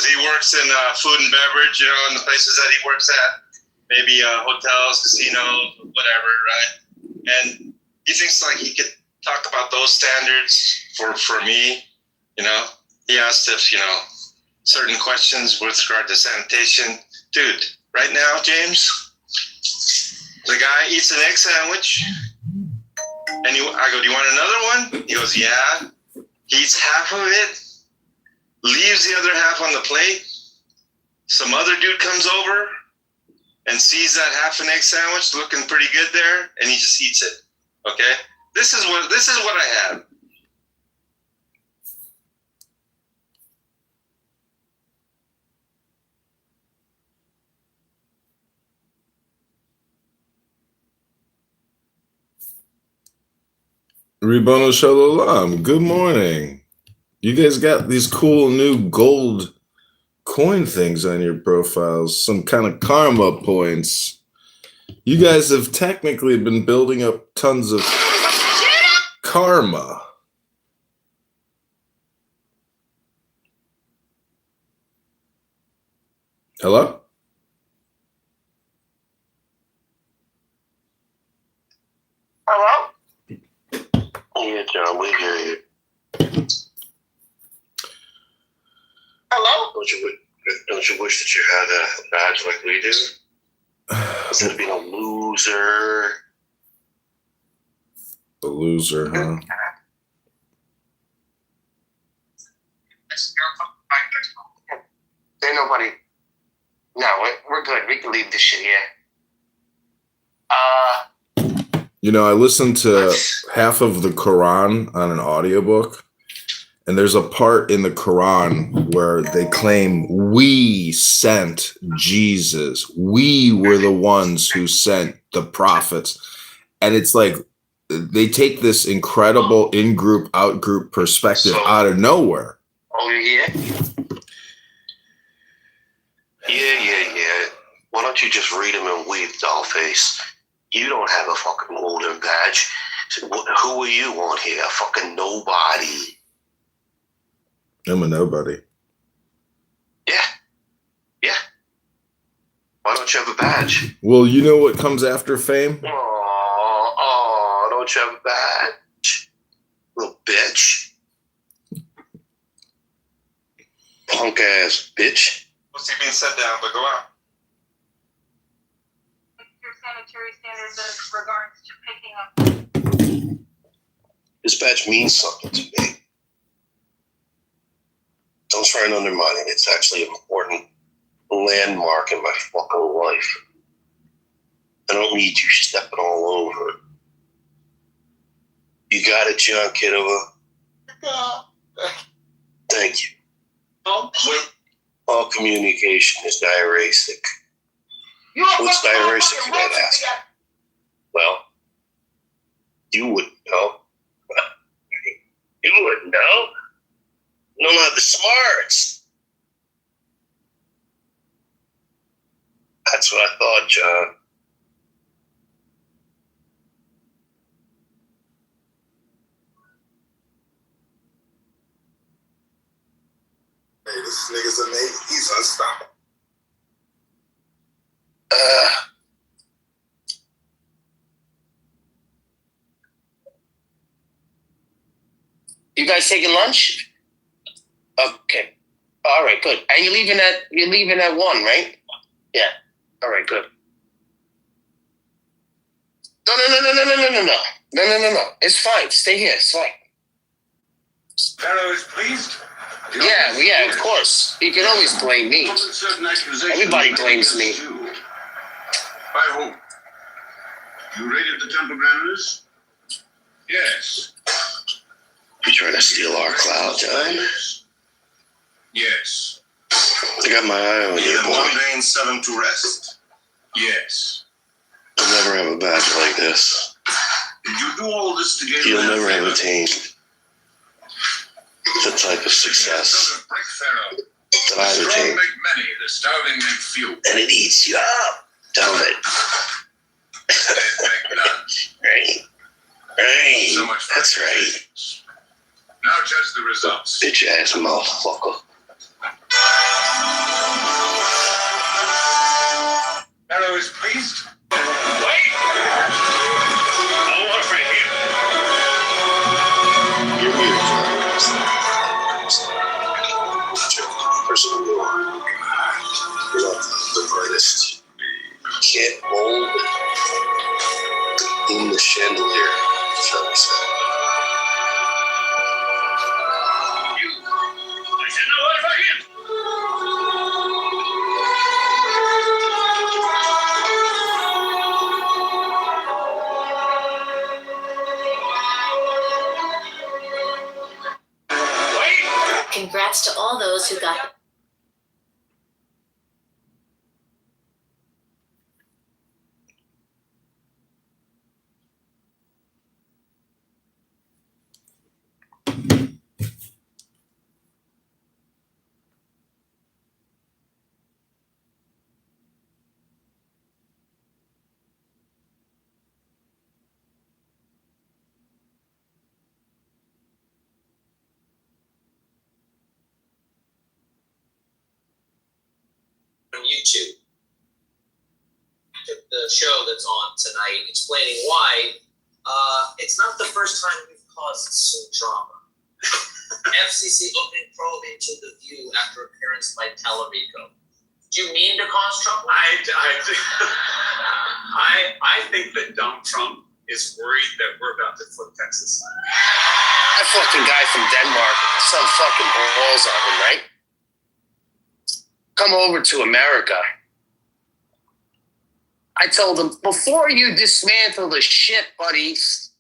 because he works in food and beverage, in the places that he works at, maybe hotels, casinos, whatever, right? And he thinks like he could talk about those standards for me, He asked if, certain questions with regard to sanitation. Dude, right now, James, the guy eats an egg sandwich, and I go, do you want another one? He goes, yeah. He eats half of it, leaves the other half on the plate. Some other dude comes over and sees that half an egg sandwich looking pretty good there, and he just eats it. Okay? This is what I have. Ribono Shalom, good morning. You guys got these cool new gold coin things on your profiles, some kind of karma points. You guys have technically been building up tons of karma. Hello? Hello? Yeah, John, we hear you. Hello? Don't you wish that you had a badge like we do? Instead of being a loser. A loser, huh? Ain't nobody. No, we're good. We can leave this shit here. I listened to half of the Quran on an audiobook, and there's a part in the Quran where they claim we sent Jesus. We were the ones who sent the prophets. And it's like they take this incredible in-group, out-group perspective out of nowhere. Oh, yeah? Yeah. Why don't you just read them and weave, dollface? You don't have a fucking golden badge. So who are you on here? A fucking nobody. I'm a nobody. Yeah. Why don't you have a badge? Well, you know what comes after fame? Oh, don't you have a badge? Little bitch. Punk ass bitch. What's he being set down, but go out. Your sanitary standards in regards to picking up. This badge means something to me. Don't try and undermine it. It's actually an important landmark in my fucking life. I don't need you stepping all over it. You got it, John Kitover? Thank you. All communication is diuresic. What's diuresic, you might ask? Well, you wouldn't know. You wouldn't know. You don't have the smarts. That's what I thought, John. Hey, this nigga's amazing. He's unstoppable. You guys taking lunch? Okay. All right, good. And you're leaving at 1, right? Yeah. All right, good. No. It's fine. Stay here. It's fine. Pharaoh is pleased? Yeah, of course. You can always blame me. Everybody blames me. By whom? You raided the temple granaries? Yes. You trying to steal our cloud, John? Yes. I got my eye on you, And boy. one day and 7 to rest? Yes. You'll never have a badge like this. Did you do all this to get You'll never have attained the type of success that I've strong attained. make many, the starving make few. And it eats you up, don't it? Make none. Right. So much for That's right. accusations. Now judge the results. Bitch ass motherfucker. boys, please. Wait! I want it right here. You're weird, person you are. You're not the artist. You can't mold in the chandelier, shall we say. I said no water for him. Congrats to all those who got the on YouTube. The show that's on tonight explaining why it's not the first time we've caused some drama. FCC opening probe into The View after appearance by Tallarico. Do you mean to cause trouble? I think that Donald Trump is worried that we're about to flip Texas. That fucking guy from Denmark, some fucking balls on him, right? Come over to America. I told him, before you dismantle the shit, buddies,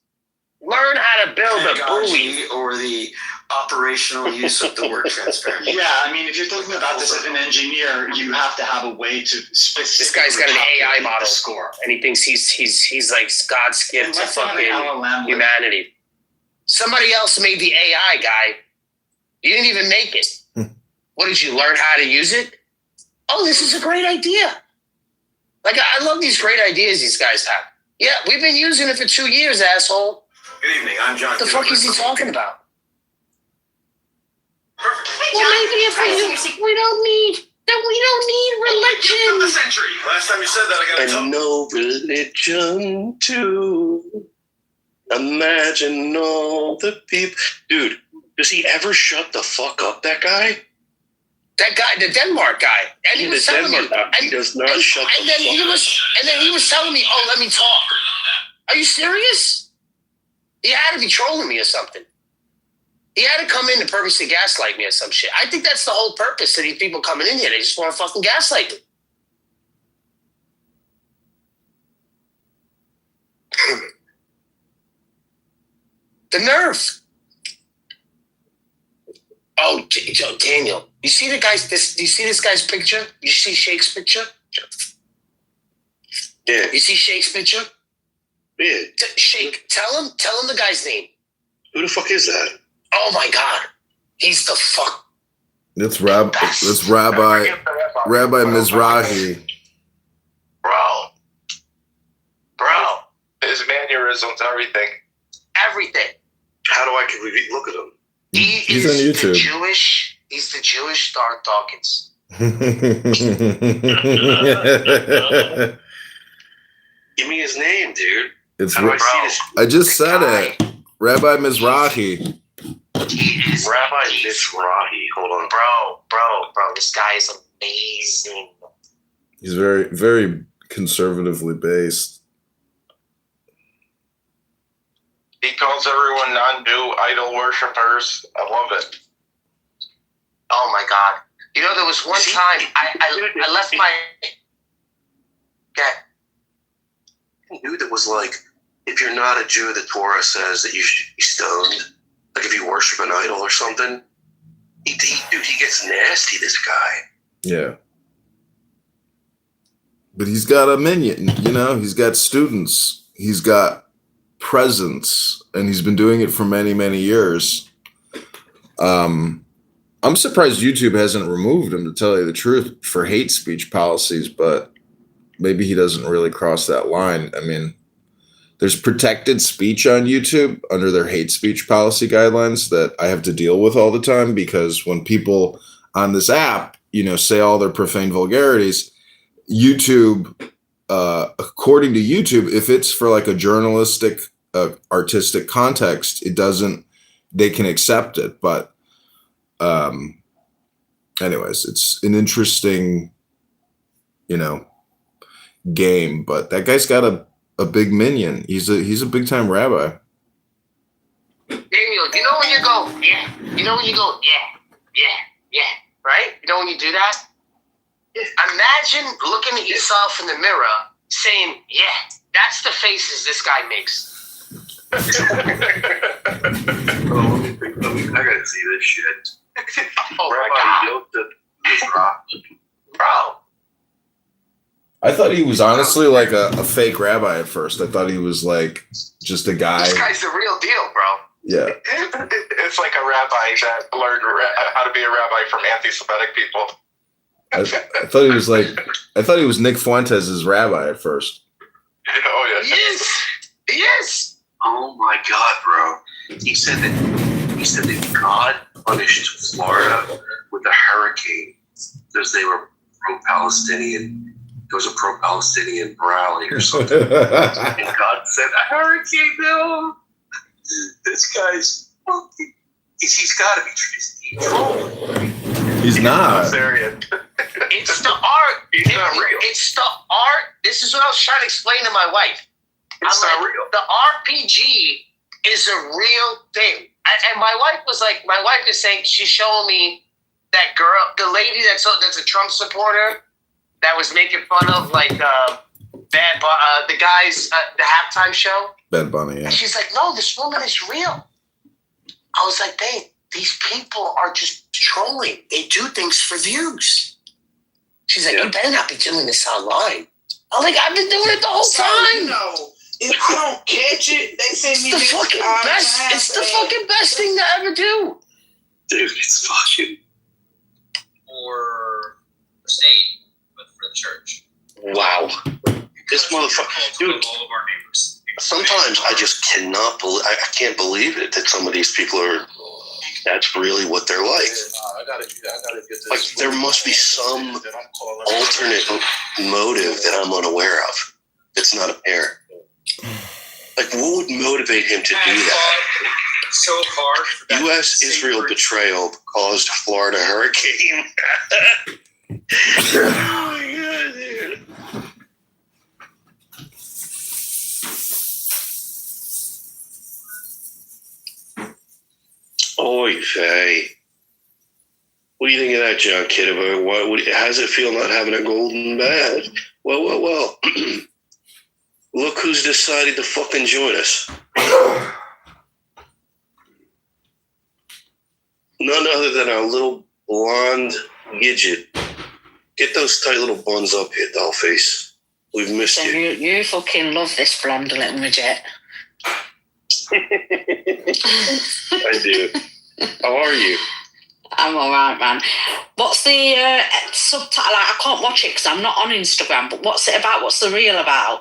learn how to build a buoy. Or the operational use of the word transparent. Yeah, I mean, if you're thinking about this as an engineer, you have to have a way to specifically. This guy's got an AI calculate model the score, and he thinks he's like God's gift to Unless they have an fucking LLM with- humanity. Somebody else made the AI guy. You didn't even make it. What, did you learn how to use it? Oh, this is a great idea. Like, I love these great ideas these guys have. Yeah, we've been using it for 2 years, asshole. Good evening, I'm John. What the fuck is he talking about? Perfect. Well, maybe if we don't need religion. Century. Last time you said that, I got a And no religion to imagine all the people. Dude, does he ever shut the fuck up, that guy? That guy, the Denmark guy. And he was telling me. He does not shut the fuck up. And then he was telling me, oh, let me talk. Are you serious? He had to be trolling me or something. He had to come in to purposely gaslight me or some shit. I think that's the whole purpose of these people coming in here. They just want to fucking gaslight me. The nerve. Oh, Daniel, you see the guy's do you see this guy's picture? You see Shake's picture? Yeah. You see Shake's picture? Yeah. Shake, tell him the guy's name. Who the fuck is that? Oh my God. He's the fuck. It's Rabbi Mizrahi. Bro. His mannerisms, everything. Everything. How do I look at him? He's on YouTube. He's the Jewish Darth Dawkins. Give me his name, dude. It's How do I see this? I just said it. Rabbi Mizrahi. He is Rabbi Mizrahi. Hold on. Bro. This guy is amazing. He's very, very conservatively based. He calls everyone non-Jew idol worshippers. I love it. Oh my God. You know, there was one time I left my. Yeah. I knew that was like, if you're not a Jew, the Torah says that you should be stoned. Like if you worship an idol or something. He gets nasty, this guy. Yeah. But he's got a minion, he's got students. He's got presence, and he's been doing it for many, many years. I'm surprised YouTube hasn't removed him, to tell you the truth, for hate speech policies, but maybe he doesn't really cross that line. I mean, there's protected speech on YouTube under their hate speech policy guidelines that I have to deal with all the time, because when people on this app, say all their profane vulgarities, YouTube according to YouTube, if it's for like a journalistic, artistic context, it doesn't. They can accept it, but anyways, it's an interesting, game. But that guy's got a big minion. He's a big time rabbi. Daniel, you know when you go, yeah. You know when you go, yeah, right? You know when you do that? Imagine looking at yourself in the mirror saying, yeah, that's the faces this guy makes. I gotta see this shit. Oh my God. Bro. I thought he was honestly like a fake rabbi at first. I thought he was like just a guy. This guy's the real deal, bro. Yeah. It's like a rabbi that learned how to be a rabbi from anti-Semitic people. I thought he was Nick Fuentes' rabbi at first. Oh yeah. He is. Oh my God, bro! He said that God punished Florida with a hurricane because they were pro-Palestinian. There was a pro-Palestinian rally or something, and God said, "A hurricane, Bill." This guy's he's got to be trolling. He's not. Syrian. It's the art. He's not real. It's the art. This is what I was trying to explain to my wife. It's not real. The RPG is a real thing. And my wife is saying, she's showing me that girl, the lady that's a Trump supporter that was making fun of like the guys, the halftime show. Bad Bunny, yeah. And she's like, no, this woman is real. I was like, babe, these people are just trolling. They do things for views. She's like, you better not be doing this online. I'm like, I've been doing it the whole time. No. If I don't catch it, they send me It's the fucking best. It's the fucking best thing to ever do. Dude, it's fucking. For the state, but for the church. Wow. This motherfucker. Dude, All of our neighbors. sometimes I just cannot believe. I can't believe it that some of these people are. That's really what they're like. I gotta get this. Like there must be some alternate motive that I'm unaware of. It's not apparent. Like what would motivate him to do that? So hard. for that U.S.-Israel sacred- betrayal caused Florida hurricane. Oh my God, dude. Oy vey. What do you think of that, John Kitover? How does it feel not having a golden badge? Well. Look who's decided to fucking join us. None other than our little blonde Gidget. Get those tight little buns up here, dollface. We've missed So you. you fucking love this blonde little midget. I do. How are you? I'm all right, man. What's the subtitle? Like, I can't watch it because I'm not on Instagram, but what's it about? What's the reel about?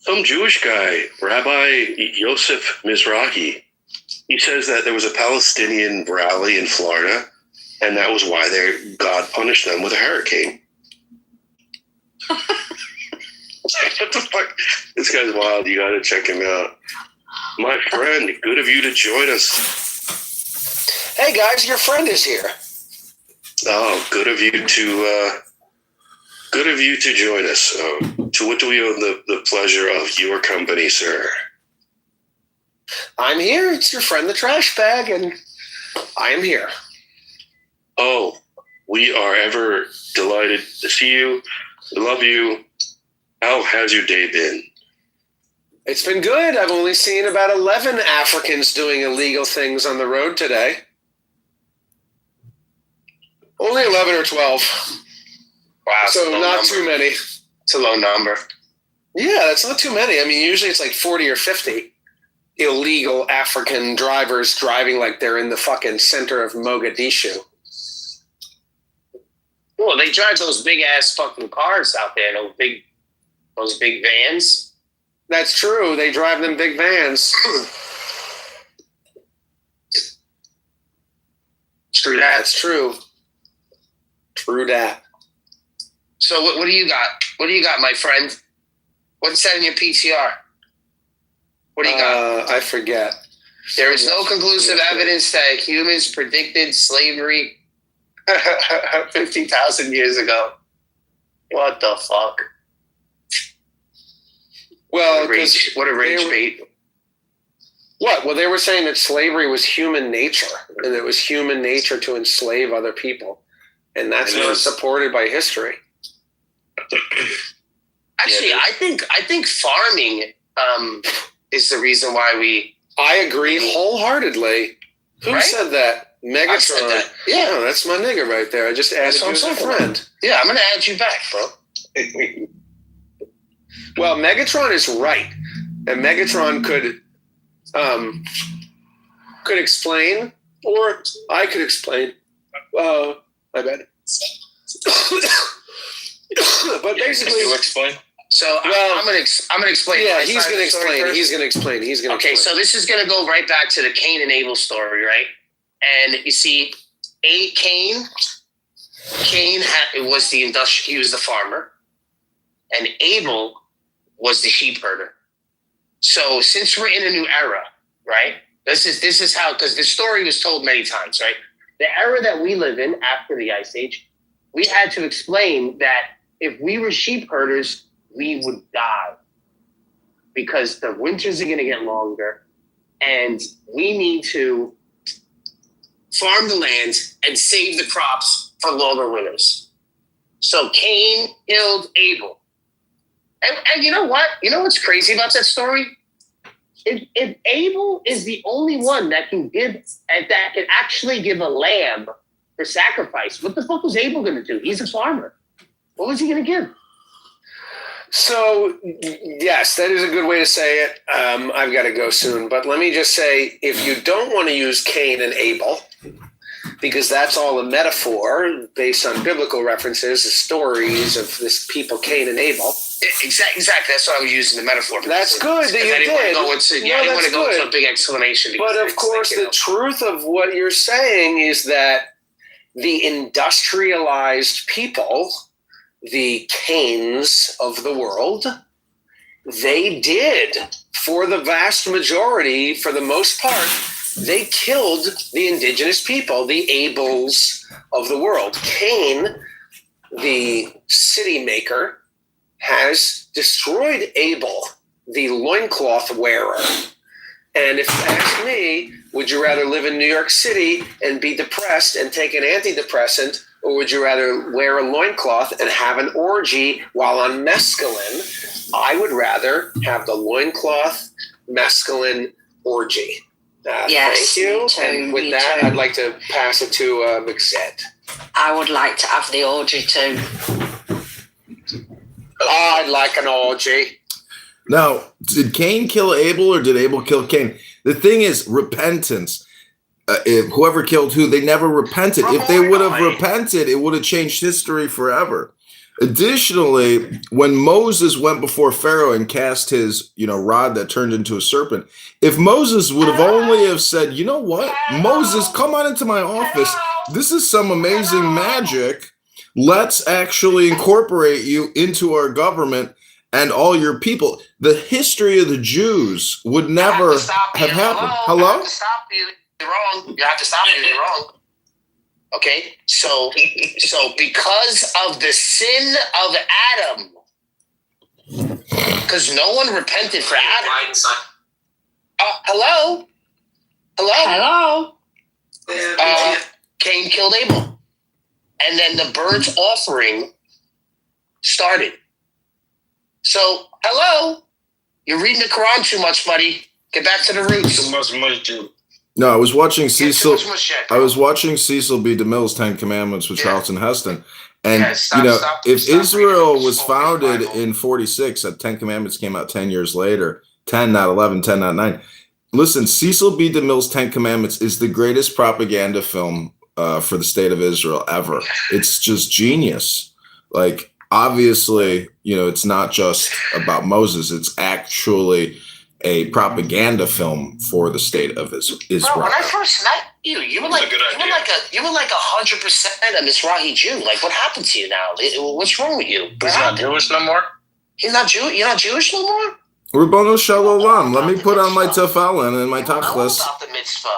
Some Jewish guy, Rabbi Yosef Mizrahi. He says that there was a Palestinian rally in Florida, and that was why God punished them with a hurricane. What the fuck? This guy's wild. You gotta check him out. My friend, good of you to join us. Hey guys, your friend is here. Oh, good of you to join us. To what do we owe the pleasure of your company, sir? I'm here. It's your friend, the trash bag, and I am here. Oh, we are ever delighted to see you. We love you. How has your day been? It's been good. I've only seen about 11 Africans doing illegal things on the road today. Only 11 or 12. Wow, So not too many. It's a low number. Yeah, that's not too many. I mean, usually it's like 40 or 50 illegal African drivers driving like they're in the fucking center of Mogadishu. Well, they drive those big ass fucking cars out there, those big vans. That's true. They drive them big vans. True that. That's true. True that. So So what do you got? What do you got, my friend? What's that in your PTR? What do you got? I forget. There is no conclusive evidence that humans predicted slavery 50,000 years ago. What the fuck? Well, What a rage bait. What? Well, they were saying that slavery was human nature, and it was human nature to enslave other people, and that's not supported by history. Actually, I think farming is the reason why we. I agree wholeheartedly. Who Right? said that? Megatron. I said that. Yeah. Oh, that's my nigga right there. I just added That's you what as I'm a saying. friend. Yeah, I'm gonna add you back, bro. Well, Megatron is right, and Megatron could explain, or I could explain. My bad. But basically, you explain? So Well, I'm gonna explain. yeah, my he's side gonna of the story explain. first. He's gonna explain. He's gonna. Okay, explain. so this is gonna go right back to the Cain and Abel story, right? And you see, Cain was the he was the farmer, and Abel was the sheep herder. So since we're in a new era, right? This is how, because the story was told many times, right? The era that we live in after the Ice Age, we had to explain that if we were sheep herders, we would die because the winters are going to get longer, and we need to farm the land and save the crops for longer winters. So Cain killed Abel. And you know what? You know what's crazy about that story? If Abel is the only one that can actually give a lamb for sacrifice, what the fuck was Abel going to do? He's a farmer. What was he going to give? So, yes, that is a good way to say it. I've got to go soon, but let me just say, if you don't want to use Cain and Abel, because that's all a metaphor based on biblical references, the stories of this people, Cain and Abel. Exactly. That's what I was using the metaphor. That's good that you I didn't did. Want to go into, I didn't want to go into a big explanation. But of course, the truth of what you're saying is that the industrialized people, the Cains of the world, they did, for the vast majority, for the most part, they killed the indigenous people, the Abels of the world. Cain, the city maker, has destroyed Abel, the loincloth wearer. And if you ask me, would you rather live in New York City and be depressed and take an antidepressant, or would you rather wear a loincloth and have an orgy while on mescaline? I would rather have the loincloth mescaline orgy. Yes, thank you. me too, And with me that, too. I'd like to pass it to McZed. I would like to have the orgy too. I'd like an orgy. Now, did Cain kill Abel or did Abel kill Cain? The thing is, repentance. If whoever killed who, they never repented. If they would have repented, it would have changed history forever. Additionally, when Moses went before Pharaoh and cast his, rod that turned into a serpent, if Moses would have only have said, you know what, Moses, come on into my office. This is some amazing magic. Let's actually incorporate you into our government and all your people. The history of the Jews would never have happened. Hello? I have to stop you. You're wrong. You have to stop you. You're wrong. Okay, so because of the sin of Adam, because no one repented for Adam. Hello. Cain killed Abel, and then the burnt offering started. So, hello, you're reading the Quran too much, buddy. Get back to the roots. Too much money, too. No, I was watching Cecil. Too much shit, I was watching Cecil B. DeMille's 10 Commandments with Charlton Heston. And, Yeah, stop if Israel reading was the founded Bible. in 46, the 10 Commandments came out 10 years later. 10, not 11, 10, not 9. Listen, Cecil B. DeMille's 10 Commandments is the greatest propaganda film for the state of Israel ever. It's just genius. Like, obviously, it's not just about Moses. It's actually a propaganda film for the state of Israel. Bro, when I first met You were That's like a good idea. you were like 100% a Mizrahi Jew. Like, what happened to you now? What's wrong with you? He's not Jewish no more? You're not Jewish no more? Rabbono Shalom. Let me put on my tefillin and my You were all tachlis. about the mitzvah.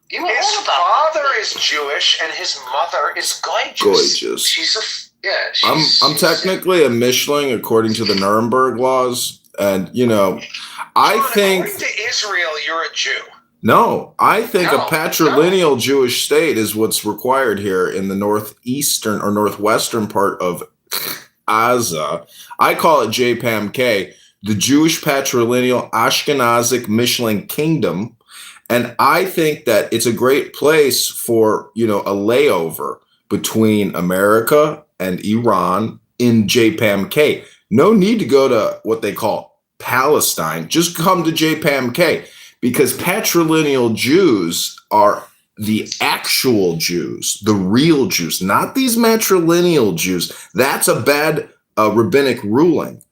You were His all about father is Jewish and his mother is gorgeous. Gorgeous. She's I'm technically a Mishling according to the Nuremberg laws, and I think according to Israel, you're a Jew. no, I think No, a patrilineal Jewish state is what's required here in the northeastern or northwestern part of Gaza. I call it JPAMK, the Jewish Patrilineal Ashkenazic Mishling Kingdom. And I think that it's a great place for, a layover between America and Iran in JPAMK. No need to go to what they call Palestine. Just come to JPAMK because patrilineal Jews are the actual Jews, the real Jews, not these matrilineal Jews. That's a bad rabbinic ruling.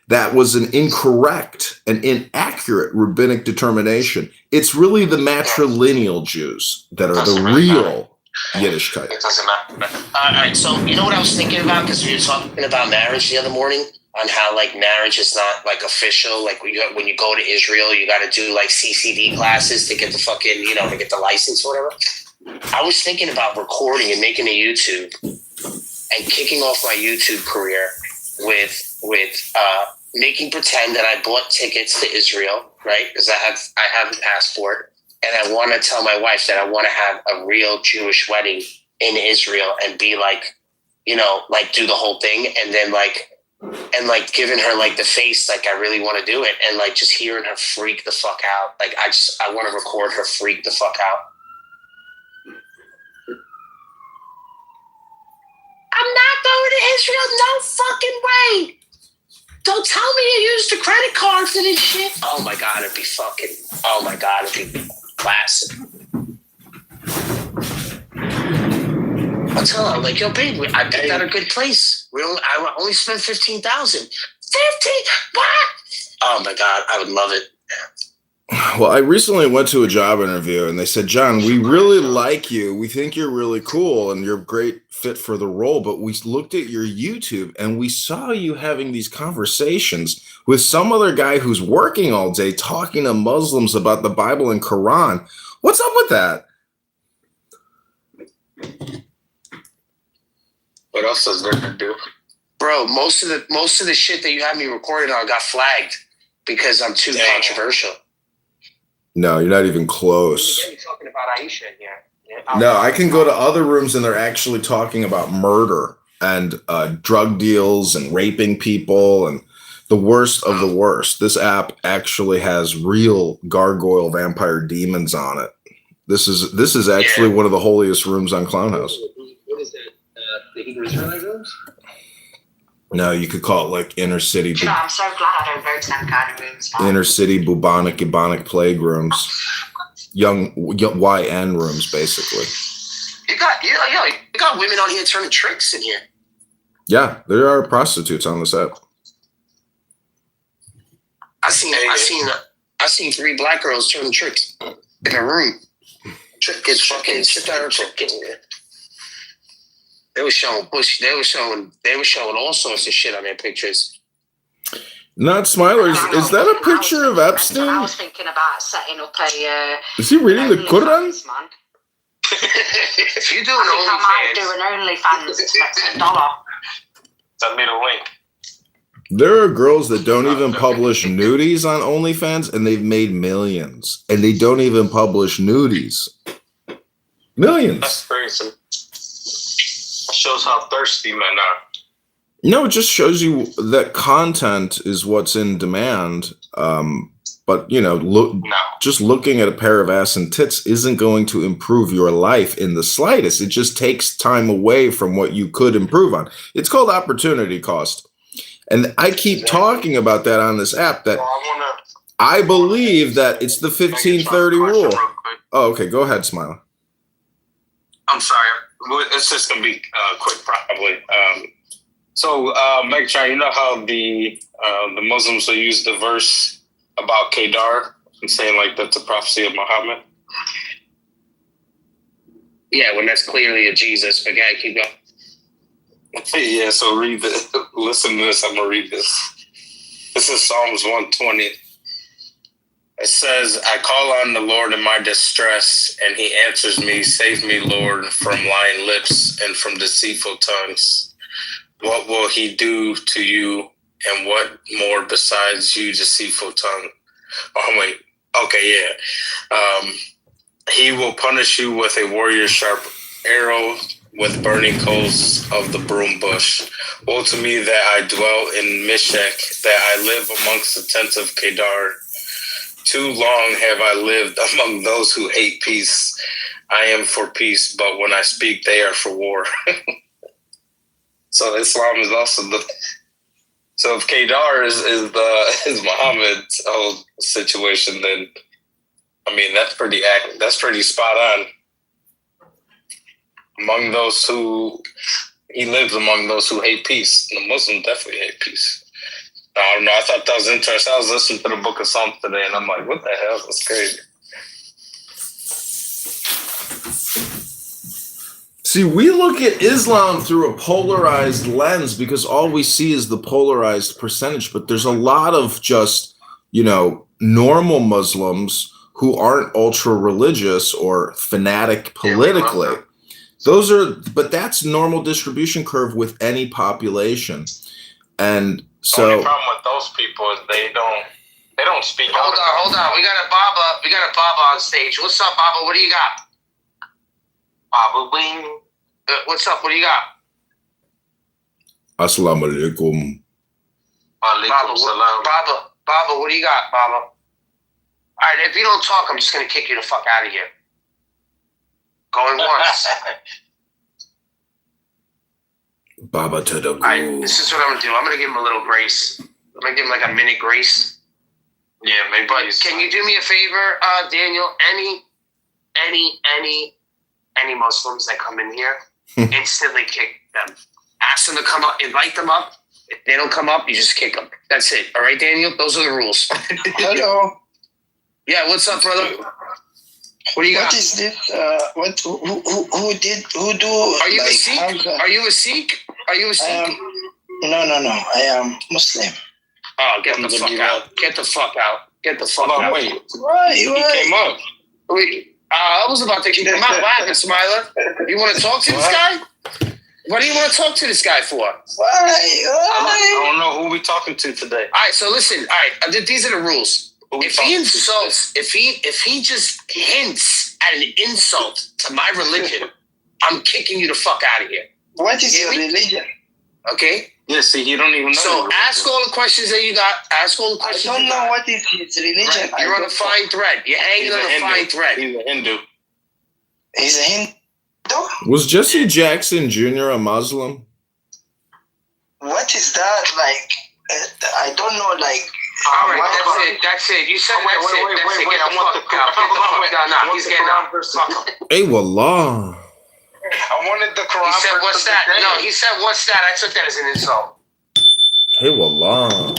That was an incorrect and inaccurate rabbinic determination. It's really the matrilineal Jews that are the real Yiddishkeit. It doesn't matter. All right, so you know what I was thinking about? Because we were talking about marriage the other morning, on how like marriage is not like official. Like when you go to Israel, you got to do like CCD classes to get the fucking, to get the license or whatever. I was thinking about recording and making a YouTube and kicking off my YouTube career with making pretend that I bought tickets to Israel, right? Because I have a passport, and I want to tell my wife that I want to have a real Jewish wedding in Israel and be like, like do the whole thing, and then like giving her like the face, like I really want to do it, and like just hearing her freak the fuck out. Like I want to record her freak the fuck out. I'm not going to Israel, no fucking way. Don't tell me you used a credit card for this shit. Oh my God, it'd be classic. I'll tell her, like, yo, babe, I picked out a good place. I only spent $15,000. 15? What? Oh my God, I would love it. Well, I recently went to a job interview and they said, John, we really like you. We think you're really cool and you're a great fit for the role. But we looked at your YouTube and we saw you having these conversations with some other guy who's working all day talking to Muslims about the Bible and Quran. What's up with that? What else is there to do? Bro, most of the shit that you had me recorded on got flagged because I'm too controversial. No, you're not even close. You're talking about Aisha in here. No, I can go to other rooms and they're actually talking about murder and drug deals and raping people and the worst of the worst. This app actually has real gargoyle vampire demons on it. This is actually one of the holiest rooms on Clownhouse. What is that? The Hebrew Israelite rooms? No, you could call it like inner city. I'm so glad I don't go to them kind of rooms. Man. Inner city bubonic, ebonic plague rooms. Young YN rooms, basically. You got women on here turning tricks in here. Yeah, there are prostitutes on this app. I seen 3 black girls turning tricks in a room. Trick gets fucking shit out of trick. They were showing push. They were showing all sorts of shit on their pictures. Not Smilers. Is that a picture of Epstein? I was thinking about setting up a. Is he reading the Quran? Man. If you do I might do an OnlyFans for $1. Send me the link. There are girls that don't even publish nudies on OnlyFans, and they've made millions. And they don't even publish nudies. Millions. That's crazy. Shows how thirsty men are. No, it just shows you that content is what's in demand. But just looking at a pair of ass and tits isn't going to improve your life in the slightest. It just takes time away from what you could improve on. It's called opportunity cost. And I keep talking about that on this app, that I believe that it's the 1530 rule. Oh, okay. Go ahead, Smile. I'm sorry. It's just going to be quick, probably. So, Megatron, you know how the Muslims will use the verse about Kedar and saying like that's a prophecy of Muhammad? Yeah, when that's clearly a Jesus. But yeah, keep going. Yeah, so read this. Listen to this. I'm going to read this. This is Psalms 120. It says, I call on the Lord in my distress, and he answers me. Save me, Lord, from lying lips and from deceitful tongues. What will he do to you, and what more besides you, deceitful tongue? Oh, wait. Okay, yeah. He will punish you with a warrior's sharp arrow, with burning coals of the broom bush. Woe to me that I dwell in Meshech, that I live amongst the tents of Kedar. Too long have I lived among those who hate peace. I am for peace, but when I speak, they are for war. So Islam is also the. So if Kedar is Muhammad's whole situation, then I mean that's pretty accurate. That's pretty spot on. Among those who he lives among those who hate peace. The Muslims definitely hate peace. I don't know. I thought that was interesting. I was listening to the Book of Psalms today, and I'm like, what the hell? That's crazy. See, we look at Islam through a polarized lens because all we see is the polarized percentage. But there's a lot of just, normal Muslims who aren't ultra religious or fanatic politically. But that's normal distribution curve with any population. And so the only problem with those people is they don't speak. Hold on. We got a Baba on stage. What's up, Baba? What do you got? Baba Wing. What's up? What do you got? Assalamu alaikum. Baba, what do you got, Baba? All right, if you don't talk, I'm just gonna kick you the fuck out of here. Going once. Baba to the All right, this is what I'm gonna do. I'm gonna give him a little grace. I'm gonna give him like a minute grace. Yeah, maybe. But can you do me a favor, Daniel? Any Muslims that come in here, instantly kick them. Ask them to come up, invite them up. If they don't come up, you just kick them. That's it. All right, Daniel? Those are the rules. Hello. Yeah, what's up, brother? What do you got? What is this? Who do? Are you a Sikh? Are you a Sikh? No. I am Muslim. Oh, get the fuck out. Get the fuck out. Wait. Why? He came up. Wait. I was about to kick him out. What happened, Smiler? You want to talk to this guy? What do you want to talk to this guy for? Why? I don't know who we talking to today. All right, so listen. All right, these are the rules. If he insults, if he just hints at an insult to my religion, I'm kicking you the fuck out of here. What is your religion? Okay. Yeah, see, you don't even know. So ask all the questions that you got. Ask all the questions. I don't know what is his religion. Right. You're on a fine thread. You're hanging on a fine thread. He's a Hindu. He's a Hindu? Was Jesse Jackson Jr. a Muslim? What is that like? I don't know. Like, all right, that's it. You said that's it. Get the fuck out. He's getting out. Hey, wallah. I wanted the Quran. He said, "What's that?" No, he said, "What's that?" I took that as an insult. Hey, wallah.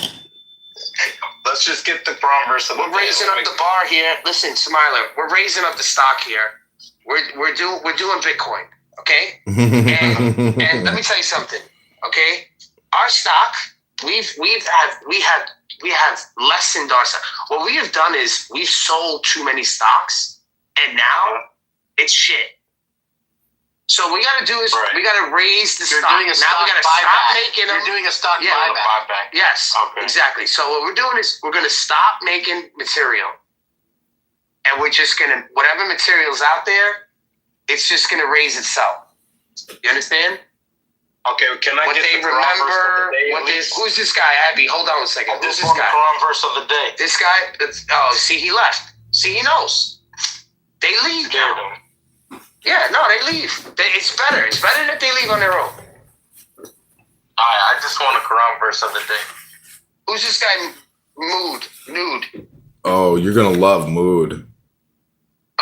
Let's just get the Quran verse. We're raising up the bar here. Listen, Smiler, we're raising up the stock here. We're doing Bitcoin, okay? and let me tell you something, okay? Our stock, we have lessened our stock. What we have done is we've sold too many stocks, and now it's shit. So what we got to do is we got to raise the stock. Now we got to stop making them. You're doing a stock buyback. Yes, exactly. So what we're doing is we're going to stop making material. And we're just going to, whatever material's out there, it's just going to raise itself. You understand? Okay, can I get the Quran verse of the day? Who's this guy, Abby? Hold on a second. Who's this guy? Quran verse of the day. This guy, see, he left. See, he knows. They leave now. Yeah, no, they leave. It's better. It's better that they leave on their own. I just want a Quran verse of the day. Who's this guy? Nude. Oh, you're gonna love Mood.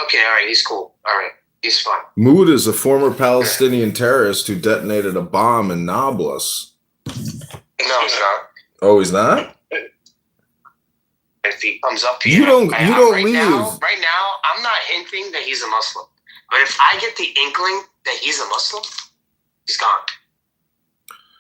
Okay, all right, he's cool. All right, he's fun. Mood is a former Palestinian terrorist who detonated a bomb in Nablus. No, he's not. Oh, he's not? If he comes up here, you don't leave. Right now, I'm not hinting that he's a Muslim. But if I get the inkling that he's a Muslim, he's gone.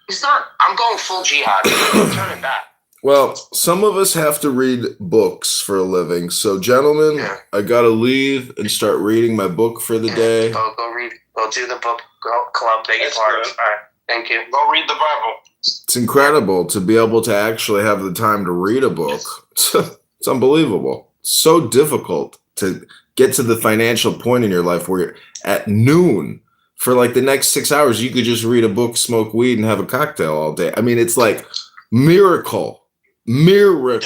He's gone. I'm going full jihad. I'm turning back. Well, some of us have to read books for a living. So, gentlemen, I got to leave and start reading my book for the day. Go read. Go do the book club. Beg your pardon. All right. Thank you. Go read the Bible. It's incredible to be able to actually have the time to read a book. It's unbelievable. So difficult to get to the financial point in your life where you're at noon for like the next 6 hours, you could just read a book, smoke weed, and have a cocktail all day. I mean, it's like miracle. Ribono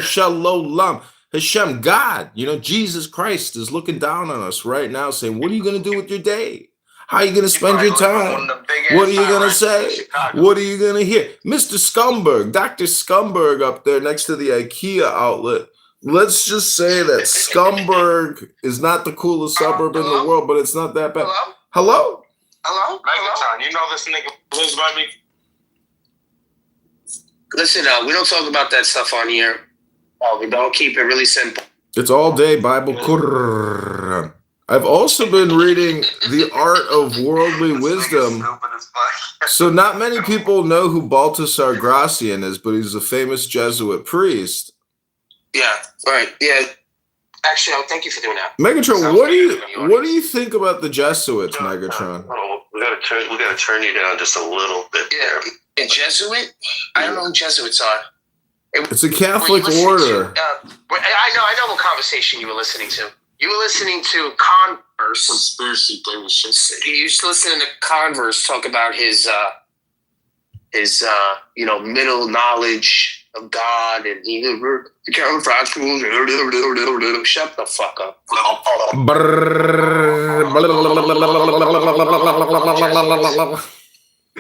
shalom. Hashem, God, Jesus Christ is looking down on us right now saying, what are you going to do with your day? How are you going to spend your time? What are you going to say? What are you going to hear? Mr. Scumberg, Dr. Scumberg up there next to the IKEA outlet. Let's just say that Scumberg is not the coolest suburb in the world, but it's not that bad. Hello? Megatron, you know this nigga lives by me? Listen, we don't talk about that stuff on here. We don't keep it really simple. It's all day Bible Quran. I've also been reading The Art of Worldly Wisdom. So not many people know who Baltasar Gracian is, but he's a famous Jesuit priest. Yeah, right. Yeah. Actually, thank you for doing that. Megatron, what do you think about the Jesuits, Megatron? We gotta turn you down just a little bit there. A Jesuit? I don't know who Jesuits are. It's a Catholic order. I know what conversation you were listening to. You were listening to Converse. Conspiracy theories. You used to listen to Converse talk about his middle knowledge of God, and he counterfactuals. Shut the fuck up.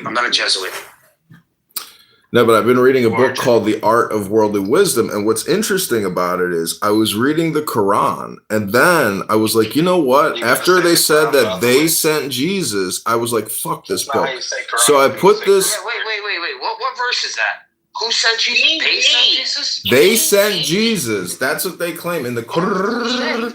I'm not a Jesuit. No, but I've been reading a book called The Art of Worldly Wisdom, and what's interesting about it is I was reading the Quran, and then I was like, you know what? After they said that they sent Jesus, I was like, fuck this book. So I put this... Wait. What verse is that? Who sent Jesus? They sent Jesus? They sent Jesus. That's what they claim in the Quran.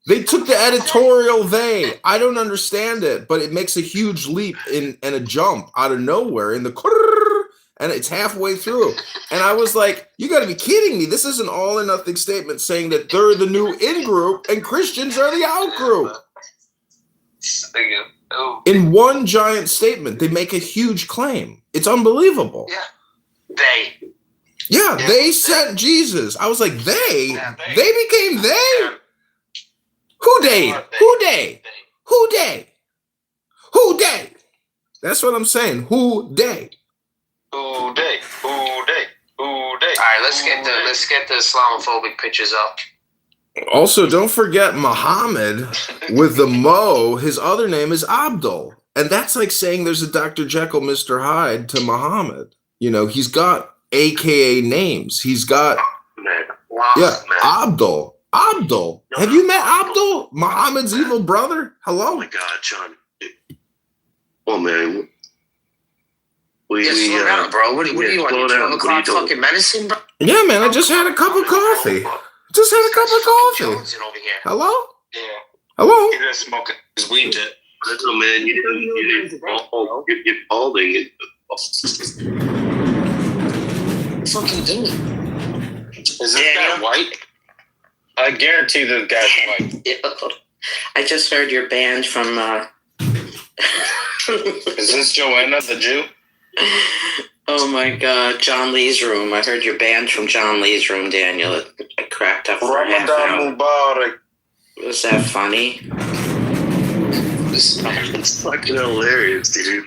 They took the editorial they. I don't understand it, but it makes a huge leap and a jump out of nowhere in the and it's halfway through. And I was like, you got to be kidding me. This is an all or nothing statement saying that they're the new in group and Christians are the out group. In one giant statement, they make a huge claim. It's unbelievable. Yeah. They sent Jesus. I was like, they? They became they? Who they? That's what I'm saying. Who they? All right, let's get the Islamophobic pictures up. Also, don't forget Muhammad with the Mo. His other name is Abdul, and that's like saying there's a Dr. Jekyll, Mr. Hyde to Muhammad. He's got AKA names. He's got Abdul. Abdul. Have you met Abdul? Muhammad's evil brother? Hello? Oh my God, John. Oh man. Slow down, bro. What do you want? 12 o'clock fucking medicine, bro? Yeah, man. I just had a cup of coffee. Hello? Yeah. Hello? He doesn't smoke his weed yet. No, man. You didn't you're balding. Fucking do it. Is this guy white? I guarantee this guy's white. I just heard you're banned from. Is this Joanna the Jew? Oh my God, John Lee's room. I heard you're banned from John Lee's room, Daniel. It cracked up for a half hour. Mubarak. Was that funny? It's fucking hilarious, dude.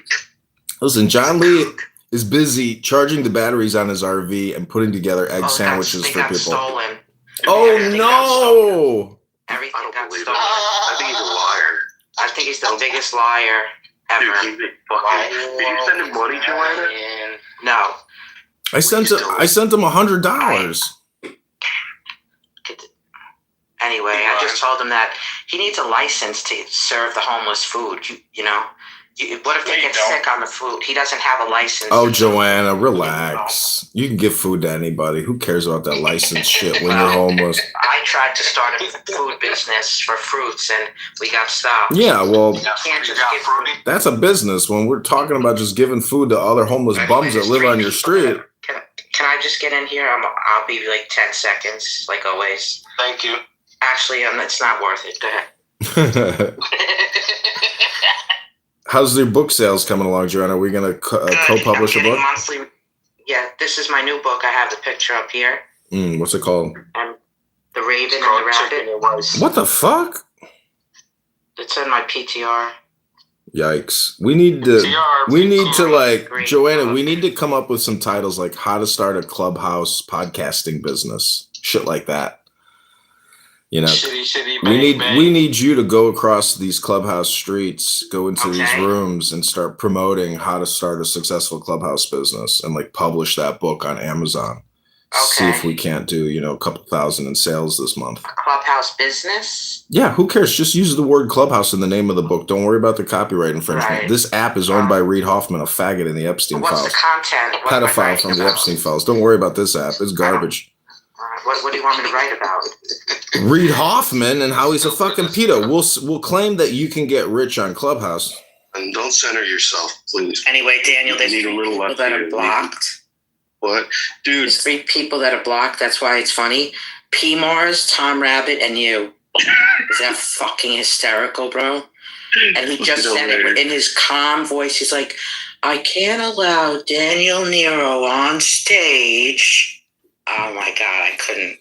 Listen, John Lee is busy charging the batteries on his RV and putting together egg sandwiches for people. Stolen. Oh no! Everything got stolen. I think he's a liar. I think he's the biggest liar ever. Dude, he's a fucking... Did you send him money, Joanna? No. I sent him $100. Anyway, I just told him that he needs a license to serve the homeless food. You What if they get sick on the food? He doesn't have a license. Oh, Joanna, relax. You can give food to anybody. Who cares about that license shit when you're homeless? I tried to start a food business for fruits, and we got stopped. Yeah, well, You can't just give food. that's a business. When we're talking about just giving food to other homeless bums that live on your street. Can I just get in here? I'll be like 10 seconds, like always. Thank you. Actually, it's not worth it. Go ahead. How's your book sales coming along, Joanna? Are we going to co-publish a book? Monthly. Yeah, this is my new book. I have the picture up here. What's it called? The Raven and the Rabbit. What the fuck? It's in my PTR. Yikes. We need to like, Joanna, we need to come up with some titles like how to start a clubhouse podcasting business. Shit like that. You know, we need you to go across these clubhouse streets, go into these rooms and start promoting how to start a successful clubhouse business and like publish that book on Amazon. See if we can't do, a couple thousand in sales this month. A clubhouse business? Yeah, who cares? Just use the word clubhouse in the name of the book. Don't worry about the copyright infringement. Right. This app is owned by Reid Hoffman, a faggot in the Epstein files. What's the content? Pedophile from the Epstein files. Don't worry about this app. It's garbage. What do you want me to write about? Reid Hoffman and how he's a fucking pedo. We'll claim that you can get rich on Clubhouse. And don't center yourself, please. Anyway, Daniel, there's 3 people that are blocked. What? Dude. There's 3 people that are blocked. That's why it's funny. P. Mars, Tom Rabbit, and you. Is that fucking hysterical, bro? And he just said it in his calm voice. He's like, I can't allow Daniel Nero on stage. Oh my God, I couldn't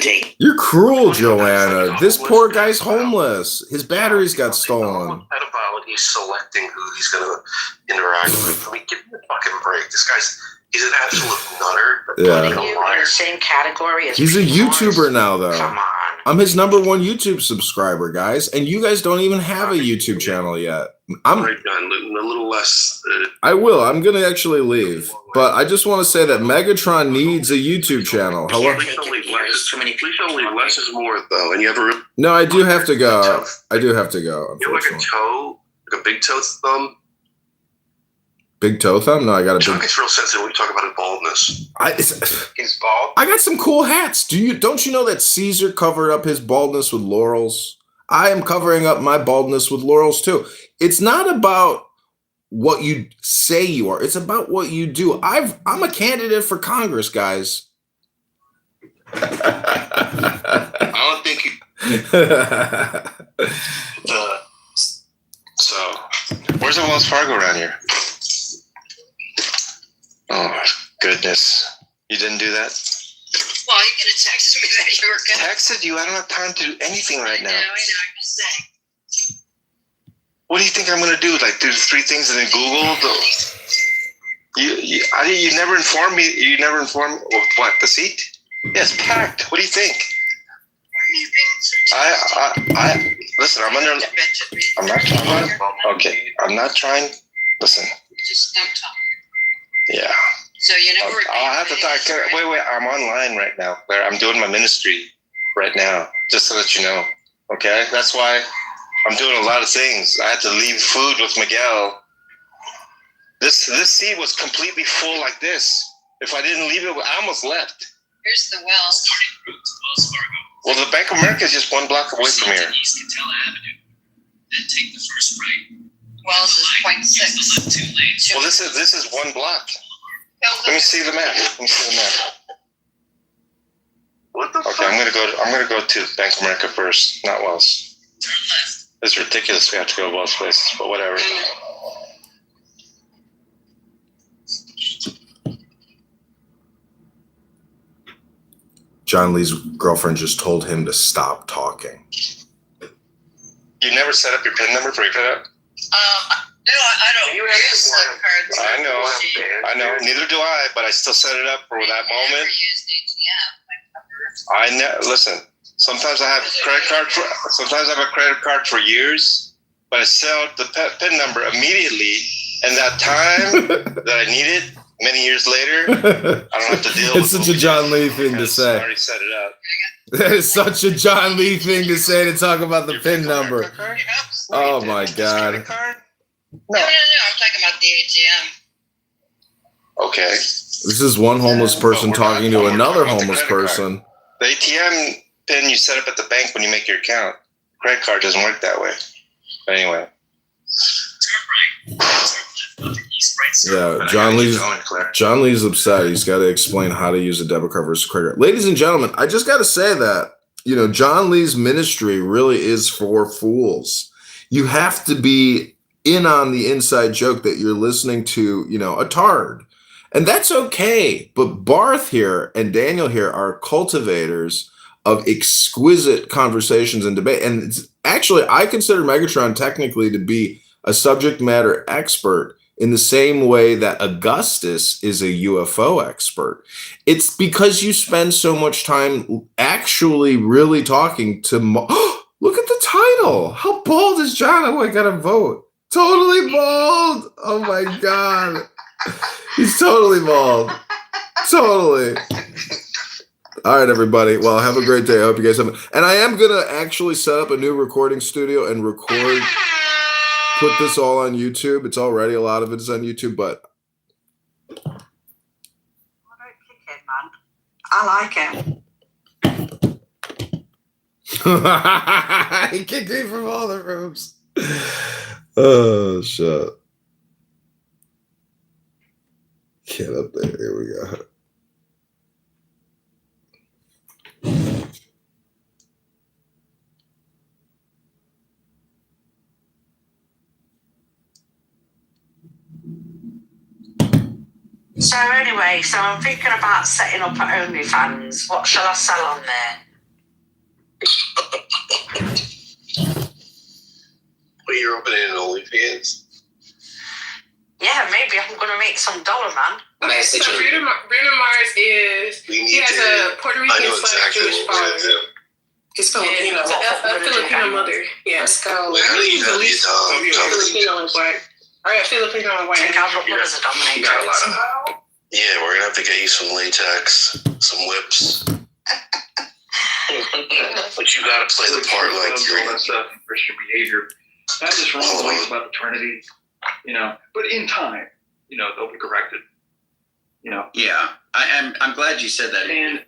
take it. You're cruel, Joanna. This poor guy's homeless. His batteries got stolen. Pedophile, he's selecting who he's going to interact with. I mean, give me a fucking break. This guy's, he's an absolute nutter. Yeah. Putting you in the same category as he's a YouTuber now, though. Come on. I'm his #1 YouTube subscriber, guys, and you guys don't even have a YouTube channel yet. I'm right, done. A little less. I will. I'm gonna actually leave, but I just want to say that Megatron needs a YouTube channel. Hello. Please don't leave less is more, though. And you ever? No, I do have to go. I do have to go. You have like a toe, like a big toe thumb. Big toe thumb? No, I got a John big. gets real sensitive when we talk about his baldness. He's bald. I got some cool hats. Don't you know that Caesar covered up his baldness with laurels? I am covering up my baldness with laurels too. It's not about what you say you are. It's about what you do. I'm a candidate for Congress, guys. I don't think so. Where's the Wells Fargo around here? Oh my goodness! You didn't do that. Well, you could have texted me that you were going. Texted you? I don't have time to do anything right now. I know. I'm just saying. What do you think I'm going to do? Like do 3 things and then Google? You never informed me. You never informed me. What? The seat? Yes, packed. What do you think? I listen. I'm not trying. Okay, I'm not trying. Listen. Just don't talk. Yeah. So you never. I'll have to talk. Wait. I'm online right now, Claire. I'm doing my ministry right now. Just to let you know. Okay. That's why I'm doing a lot of things. I had to leave food with Miguel. This seat was completely full like this. If I didn't leave it, I almost left. Here's the Wells. Well, the Bank of America is just 1 block away from here. East Catella Avenue. Then take the first right. Wells is 0.6. Well, this is 1 block. Let me see the map. What the fuck? Okay, I'm gonna go to Bank of America first, not Wells. Turn left. It's ridiculous we have to go to Wells places, but whatever. John Lee's girlfriend just told him to stop talking. You never set up your PIN number for your pickup? No, I don't use the cards. I know. Neither do I, but I still set it up for that moment. Listen. Sometimes I have a credit card sometimes I have a credit card for years, but I set out the PIN number immediately, and that time that I need it many years later, I don't have to deal with it. It's such a John Lee thing to say. I already set it up. That is such a John Lee thing to say, to talk about the PIN number. Oh my God. No, I'm talking about the ATM. Okay. This is one homeless person talking to another homeless person. The ATM pin you set up at the bank when you make your account. Credit card doesn't work that way. But anyway. Yeah, John Lee's upset. He's got to explain how to use a debit card versus credit card. Ladies and gentlemen, I just got to say that, John Lee's ministry really is for fools. You have to be in on the inside joke that you're listening to, a tard. And that's okay. But Barth here and Daniel here are cultivators of exquisite conversations and debate. And actually, I consider Megatron technically to be a subject matter expert in the same way that Augustus is a UFO expert. It's because you spend so much time actually really talking to... Look at the title. How bald is John? Oh, I got to vote. Totally bald. Oh, my God. He's totally bald. Totally. All right, everybody. Well, have a great day. I hope you guys have... And I am going to actually set up a new recording studio and put this all on YouTube. It's already, a lot of it is on YouTube, but... I like him. He kicked me from all the rooms. Oh, shit. Get up there. Here we go. So anyway, I'm thinking about setting up an OnlyFans. What shall I sell on there? Well, you're opening an OnlyFans? Yeah, maybe I'm going to make some dollar, man. Okay, so Bruno Mars he has a Puerto Rican / Jewish father. His Filipino, a Filipino mother. Yeah. Let's go. Filipino and black. Oh yeah, Filipino and white. Yeah, we're gonna have to get you some latex, some whips. But you gotta play the part like you're in Christian behavior. That is wrong ways about eternity, But in time, they'll be corrected. Yeah, I'm glad you said that. And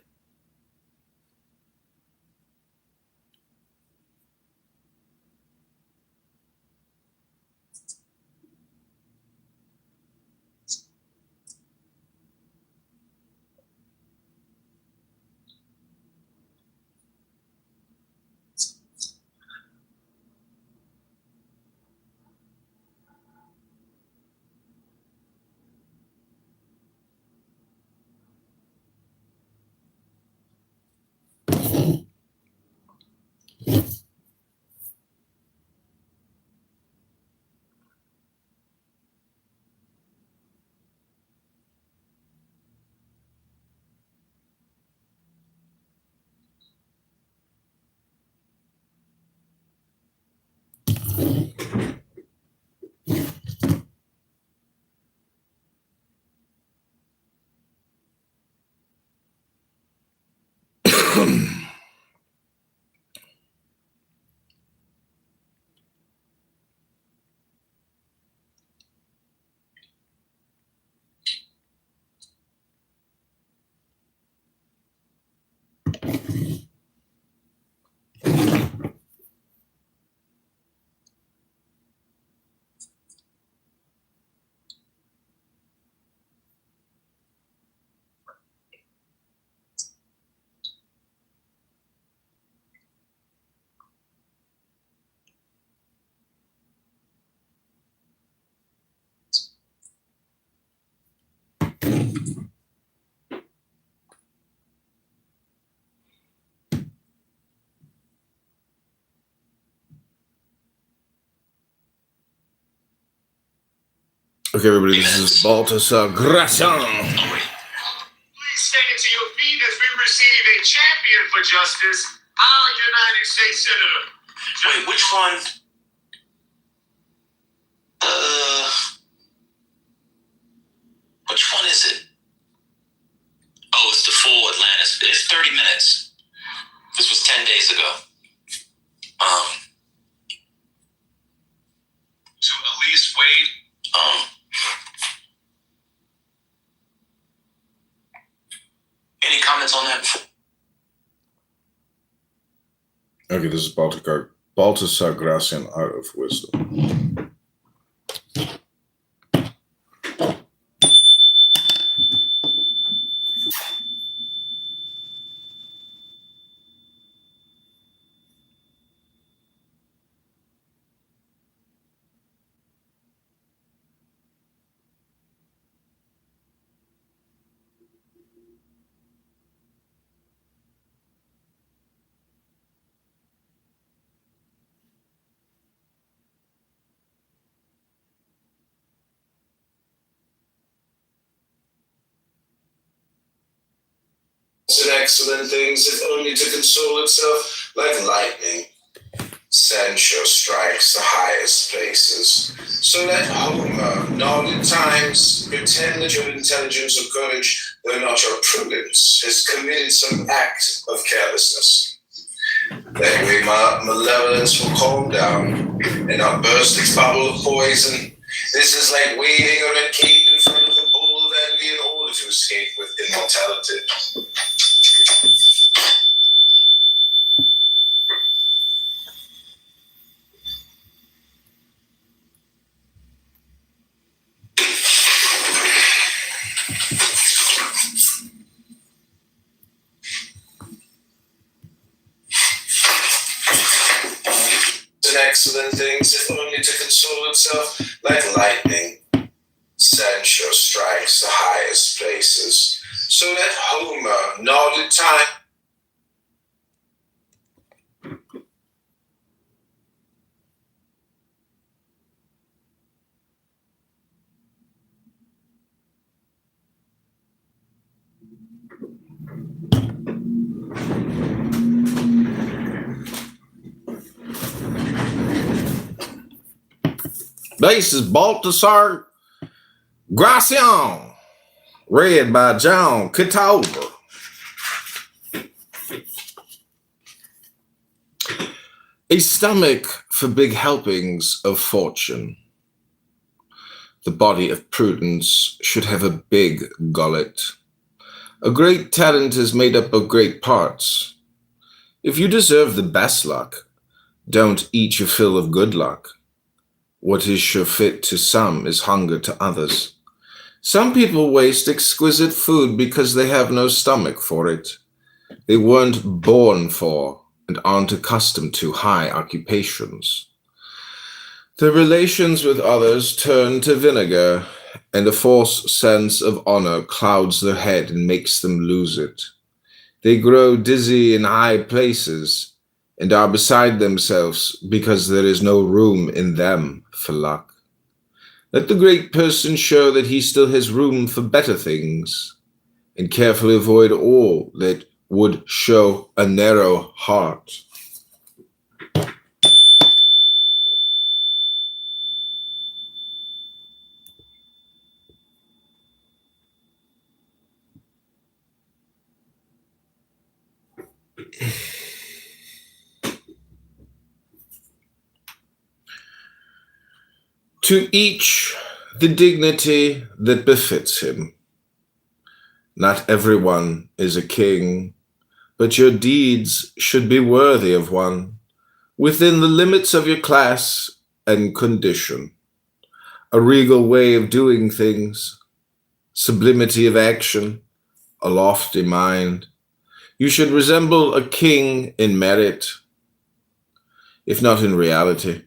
Okay, everybody, this is Baltasar Grasson. Please stand to your feet as we receive a champion for justice, our United States Senator. Wait, which one? Which one is it? Oh, it's the full Atlantis. It's 30 minutes. This was 10 days ago. To Elise Wade comments on that? Okay, this is Baltasar Gracian, Art of Wisdom. And excellent things, if only to console itself like lightning. Censure strikes the highest places. So let Homer nod at times, pretend that your intelligence or courage, though not your prudence, has committed some act of carelessness. That way malevolence will calm down and not burst its bubble of poison. This is like waving a red cape in front of a bowl of envy in order to escape with immortality. Excellent things, if only to console itself like lightning. Censure strikes the highest places. So let Homer nod at time. This is Baltasar Gracian, read by John Kitover. A stomach for big helpings of fortune. The body of prudence should have a big gullet. A great talent is made up of great parts. If you deserve the best luck, don't eat your fill of good luck. What is sure fit to some is hunger to others. Some people waste exquisite food because they have no stomach for it. They weren't born for and aren't accustomed to high occupations. Their relations with others turn to vinegar, and a false sense of honor clouds their head and makes them lose it. They grow dizzy in high places and are beside themselves because there is no room in them for luck. Let the great person show that he still has room for better things, and carefully avoid all that would show a narrow heart. To each the dignity that befits him. Not everyone is a king, but your deeds should be worthy of one, within the limits of your class and condition. A regal way of doing things, sublimity of action, a lofty mind. You should resemble a king in merit, if not in reality.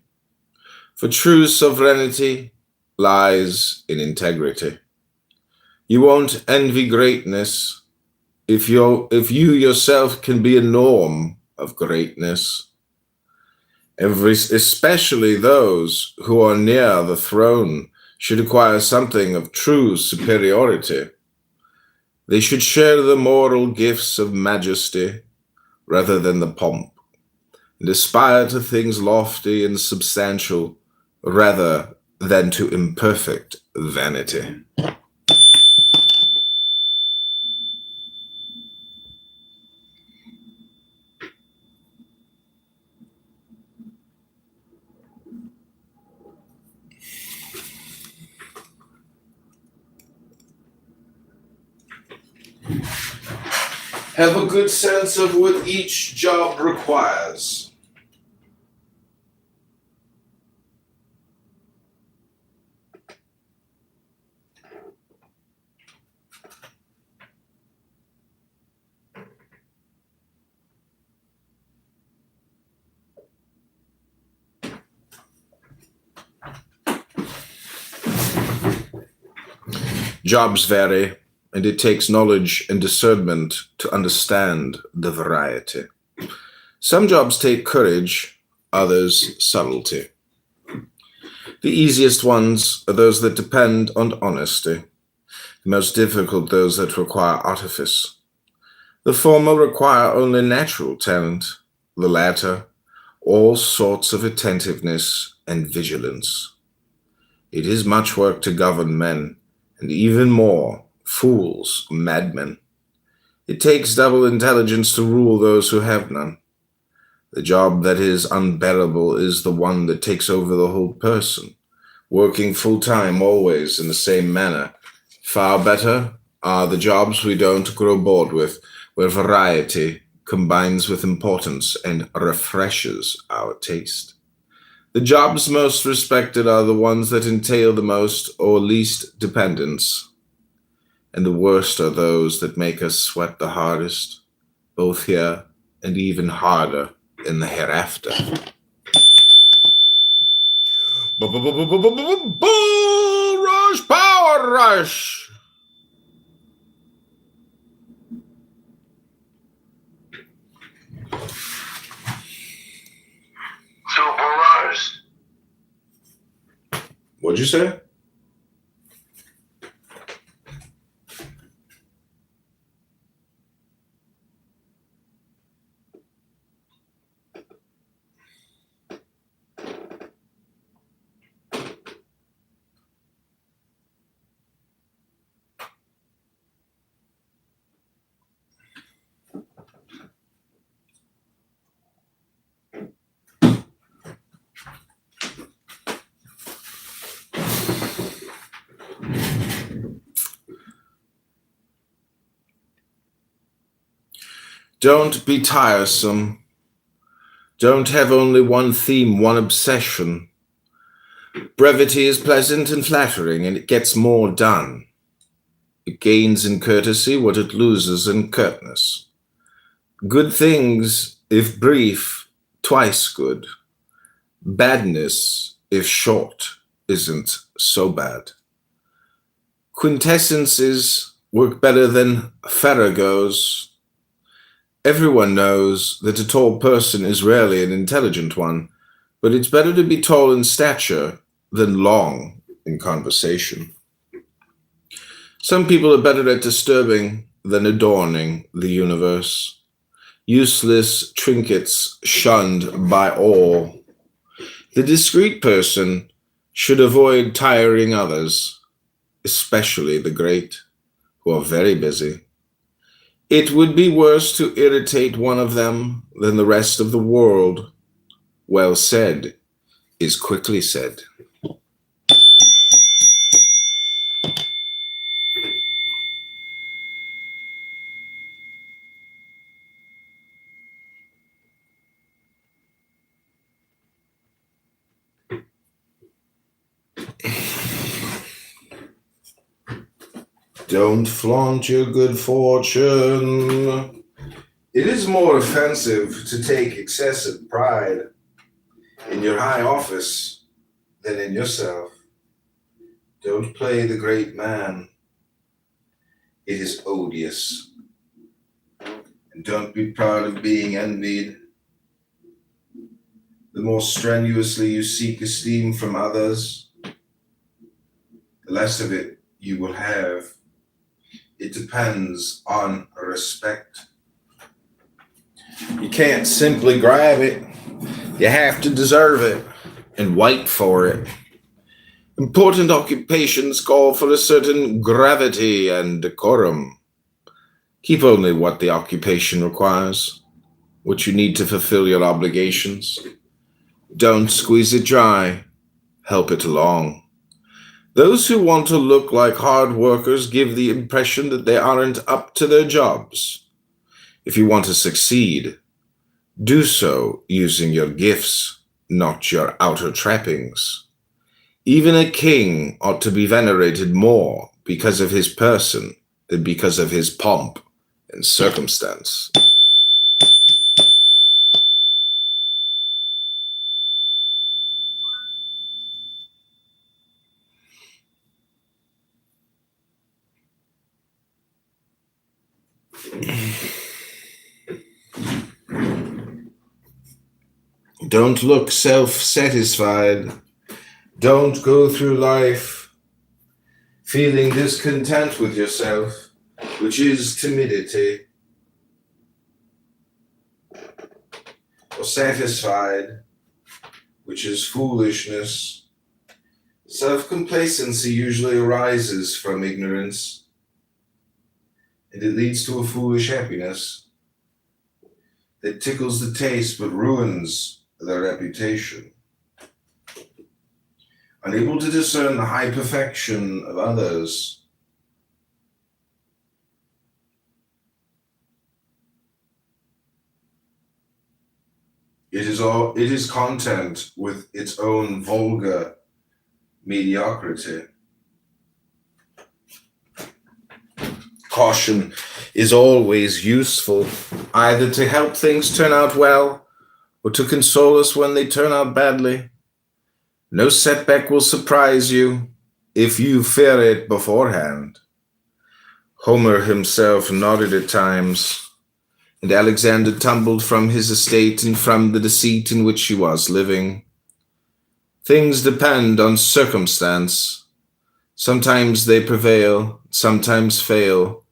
For true sovereignty lies in integrity. You won't envy greatness if you yourself can be a norm of greatness. Especially those who are near the throne should acquire something of true superiority. They should share the moral gifts of majesty rather than the pomp, and aspire to things lofty and substantial rather than to imperfect vanity. Have a good sense of what each job requires. Jobs vary, and it takes knowledge and discernment to understand the variety. Some jobs take courage, others subtlety. The easiest ones are those that depend on honesty. The most difficult those that require artifice. The former require only natural talent, the latter, all sorts of attentiveness and vigilance. It is much work to govern men, and even more, fools, madmen. It takes double intelligence to rule those who have none. The job that is unbearable is the one that takes over the whole person, working full-time always in the same manner. Far better are the jobs we don't grow bored with, where variety combines with importance and refreshes our taste. The jobs most respected are the ones that entail the most or least dependence, and the worst are those that make us sweat the hardest, both here and even harder in the hereafter. Bull rush, power rush! Super rush. What'd you say? Don't be tiresome. Don't have only one theme, one obsession. Brevity is pleasant and flattering, and it gets more done. It gains in courtesy what it loses in curtness. Good things, if brief, twice good. Badness, if short, isn't so bad. Quintessences work better than farragos. Everyone knows that a tall person is rarely an intelligent one, but it's better to be tall in stature than long in conversation. Some people are better at disturbing than adorning the universe. Useless trinkets shunned by all. The discreet person should avoid tiring others, especially the great, who are very busy. It would be worse to irritate one of them than the rest of the world. Well said is quickly said. Don't flaunt your good fortune. It is more offensive to take excessive pride in your high office than in yourself. Don't play the great man. It is odious. And don't be proud of being envied. The more strenuously you seek esteem from others, the less of it you will have. It depends on respect. You can't simply grab it. You have to deserve it and wait for it. Important occupations call for a certain gravity and decorum. Keep only what the occupation requires, what you need to fulfill your obligations. Don't squeeze it dry. Help it along. Those who want to look like hard workers give the impression that they aren't up to their jobs. If you want to succeed, do so using your gifts, not your outer trappings. Even a king ought to be venerated more because of his person than because of his pomp and circumstance. Don't look self-satisfied. Don't go through life feeling discontent with yourself, which is timidity, or satisfied, which is foolishness. Self-complacency usually arises from ignorance, and it leads to a foolish happiness that tickles the taste but ruins their reputation. Unable to discern the high perfection of others, it is content with its own vulgar mediocrity. Caution is always useful, either to help things turn out well or to console us when they turn out badly. No setback will surprise you if you fear it beforehand. Homer himself nodded at times, and Alexander tumbled from his estate and from the deceit in which he was living. Things depend on circumstance. Sometimes they prevail, sometimes fail.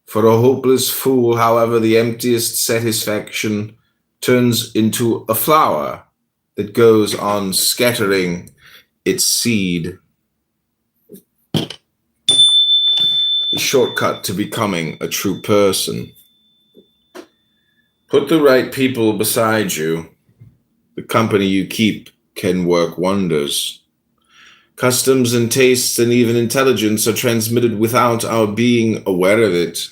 For a hopeless fool, however, the emptiest satisfaction turns into a flower that goes on scattering its seed. A shortcut to becoming a true person. Put the right people beside you. The company you keep can work wonders. Customs and tastes and even intelligence are transmitted without our being aware of it.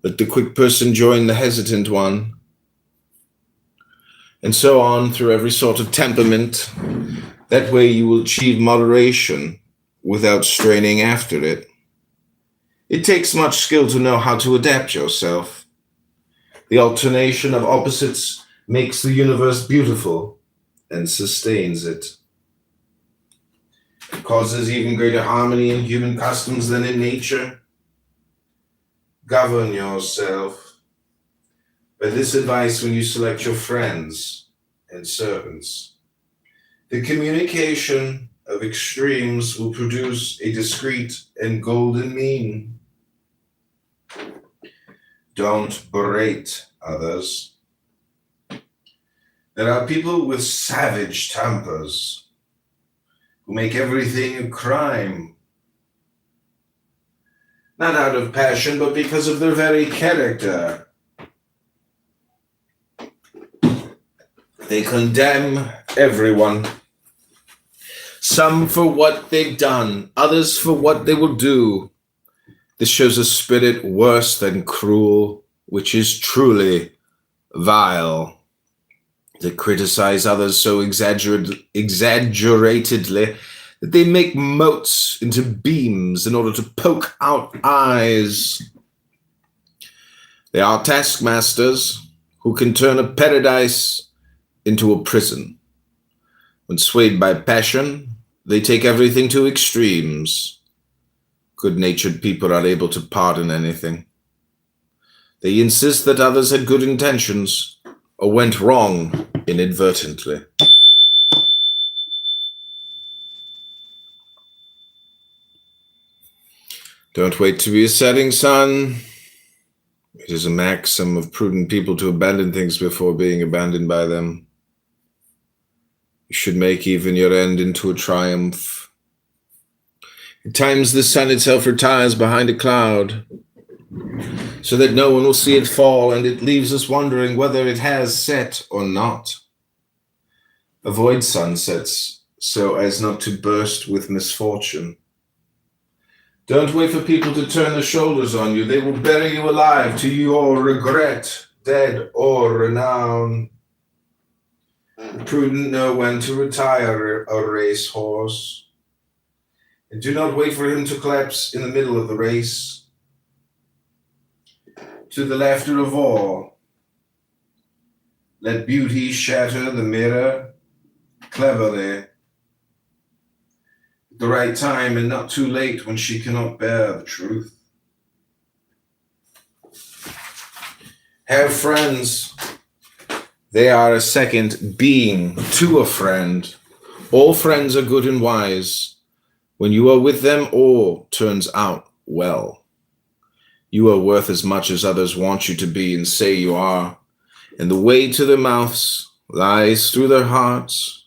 Let the quick person join the hesitant one, and so on through every sort of temperament. That way you will achieve moderation without straining after it. It takes much skill to know how to adapt yourself. The alternation of opposites makes the universe beautiful and sustains it. It causes even greater harmony in human customs than in nature. Govern yourself by this advice when you select your friends and servants. The communication of extremes will produce a discreet and golden mean. Don't berate others. There are people with savage tempers who make everything a crime. Not out of passion, but because of their very character. They condemn everyone. Some for what they've done, others for what they will do. This shows a spirit worse than cruel, which is truly vile. They criticize others so exaggeratedly that they make motes into beams in order to poke out eyes. They are taskmasters who can turn a paradise into a prison. When swayed by passion, they take everything to extremes. Good-natured people are able to pardon anything. They insist that others had good intentions or went wrong inadvertently. Don't wait to be a setting sun. It is a maxim of prudent people to abandon things before being abandoned by them. You should make even your end into a triumph. At times the sun itself retires behind a cloud, so that no one will see it fall, and it leaves us wondering whether it has set or not. Avoid sunsets so as not to burst with misfortune. Don't wait for people to turn their shoulders on you. They will bury you alive to your regret, dead or renown. The prudent know when to retire a racehorse. And do not wait for him to collapse in the middle of the race. To the laughter of all, let beauty shatter the mirror cleverly. At the right time and not too late when she cannot bear the truth. Have friends. They are a second being to a friend. All friends are good and wise. When you are with them, all turns out well. You are worth as much as others want you to be and say you are. And the way to their mouths lies through their hearts.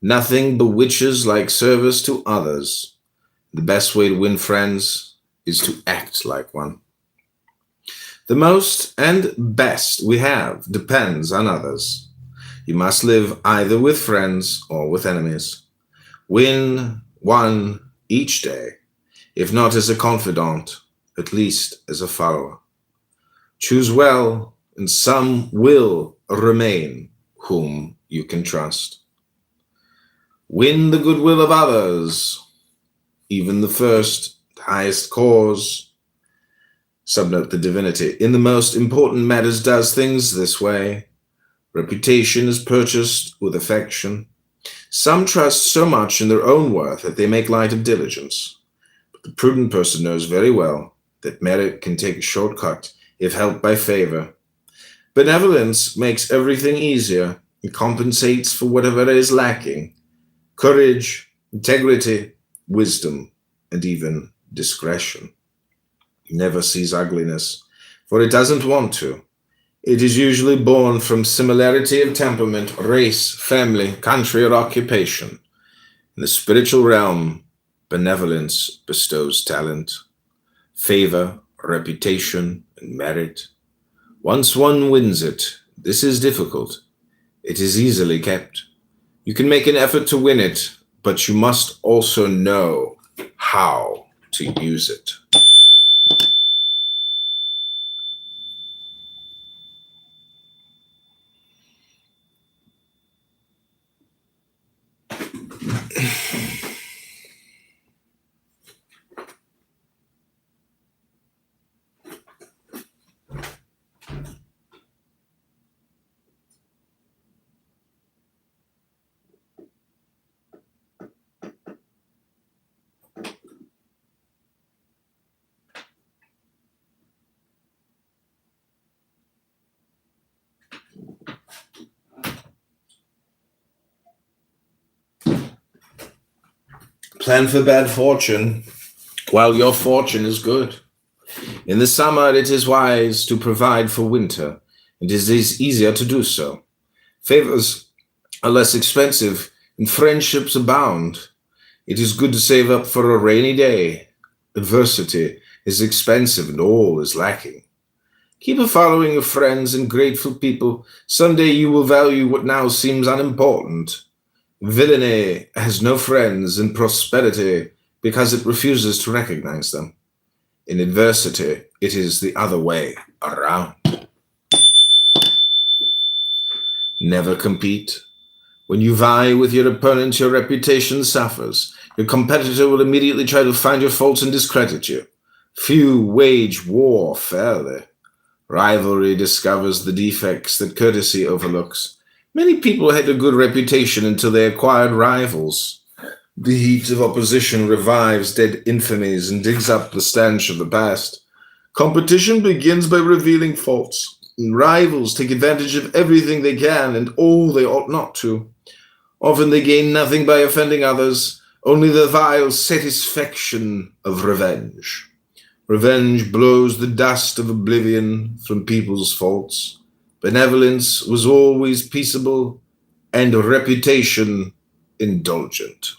Nothing bewitches like service to others. The best way to win friends is to act like one. The most and best we have depends on others. You must live either with friends or with enemies. Win one each day, if not as a confidant, at least as a follower. Choose well, and some will remain whom you can trust. Win the goodwill of others, even the first, highest cause. Subnote the divinity. In the most important matters does things this way. Reputation is purchased with affection. Some trust so much in their own worth that they make light of diligence. But the prudent person knows very well that merit can take a shortcut if helped by favor. Benevolence makes everything easier and compensates for whatever is lacking. Courage, integrity, wisdom, and even discretion. It never sees ugliness, for it doesn't want to. It is usually born from similarity of temperament, race, family, country, or occupation. In the spiritual realm, benevolence bestows talent, favor, reputation, and merit. Once one wins it, this is difficult. It is easily kept. You can make an effort to win it, but you must also know how to use it. Plan for bad fortune while your fortune is good. In the summer, it is wise to provide for winter. It is easier to do so. Favors are less expensive and friendships abound. It is good to save up for a rainy day. Adversity is expensive and all is lacking. Keep a following of friends and grateful people. Someday you will value what now seems unimportant. Villainy has no friends in prosperity because it refuses to recognize them. In adversity, it is the other way around. Never compete. When you vie with your opponent, your reputation suffers. Your competitor will immediately try to find your faults and discredit you. Few wage war fairly. Rivalry discovers the defects that courtesy overlooks. Many people had a good reputation until they acquired rivals. The heat of opposition revives dead infamies and digs up the stench of the past. Competition begins by revealing faults, and rivals take advantage of everything they can and all they ought not to. Often they gain nothing by offending others, only the vile satisfaction of revenge. Revenge blows the dust of oblivion from people's faults. Benevolence was always peaceable, and reputation indulgent.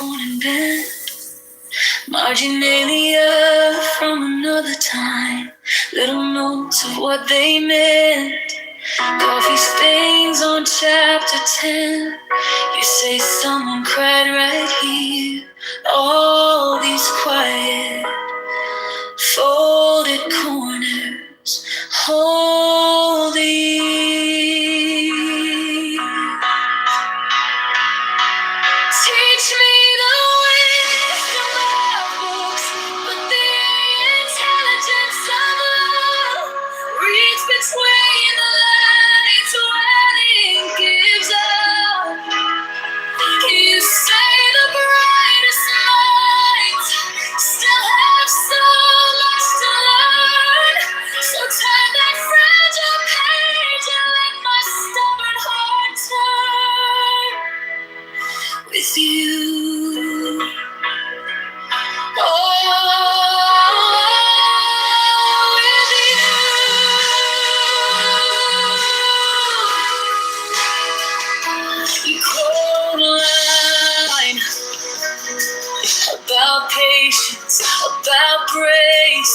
torn and bent. Marginalia from another time. Little notes of what they meant. Coffee stains on chapter 10. You say someone cried right here. All these quiet folded corners holding. Teach me the wisdom of books, but the intelligence of love reads between the lines when it gives up. You say the brightest minds still have so much to learn. So turn that fragile page and let my stubborn heart turn with you. Oh, with you. You quote a line about patience, about grace.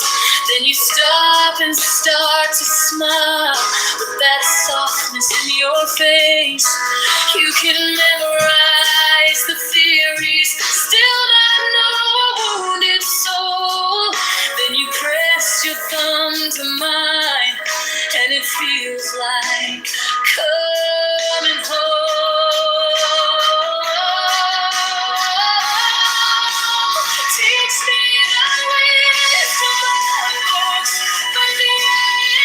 Then you stop and start to smile with that softness in your face. You can memorize the theories, still not know a wounded soul. Then you press your thumb to mine, and it feels like coming home. Teach me the wisdom of books, but the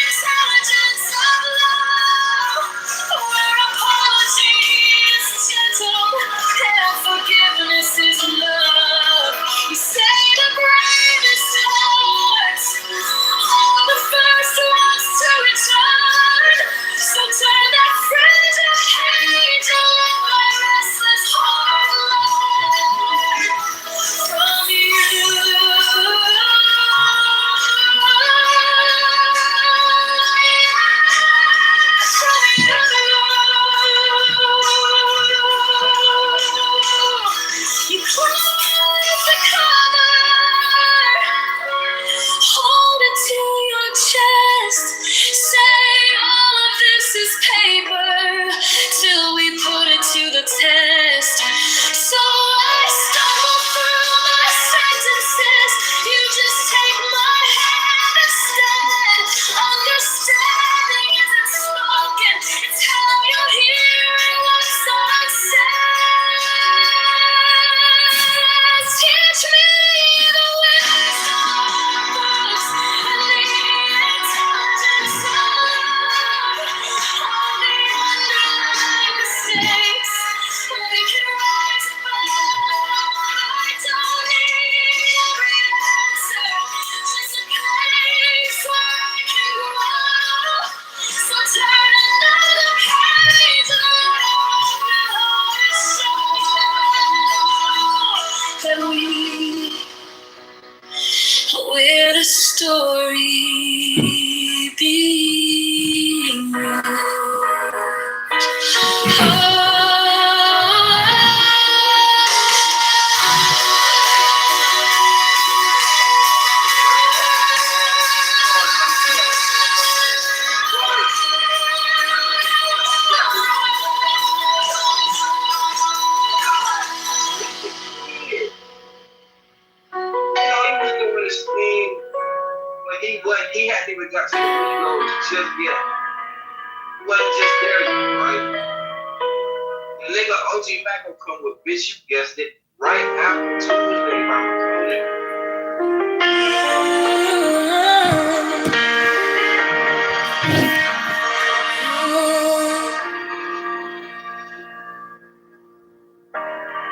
intelligence of love, where apology is gentle and forgiveness is love. You say the bravest hearts are the first ones to return. So turn that fragile page and let my restless heart learn from you. You close the cover, hold it to your chest, say all of this is paper till we put it to the test. So I stumble through my sentences, you just take my hand instead. Understanding isn't spoken, it's how you hear what's unsaid. Teach me the wisdom of books and the intelligence of love. All the underlying mistakes we can rise above. I don't need every answer, just a place where I can grow. So turn another page and let open heart show that we're the story being wrote. He hadn't even got to the window just yet. He wasn't just there yet, right? And nigga OG Mac will come with, bitch, you guessed it, right after Tuesday by recording.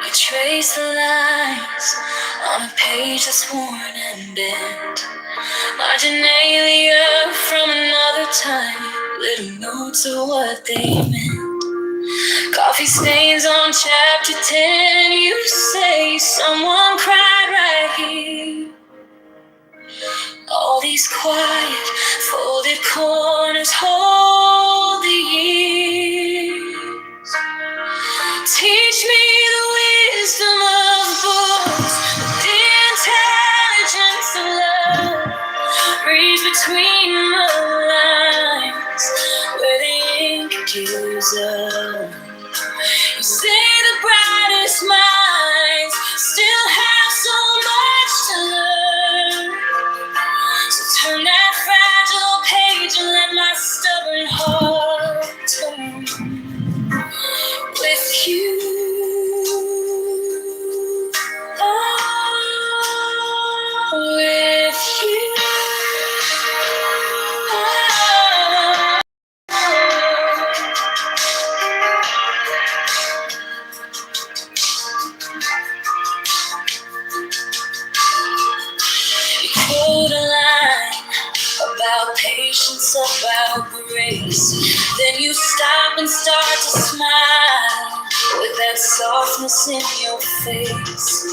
I trace the lines on a page that's worn and bent. Marginalia from another time. Little notes of what they meant. Coffee stains on chapter 10. You say someone cried right here. All these quiet, folded corners hold the years. Teach me the wisdom of freeze between the lines where the ink gives up. You say the brightest minds still have so much to learn. So turn that fragile page and let my stubborn heart turn with you. With you. You quote a line about patience, about grace. Then you stop and start to smile with that softness in your face.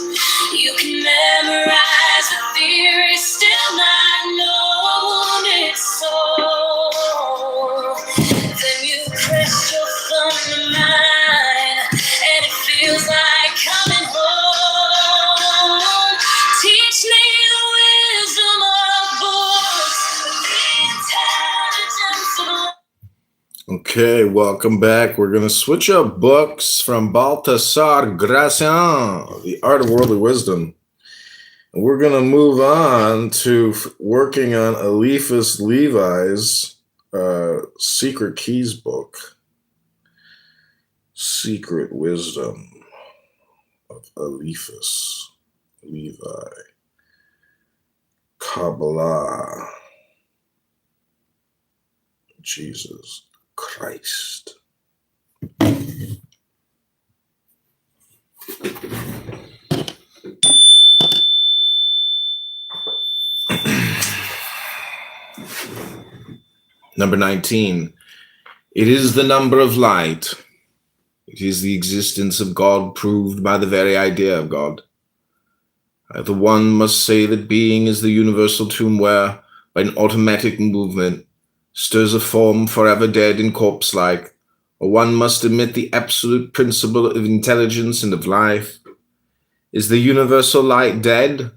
You can memorize the theory, still not know a wounded soul. Then you press your thumb to mine, and it feels like coming home. Teach me the wisdom of books, the intelligence of. Okay, welcome back. We're going to switch up books from Baltasar Gracian, The Art of Worldly Wisdom. And we're going to move on to working on Eliphas Levi's Secret Keys book, Secret Wisdom of Eliphas Levi, Kabbalah, Jesus Christ. Number 19. It is the number of light. It is the existence of God proved by the very idea of God. Either one must say that being is the universal tomb where, by an automatic movement, stirs a form forever dead and corpse-like, or one must admit the absolute principle of intelligence and of life. Is the universal light dead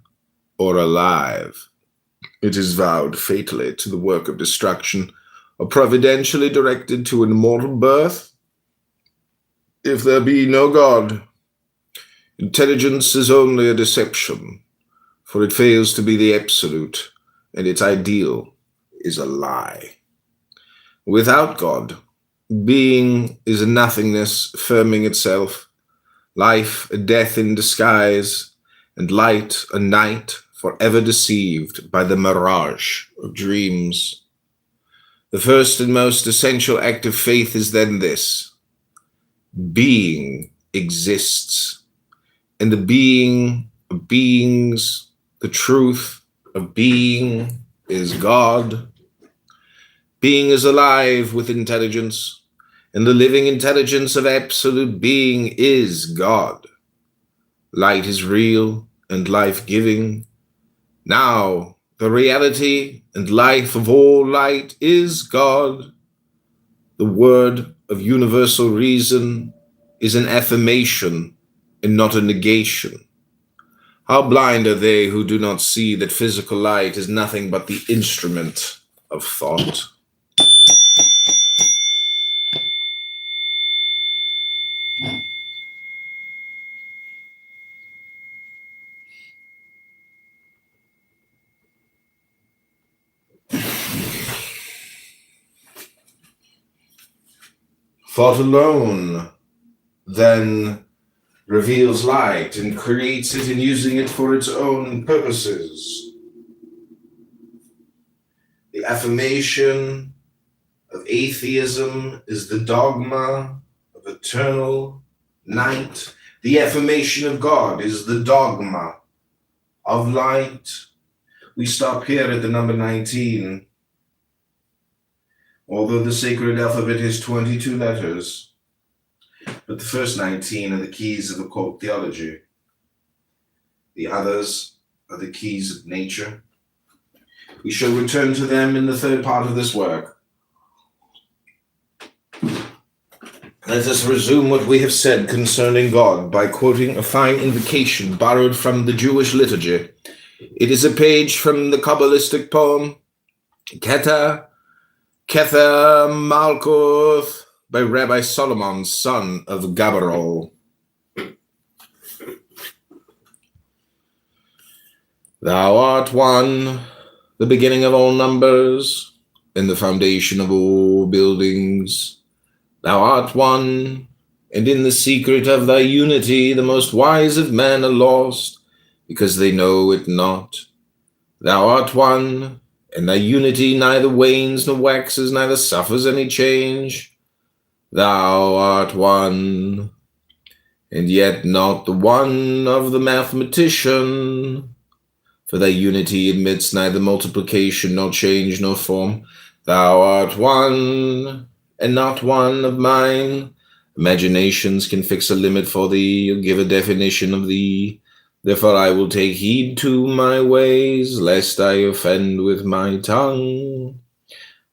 or alive? It is vowed fatally to the work of destruction, or providentially directed to an immortal birth. If there be no God, intelligence is only a deception, for it fails to be the absolute, and its ideal is a lie. Without God, being is a nothingness firming itself, life a death in disguise, and light a night forever deceived by the mirage of dreams. The first and most essential act of faith is then this: being exists, and the being of beings, the truth of being, is God. Being is alive with intelligence, and the living intelligence of absolute being is God. Light is real and life-giving. Now, the reality and life of all light is God. The word of universal reason is an affirmation and not a negation. How blind are they who do not see that physical light is nothing but the instrument of thought? Thought alone then reveals light and creates it in using it for its own purposes. The affirmation of atheism is the dogma of eternal night. The affirmation of God is the dogma of light. We stop here at the number 19. Although the sacred alphabet has 22 letters, but the first 19 are the keys of occult theology. The others are the keys of nature. We shall return to them in the third part of this work. Let us resume what we have said concerning God by quoting a fine invocation borrowed from the Jewish liturgy. It is a page from the Kabbalistic poem, Kether Malkuth by Rabbi Solomon, son of Gabarol. Thou art one, the beginning of all numbers, and the foundation of all buildings. Thou art one, and in the secret of thy unity the most wise of men are lost, because they know it not. Thou art one, and thy unity neither wanes nor waxes, neither suffers any change. Thou art one, and yet not the one of the mathematician. For thy unity admits neither multiplication nor change nor form. Thou art one, and not one of mine. Imaginations can fix a limit for thee, or give a definition of thee. Therefore I will take heed to my ways, lest I offend with my tongue.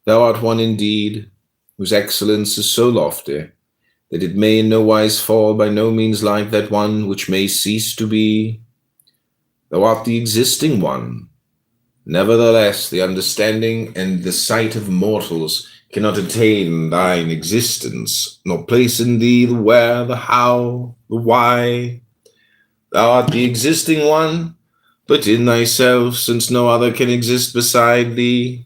Thou art one indeed, whose excellence is so lofty, that it may in no wise fall, by no means like that one which may cease to be. Thou art the existing one. Nevertheless, the understanding and the sight of mortals cannot attain thine existence, nor place in thee the where, the how, the why. Thou art the existing one, but in thyself, since no other can exist beside thee.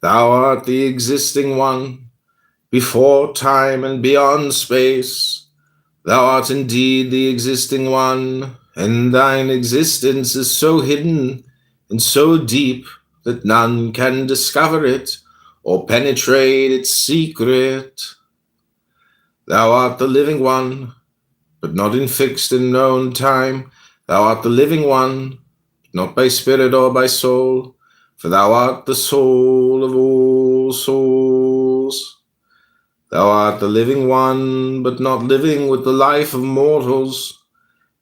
Thou art the existing one, before time and beyond space. Thou art indeed the existing one, and thine existence is so hidden and so deep that none can discover it or penetrate its secret. Thou art the living one, but not in fixed and known time. Thou art the living one, not by spirit or by soul, for thou art the soul of all souls. Thou art the living one, but not living with the life of mortals,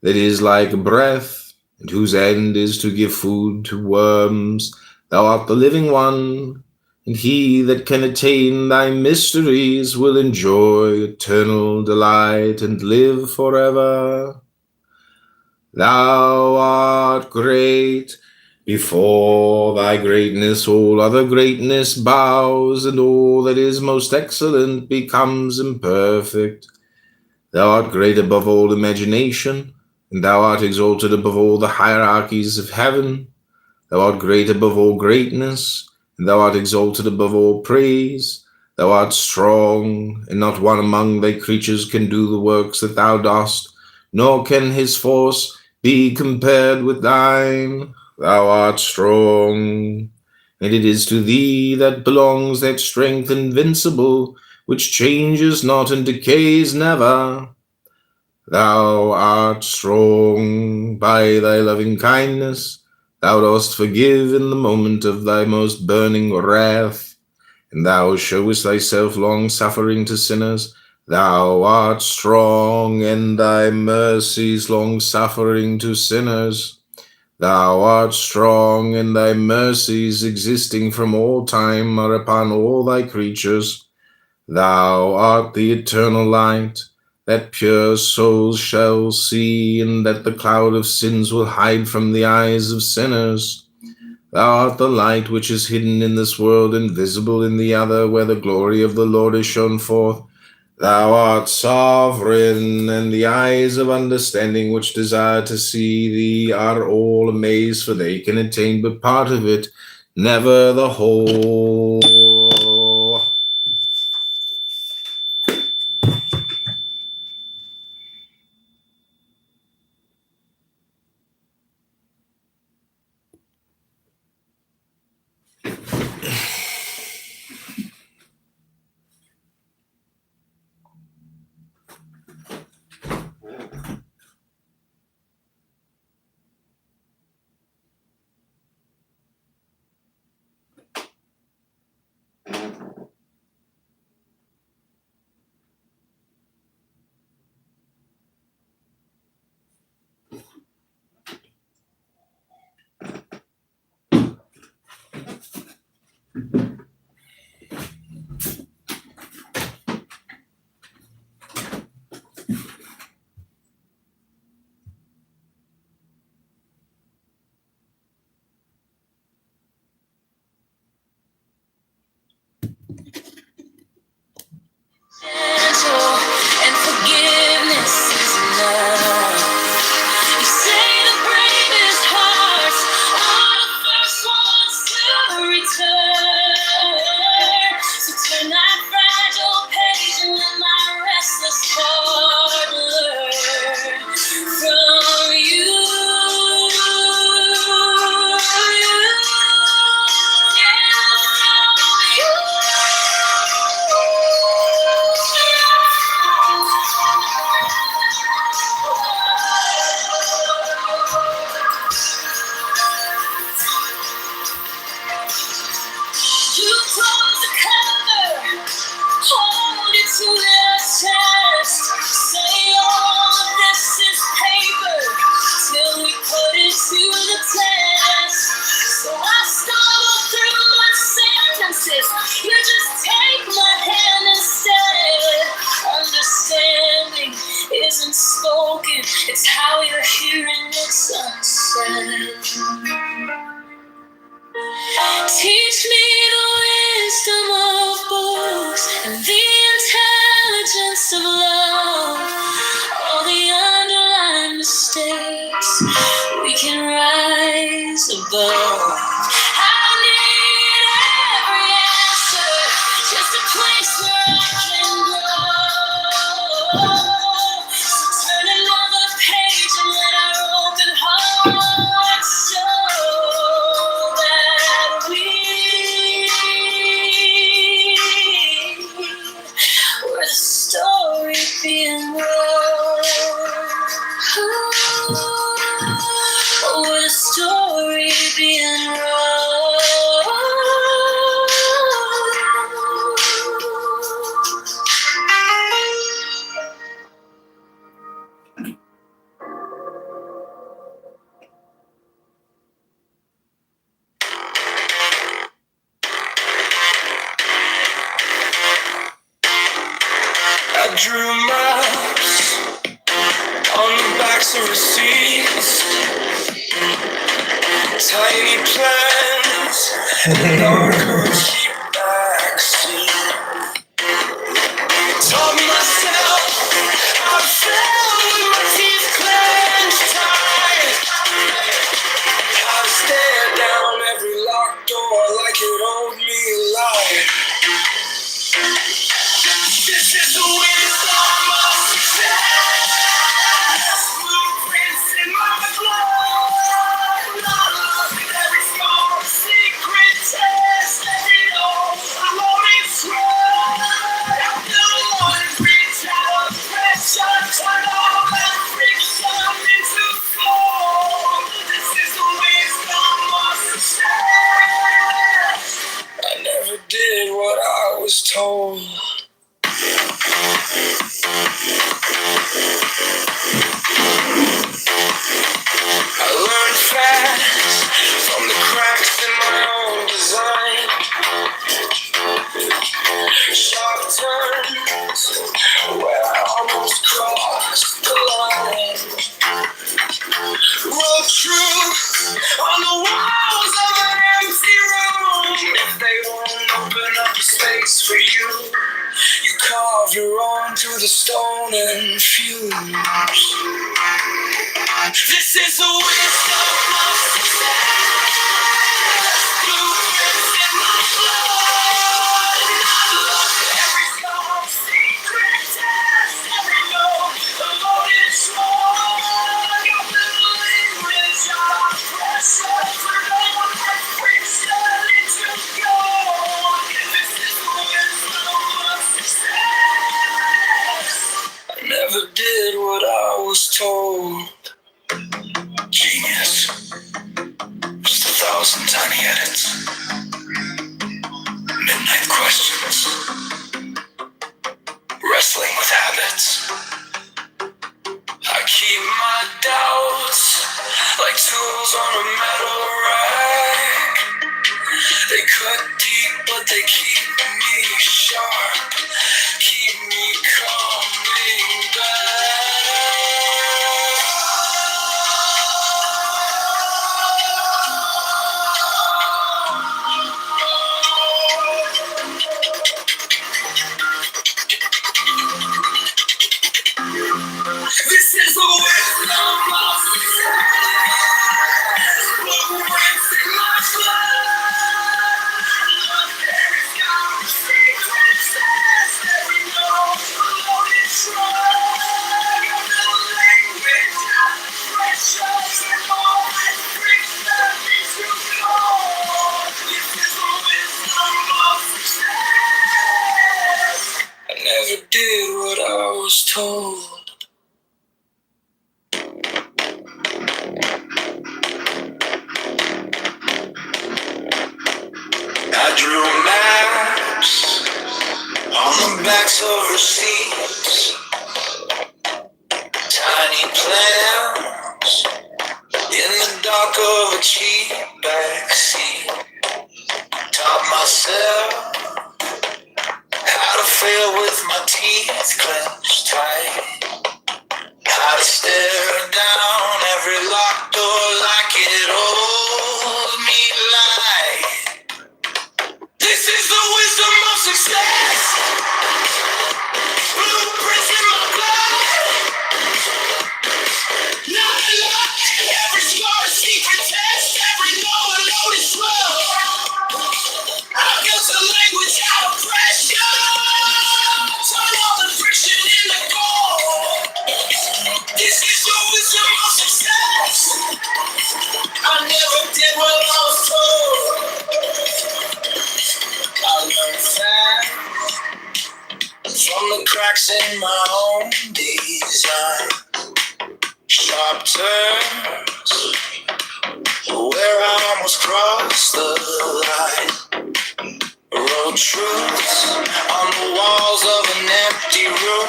that is like breath, and whose end is to give food to worms. Thou art the living one, and he that can attain thy mysteries will enjoy eternal delight and live forever. Thou art great. Before thy greatness all other greatness bows, and all that is most excellent becomes imperfect. Thou art great above all imagination, and thou art exalted above all the hierarchies of heaven. Thou art great above all greatness, and thou art exalted above all praise. Thou art strong, and not one among thy creatures can do the works that thou dost, nor can his force be compared with thine. Thou art strong, and it is to thee that belongs that strength invincible, which changes not and decays never. Thou art strong by thy loving kindness. Thou dost forgive in the moment of thy most burning wrath, and thou showest thyself long-suffering to sinners. Thou art strong, and thy mercies long-suffering to sinners. Thou art strong, and thy mercies existing from all time are upon all thy creatures. Thou art the eternal light, that pure souls shall see, and that the cloud of sins will hide from the eyes of sinners. Thou art the light which is hidden in this world and visible in the other, where the glory of the Lord is shown forth. Thou art sovereign, and the eyes of understanding which desire to see thee are all amazed, for they can attain but part of it, never the whole. Gentle and forgiveness is enough. You say the bravest hearts are the first ones to return. So turn that fragile page and let my restless heart learn from you. You close the cover, hold it to your chest. Say all of this is paper till we put it to the test. So I stumble through my sentences. You just take my hand instead. Understanding isn't spoken, it's how you're hearing it's unsaid. Teach me the wisdom of books and the intelligence of love. All the underlying mistakes we can rise above. I need every answer, just a place where I can grow. So turn another page and let our open hearts show that we're the story being wrote. We're the story being I drew maps on the backs of receipts, tiny plans, and dark cheap backseat. Told myself I fell with my teeth clenched tight. I'd stare down every locked door like it owed me life. This is the wisdom of success. Blueprints in my blood. Love in every small secret test. Every door alone is trust. I'm the one reach out of pressure. Turn all that friction into gold. This is the wisdom of success. I never did what I was told. I learned fast from the cracks in my own design. Sharp turns where I almost crossed the line. Wrote truth on the walls of an empty room. If they won't open up a space for you, you carve your own to the stone and fuse. This is the wisdom of success. Blueprints in my blood. Unlock every small secret test. Every door, the loaded sword. Got the language of pressure. Turn on that friction into gold. This is the wisdom of success. I never did what I was told. Genius. Just 1,000 tiny edits. Midnight questions. Wrestling with habits. I keep my doubts like tools on a metal rack. They cut deep but they keep me sharp, keep me coming back. This is the wisdom of success. Blueprints in my blood. Every scar, secret says every note, loaded truck. The language of pressures and all that brings them into flow. This is the wisdom of success. I never did what I was told. I drew maps on the backs of receipts, tiny plans in the dark of a cheap backseat. Taught myself how to fail with my teeth clenched tight, how to stare down every locked door like it owes me light. This is the wisdom of success. Blueprints in my blood. Not a luck. Every scar a secret test. Every no unloaded drug. I built a language out of pressure. Turn all the friction into gold. This is the wisdom of success. I never did what I was told. I learned fast from the cracks in my own design. Sharp turns where I almost crossed the line. Wrote truths on the walls of an empty room.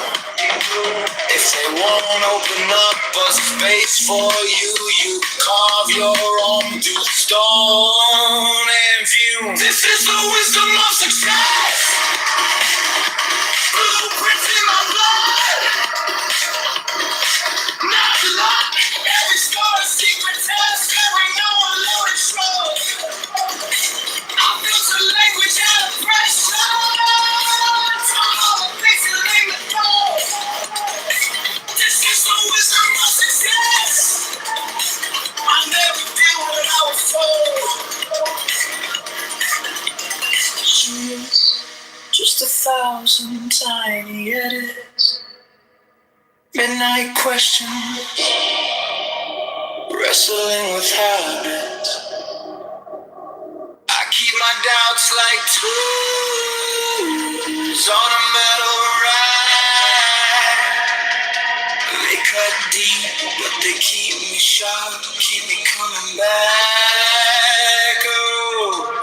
If they won't open up a space for you, you carve your own to stone and fume. This is the wisdom of success. Blueprints in my blood. Not luck. Every scar a secret test. Every no unloaded shrug. I built a language out of pressure. Turn all the faces in the door. This is the wisdom of success. I never did what I was told. Just 1,000 tiny edits. Midnight questions. Wrestling with habits. I keep my doubts like tools on a metal rack. They cut deep, but they keep me sharp, keep me coming back. Oh.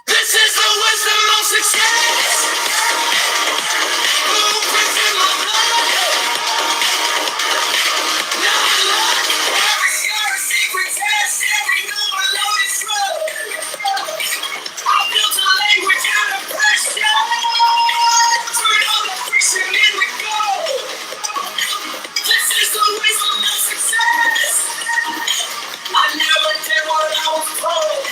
This is the wisdom of success. Blueprints in my blood. Not luck. Every scar a secret test. Every no unloaded drug. I built a language out of pressure. Turn all the friction into gold. This is the wisdom of success. I never did what I was told.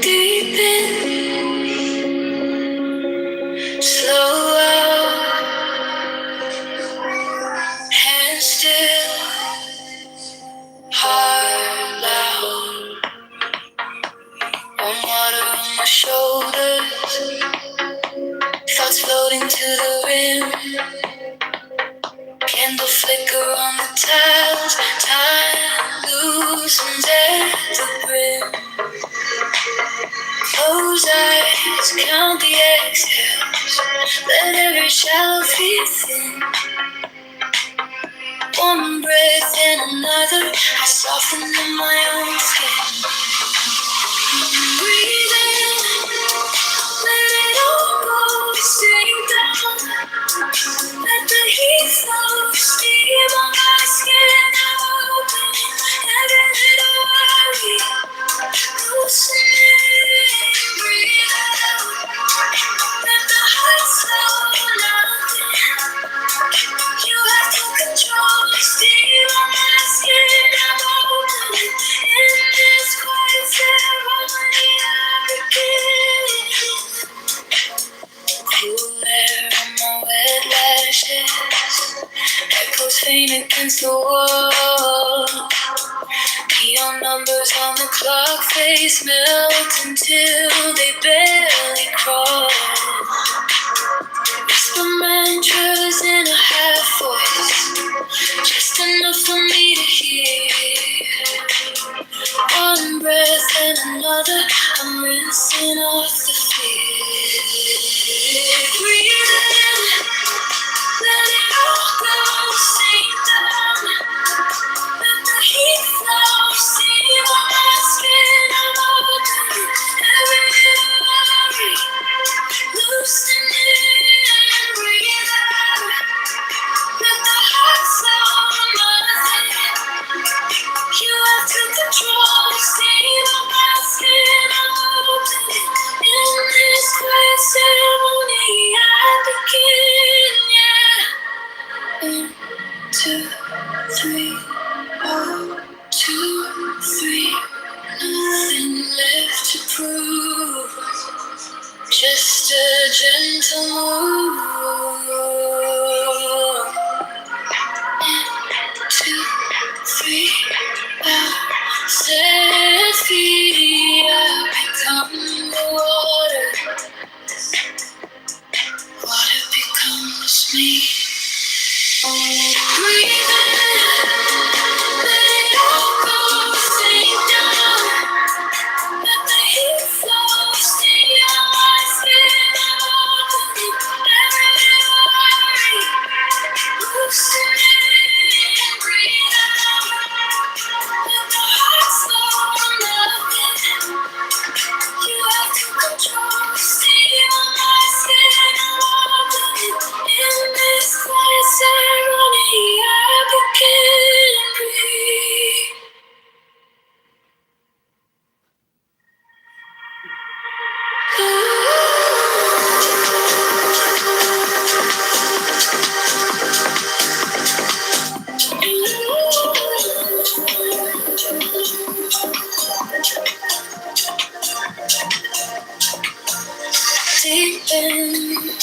Deep in, slow out, hands still, heart loud, warm water on my shoulders, thoughts floating to the rim, candle flicker on the tiles, time loosens breath in, one breath in another, I soften in my own skin. Breathe in, let it all go, sink down. Let the heat flow, steam on my skin. I'm open, every little worry, loosen it, breathe out. Let the heart slow down. You have to control, steam on my skin. I'm open, in this quiet ceremony I begin. Cool air on my wet lashes, echoes faint against the wall. Neon numbers on the clock face melt until they barely crawl. Whisper mantras in a half voice, just enough for me to hear. One breath and another, I'm rinsing off the fear. Breathe in, let it all go, sink down. Let the heat flow, steam on my skin. I'm open, every little worry, loosen it and breathe out. Let the heart slow nothing. You have to control, steam on my skin. I'm open, in this quiet ceremony I begin, yeah. 1, 2, 3, 1, 2, 3. Nothing left to prove, just a gentle move. 1, 2, 3, set free. I become the water, water becomes me. Breathe in, let it all go, sink down. Let the heat flow, stay on my skin. I'm open, every little worry, loosen it and breathe out. Let the heart slow nothing. You have to control, stay on my skin. I'm open, in this quiet ceremony I begin, breathe. Deep in,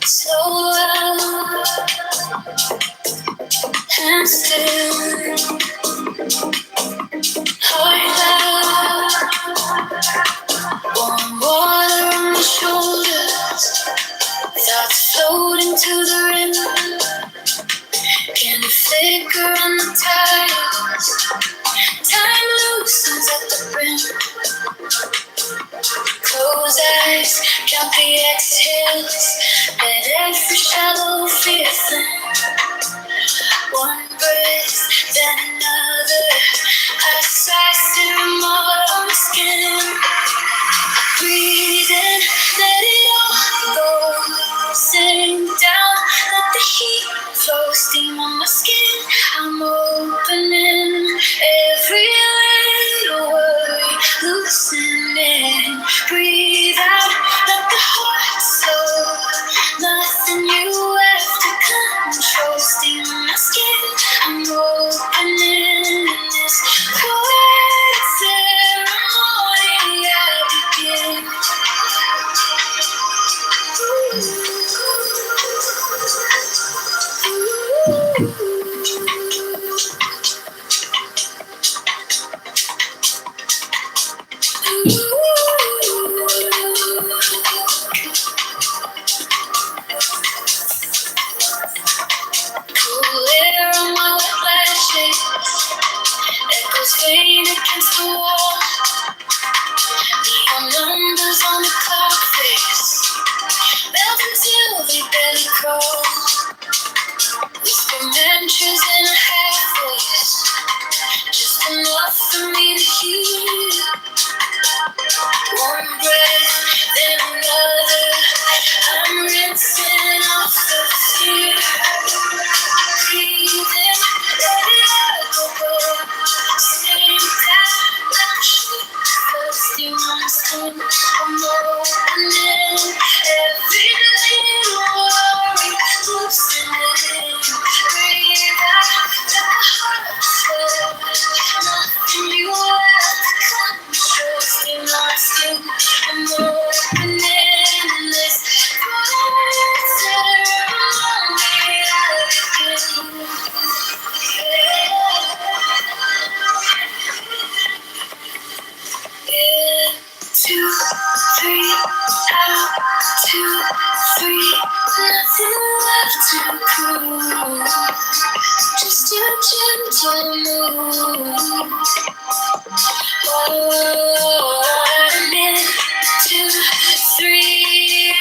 so out, and still, heart out. Warm water on my shoulders, thoughts floating to the rim. Candle flicker on the tiles, time loosens at the brim. Close eyes, count the exhales, let every shallow fear thin. One breath, then another, gentle moves. 1 minute, 2, 3, I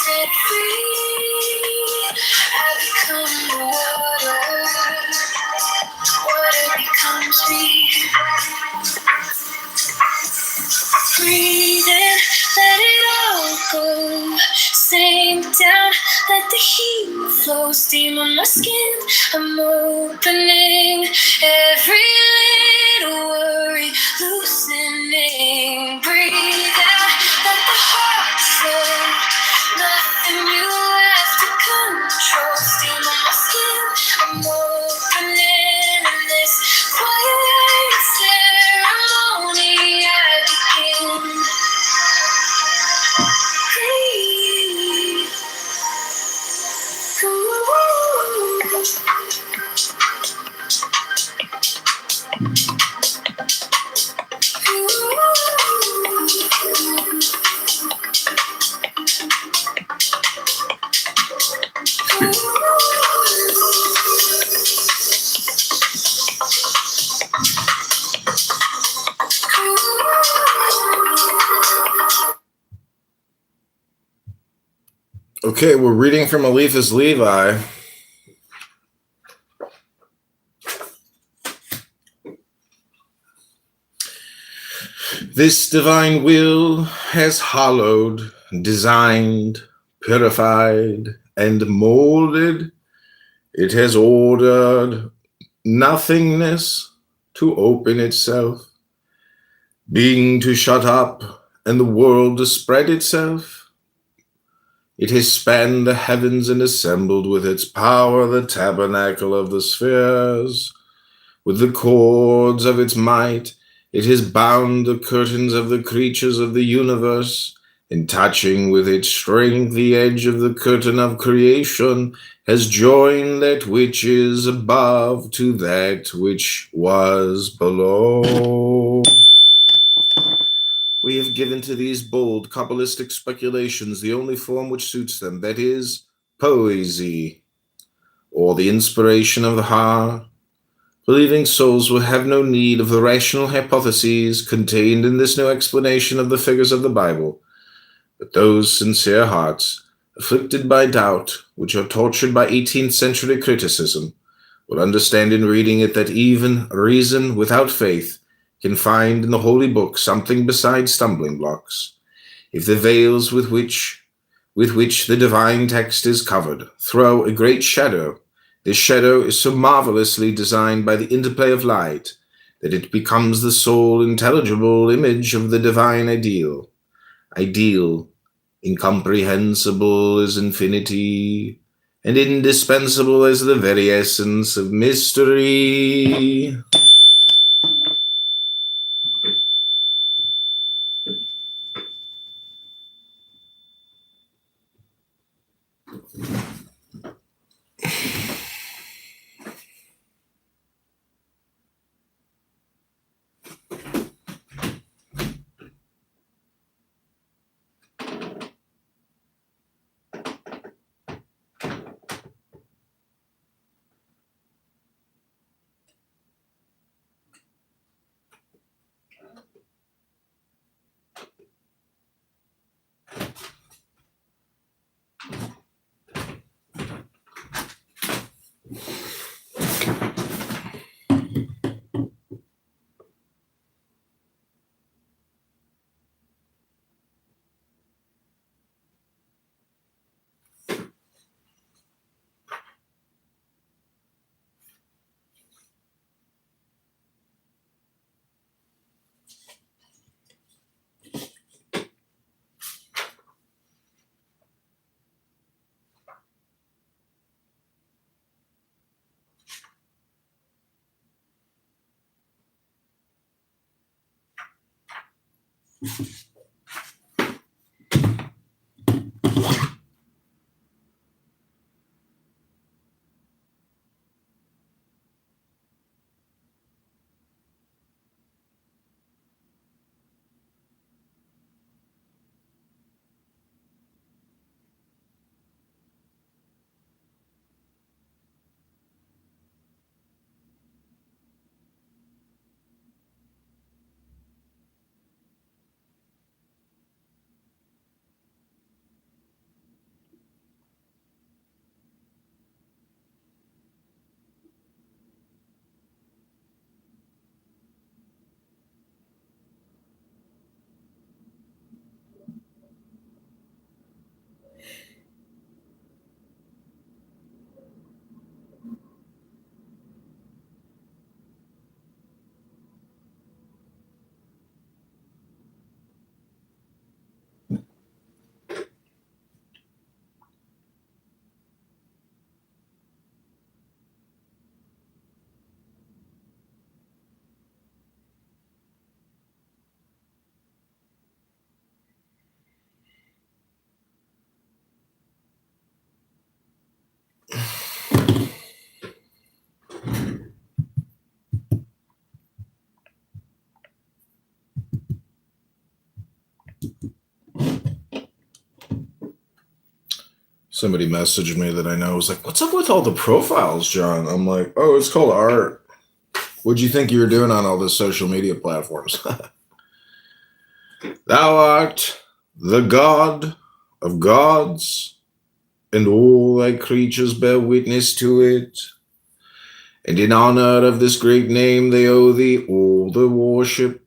set free. I become the water becomes me. Breathe in, let it all go. Sink down, let the heat flow. Steam on my skin, I'm opening every little worry, loosening. Breathe out, let the heart flow. Nothing you have to control. Steam on my skin, I'm opening this quiet ceremony. I begin. Breathe. Okay, we're reading from Eliphas Levi. This divine will has hollowed, designed, purified, and molded. It has ordered nothingness to open itself, being to shut up, and the world to spread itself. It has spanned the heavens and assembled with its power the tabernacle of the spheres. With the cords of its might, it has bound the curtains of the creatures of the universe, and touching with its strength the edge of the curtain of creation, has joined that which is above to that which was below. We have given to these bold Kabbalistic speculations the only form which suits them, that is, poesy, or the inspiration of the heart. Believing souls will have no need of the rational hypotheses contained in this new explanation of the figures of the Bible, but those sincere hearts, afflicted by doubt, which are tortured by 18th century criticism, will understand in reading it that even reason without faith can find in the holy book something besides stumbling blocks. If the veils with which the divine text is covered throw a great shadow, this shadow is so marvelously designed by the interplay of light that it becomes the sole intelligible image of the divine ideal. Ideal, incomprehensible as infinity, and indispensable as the very essence of mystery. Somebody messaged me that I know was like, "What's up with all the profiles, John?" I'm like, "Oh, it's called art. What'd you think you were doing on all the social media platforms?" Thou art the God of gods, and all thy creatures bear witness to it. And in honor of this great name they owe thee all the worship.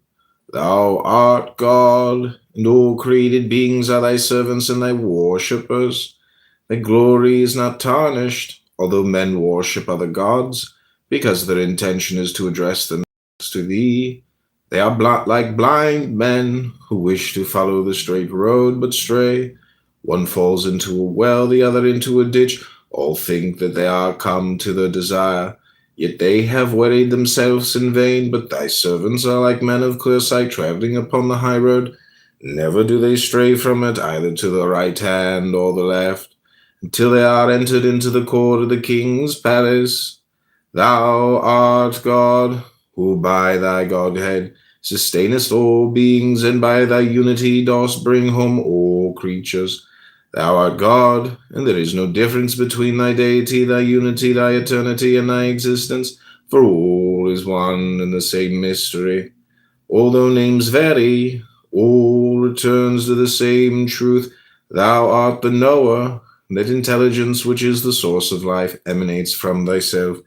Thou art God, and all created beings are thy servants and thy worshippers. Thy glory is not tarnished, although men worship other gods, because their intention is to address them to thee. They are like blind men who wish to follow the straight road but stray. One falls into a well, the other into a ditch. All think that they are come to their desire, yet they have wearied themselves in vain. But thy servants are like men of clear sight, traveling upon the high road. Never do they stray from it, either to the right hand or the left, until they are entered into the court of the king's palace. Thou art God, who by thy Godhead sustainest all beings, and by thy unity dost bring home all creatures. Thou art God, and there is no difference between thy deity, thy unity, thy eternity, and thy existence, for all is one and the same mystery. Although names vary, all returns to the same truth. Thou art the knower, that intelligence which is the source of life emanates from thyself,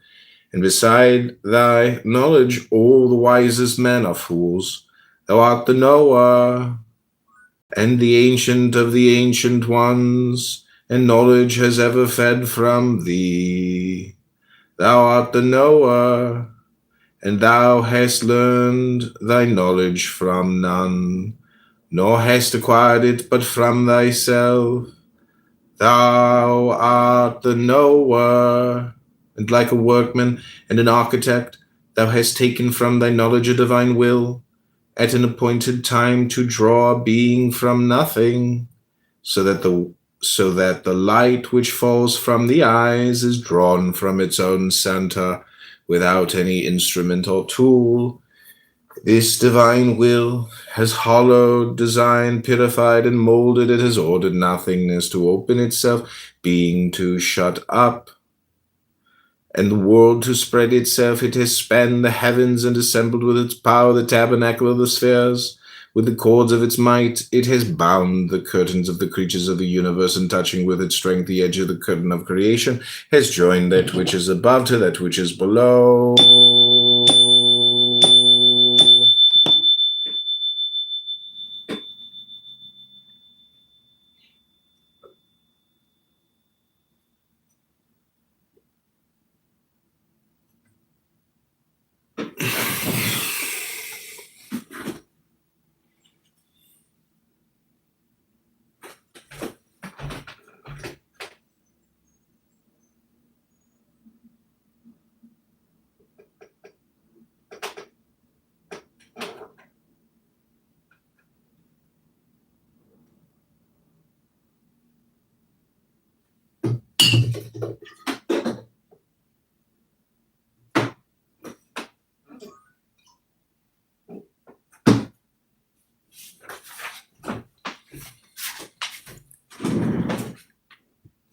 and beside thy knowledge all the wisest men are fools. Thou art the knower, and the ancient of the ancient ones, and knowledge has ever fed from thee. Thou art the knower, and thou hast learned thy knowledge from none, nor hast acquired it but from thyself. Thou art the knower, and like a workman and an architect, thou hast taken from thy knowledge a divine will, at an appointed time to draw a being from nothing, so that the light which falls from the eyes is drawn from its own center, without any instrument or tool. This divine will has hollowed, designed, purified, and molded. It has ordered nothingness to open itself, being to shut up, and the world to spread itself. It has spanned the heavens and assembled with its power the tabernacle of the spheres. With the cords of its might, it has bound the curtains of the creatures of the universe, and touching with its strength the edge of the curtain of creation, has joined that which is above to that which is below.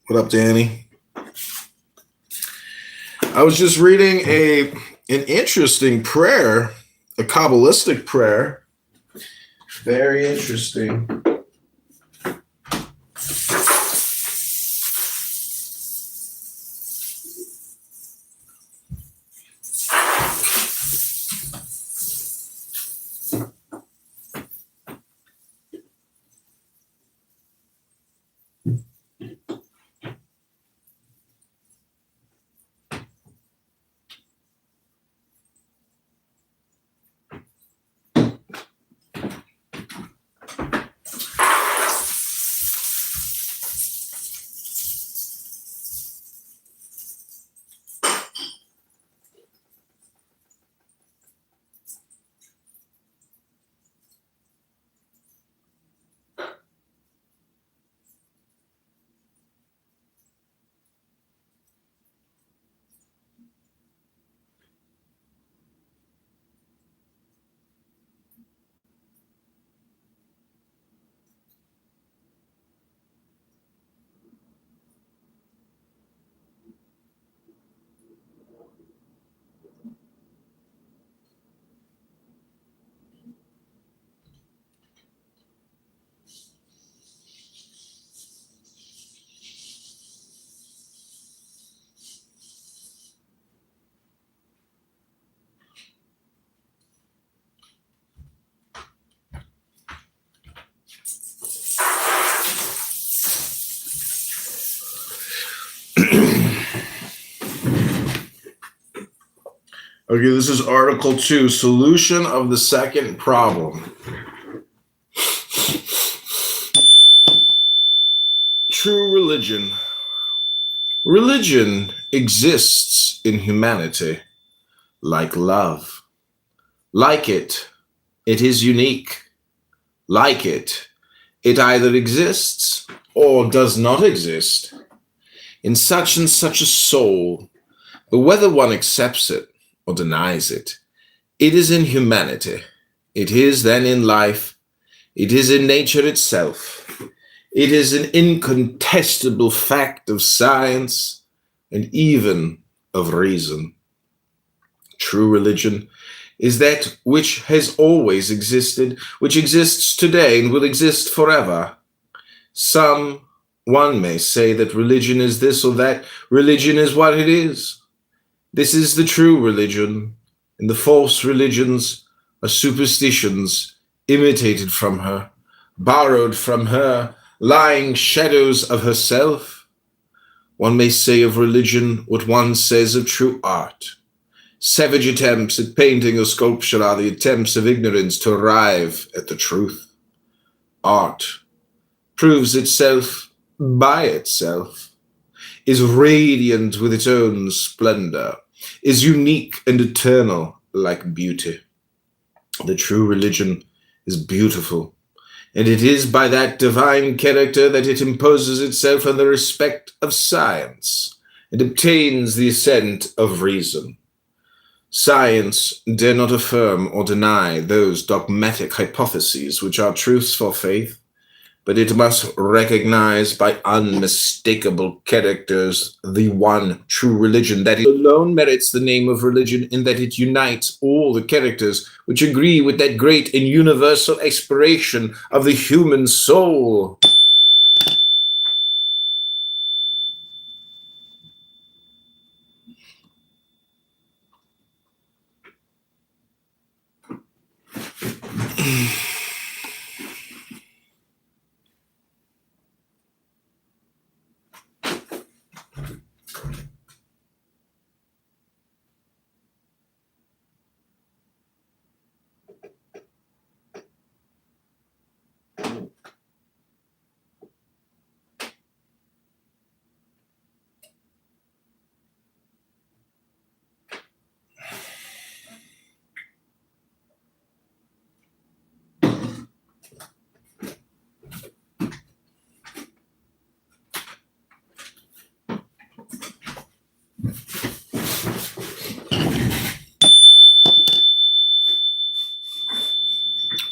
What up, Danny? I was just reading an interesting prayer, a Kabbalistic prayer. Very interesting. Okay, this is Article 2, Solution of the Second Problem. True religion. Religion exists in humanity like love. Like it, it is unique. Like it, it either exists or does not exist in such and such a soul. But whether one accepts it or denies it, it is in humanity. It is then in life. It is in nature itself. It is an incontestable fact of science and even of reason. True religion is that which has always existed, which exists today and will exist forever. One may say that religion is this or that. Religion is what it is. This is the true religion, and the false religions are superstitions imitated from her, borrowed from her, lying shadows of herself. One may say of religion what one says of true art. Savage attempts at painting or sculpture are the attempts of ignorance to arrive at the truth. Art proves itself by itself, is radiant with its own splendor, is unique and eternal like beauty. The true religion is beautiful, and it is by that divine character that it imposes itself on the respect of science and obtains the assent of reason. Science dare not affirm or deny those dogmatic hypotheses which are truths for faith, but it must recognize by unmistakable characters the one true religion that alone merits the name of religion, in that it unites all the characters which agree with that great and universal aspiration of the human soul.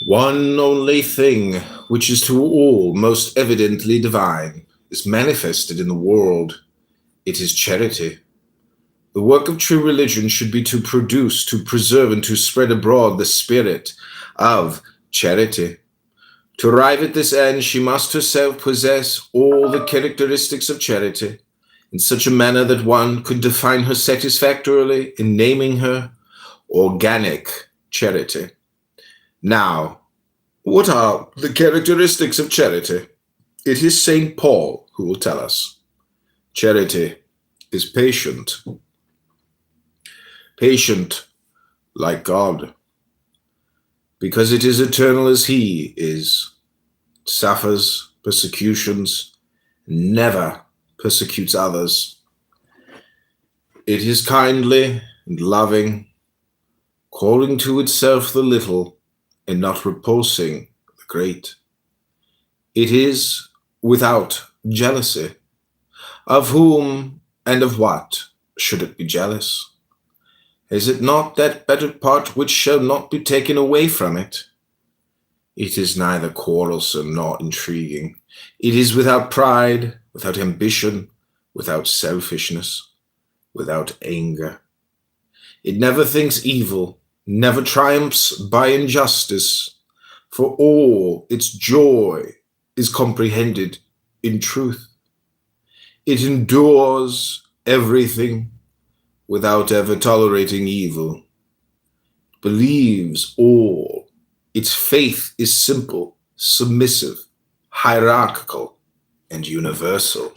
One only thing, which is to all most evidently divine, is manifested in the world. It is charity. The work of true religion should be to produce, to preserve, and to spread abroad the spirit of charity. To arrive at this end, she must herself possess all the characteristics of charity, in such a manner that one could define her satisfactorily in naming her organic charity. Now, what are the characteristics of charity? It is St. Paul who will tell us. Charity is patient. Patient like God, because it is eternal as He is, suffers persecutions, never persecutes others. It is kindly and loving, calling to itself the little and not repulsing the great. It is without jealousy. Of whom and of what should it be jealous? Is it not that better part which shall not be taken away from it? It is neither quarrelsome nor intriguing. It is without pride, without ambition, without selfishness, without anger. It never thinks evil, never triumphs by injustice, for all its joy is comprehended in truth. It endures everything without ever tolerating evil, believes all. Its faith is simple, submissive, hierarchical, and universal.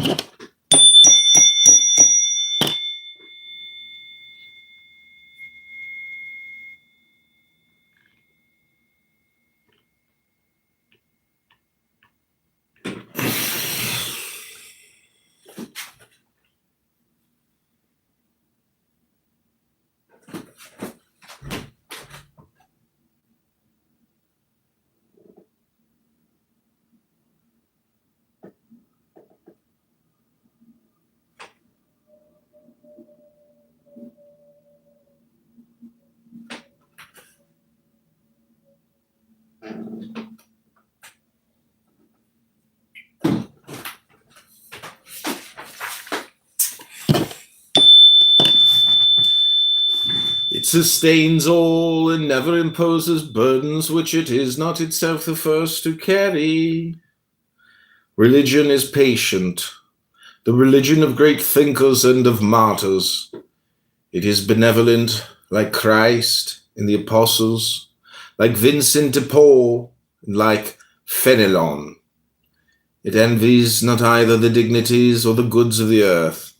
It sustains all and never imposes burdens which it is not itself the first to carry. Religion is patient, the religion of great thinkers and of martyrs. It is benevolent, like Christ and the apostles, like Vincent de Paul, and like Fenelon. It envies not either the dignities or the goods of the earth.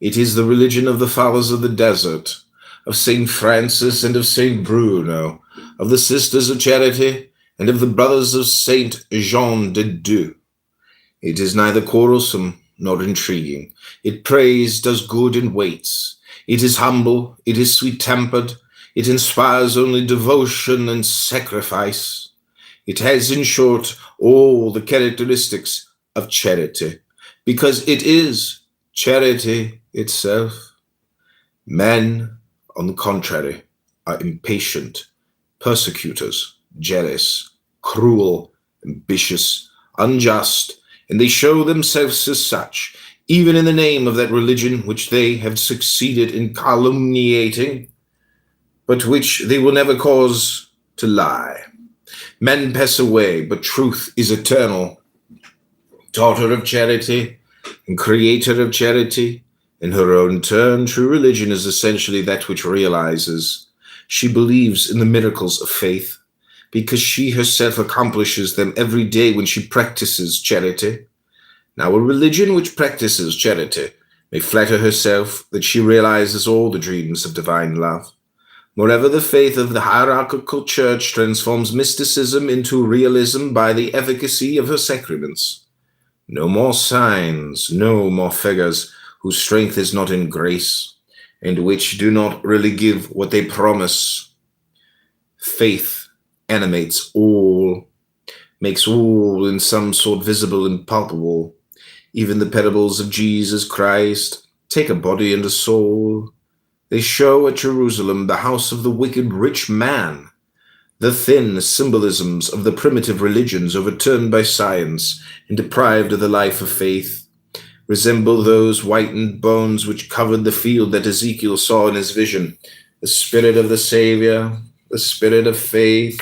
It is the religion of the fathers of the desert, of St. Francis and of St. Bruno, of the Sisters of Charity and of the brothers of St. Jean de Dieu. It is neither quarrelsome nor intriguing. It prays, does good, and waits. It is humble, it is sweet-tempered, it inspires only devotion and sacrifice. It has, in short, all the characteristics of charity, because it is charity itself. Men, on the contrary, are impatient, persecutors, jealous, cruel, ambitious, unjust, and they show themselves as such, even in the name of that religion which they have succeeded in calumniating, but which they will never cause to lie. Men pass away, but truth is eternal. Daughter of charity and creator of charity, in her own turn, true religion is essentially that which realizes. She believes in the miracles of faith, because she herself accomplishes them every day when she practices charity. Now, a religion which practices charity may flatter herself that she realizes all the dreams of divine love. Moreover, the faith of the hierarchical church transforms mysticism into realism by the efficacy of her sacraments. No more signs, no more figures whose strength is not in grace, and which do not really give what they promise. Faith animates all, makes all in some sort visible and palpable. Even the parables of Jesus Christ take a body and a soul. They show at Jerusalem the house of the wicked rich man. The thin symbolisms of the primitive religions overturned by science and deprived of the life of faith resemble those whitened bones which covered the field that Ezekiel saw in his vision. The Spirit of the Savior, the Spirit of faith,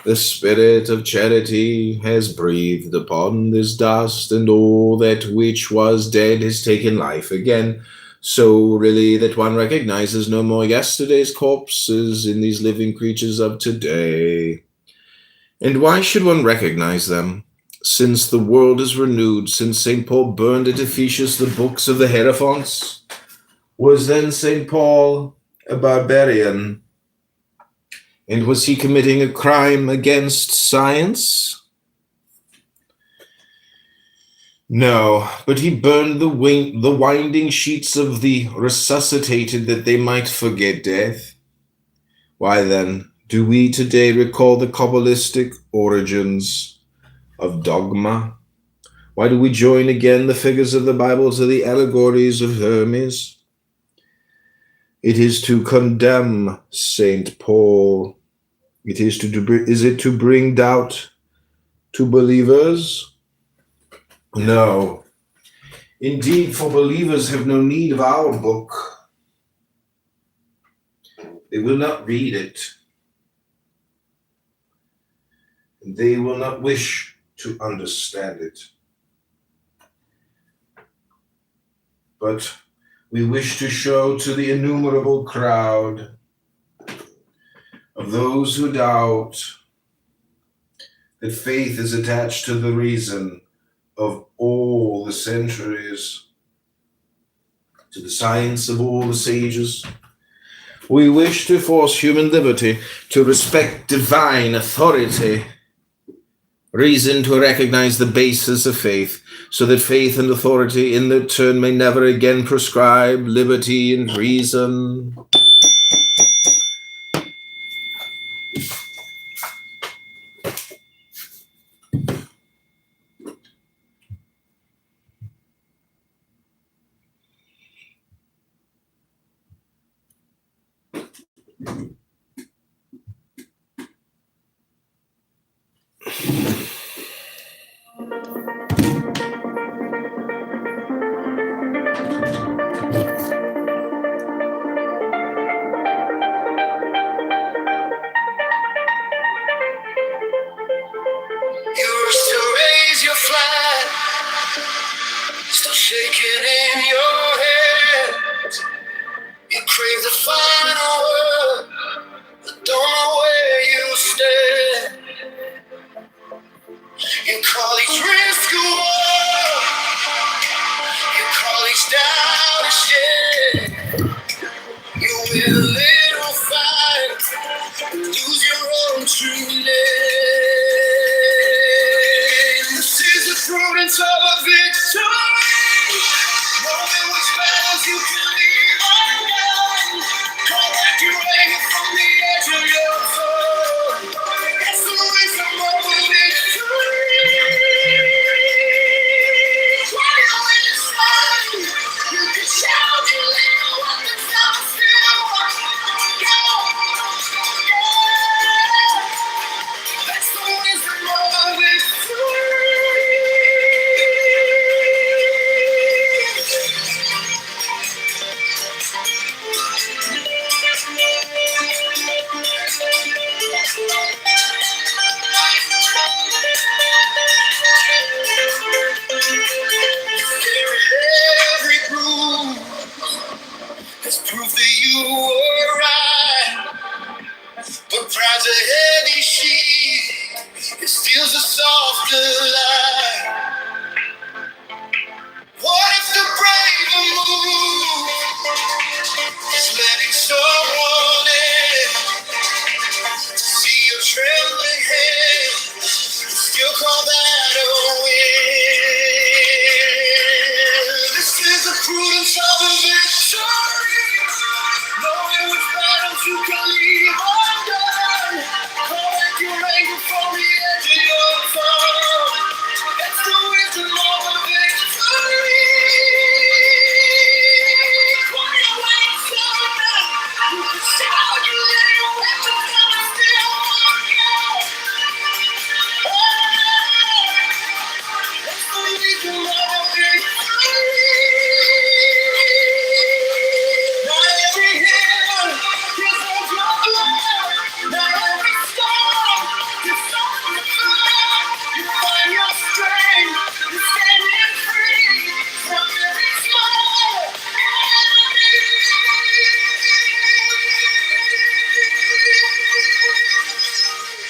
the Spirit of charity has breathed upon this dust, and all that which was dead has taken life again. So really that one recognizes no more yesterday's corpses in these living creatures of today. And why should one recognize them? Since the world is renewed, since St. Paul burned at Ephesus the books of the Hierophants, was then St. Paul a barbarian? And was he committing a crime against science? No, but he burned the winding sheets of the resuscitated that they might forget death. Why then do we today recall the Kabbalistic origins of dogma? Why do we join again the figures of the Bible to the allegories of Hermes? It is to condemn St. Paul. Is it to bring doubt to believers? No. Indeed, for believers have no need of our book. They will not read it. They will not wish to understand it. But we wish to show to the innumerable crowd of those who doubt that faith is attached to the reason of all the centuries, to the science of all the sages. We wish to force human liberty to respect divine authority, reason to recognize the basis of faith, so that faith and authority in their turn may never again prescribe liberty and reason.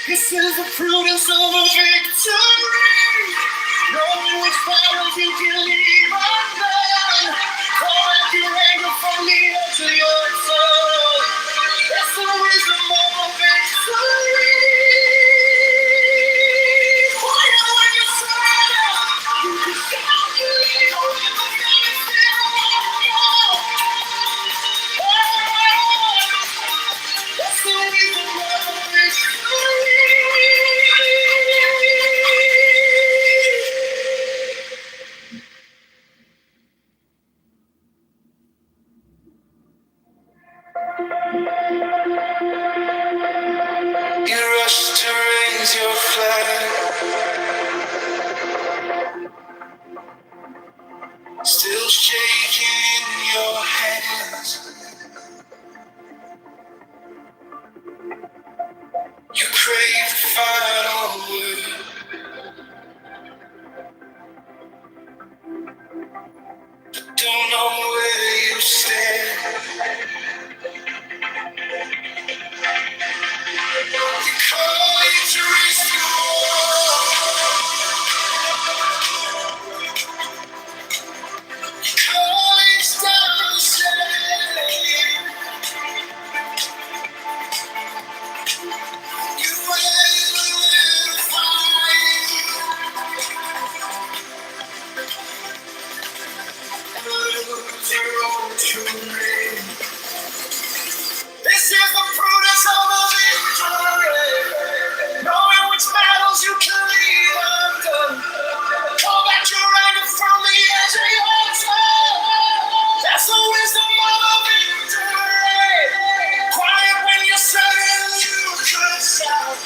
This is the prudence of a victory. Knowing which battles you can leave undone. Call back your anger from the edge of your tongue. That's the wisdom of a victory. Quiet when you surrender. You can shout to leave when the thing is still on. That's the wisdom of a victory. You rush to raise your flag, still shaking in your hands. You crave the final word, but don't know where you stand. You call it to restore, you call it down to shame. You wait a little fight, lose your own true name. This is the prudence of a victory. Knowing which battles you can lead undone. Call back your anger from the edge of your tongue. That's the wisdom of a victory. Quiet when you're certain you could shout.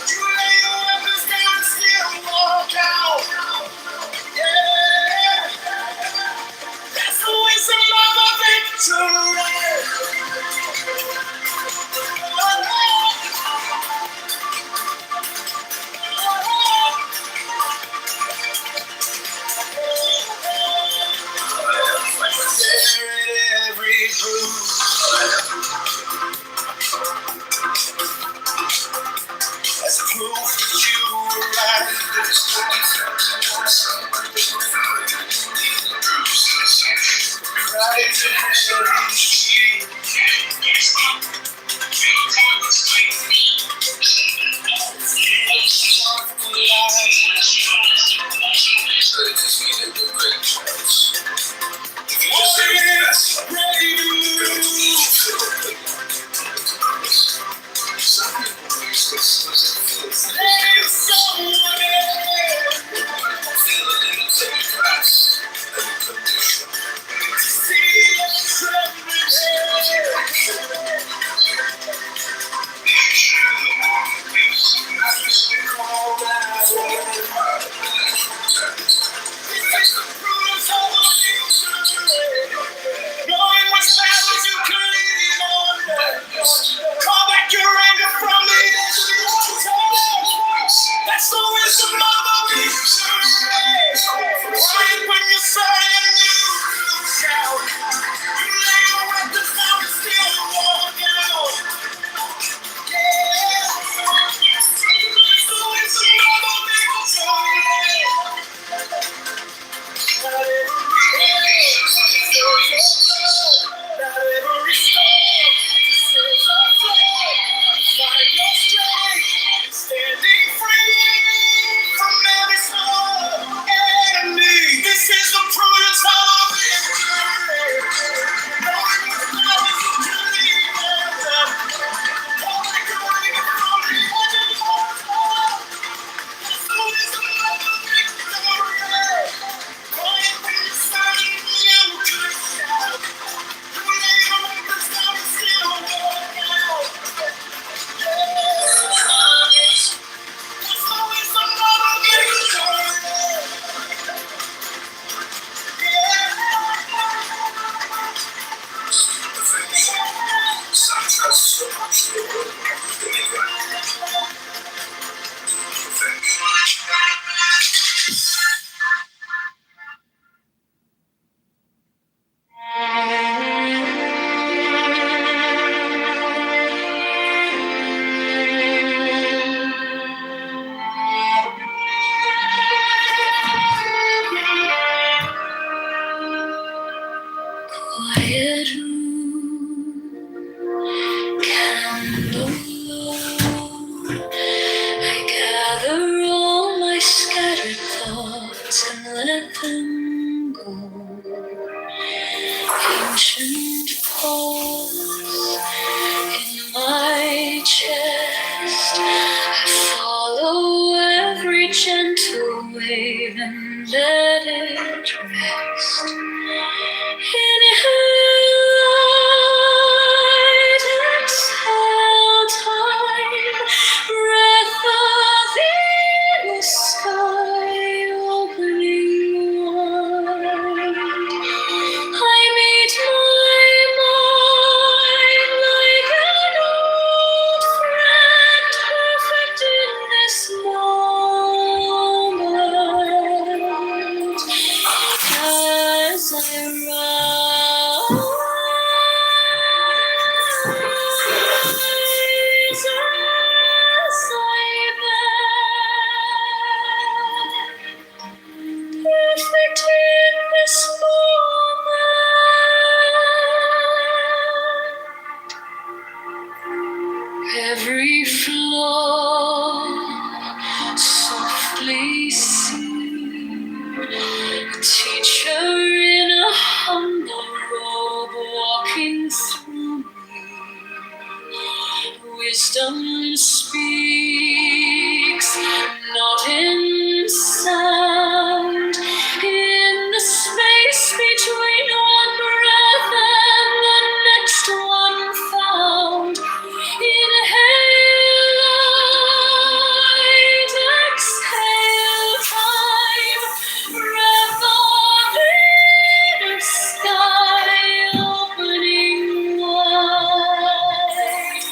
You lay your weapons down and still walk out. Yeah, that's the wisdom of a victory. Every bruise as proof that you were right. Right to heaven's shield. Call back your anger from the edge of your tongue. That's the wisdom of a victory. Quiet when you're certain you could shout. You lay your weapons down and still walk out. Yeah, that's the wisdom of a victory. Not every storm deserves a flood. Find your strength, standing free from every small enemy. This is the prudence of a victory. Knowing what powers you can leave undone. Hold back your anger from the edge of your tongue. That's the wisdom of a victory. Quiet when you're certain you could shout. You lay your weapons down and still walk out. Yeah. That's the wisdom of a victory. every floor softly sing. A teacher in a humble robe walking through me. Wisdom speaks, not in sound, in the space between one breath and the next one found. Inhale light, exhale time, breath of inner sky opening wide.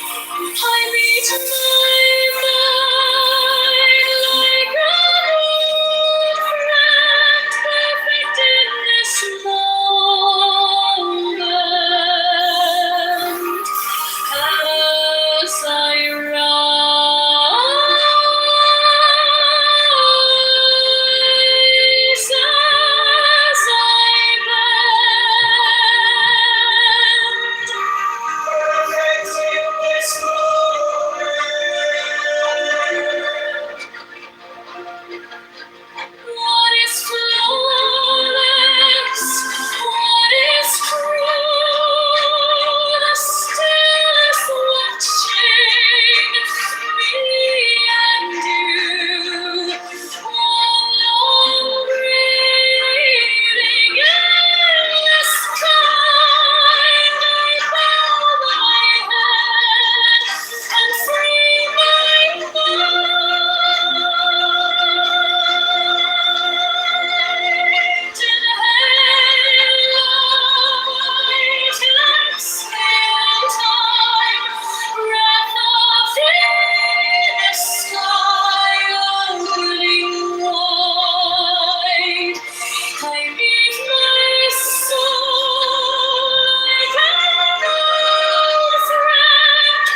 I meet my mind like a old friend, perfect in this moment. As I rise, as I bend, perfect in this moment. What is flawless? What is true? The still is watching me and you. One long breathing endless kind. I bow my head and free my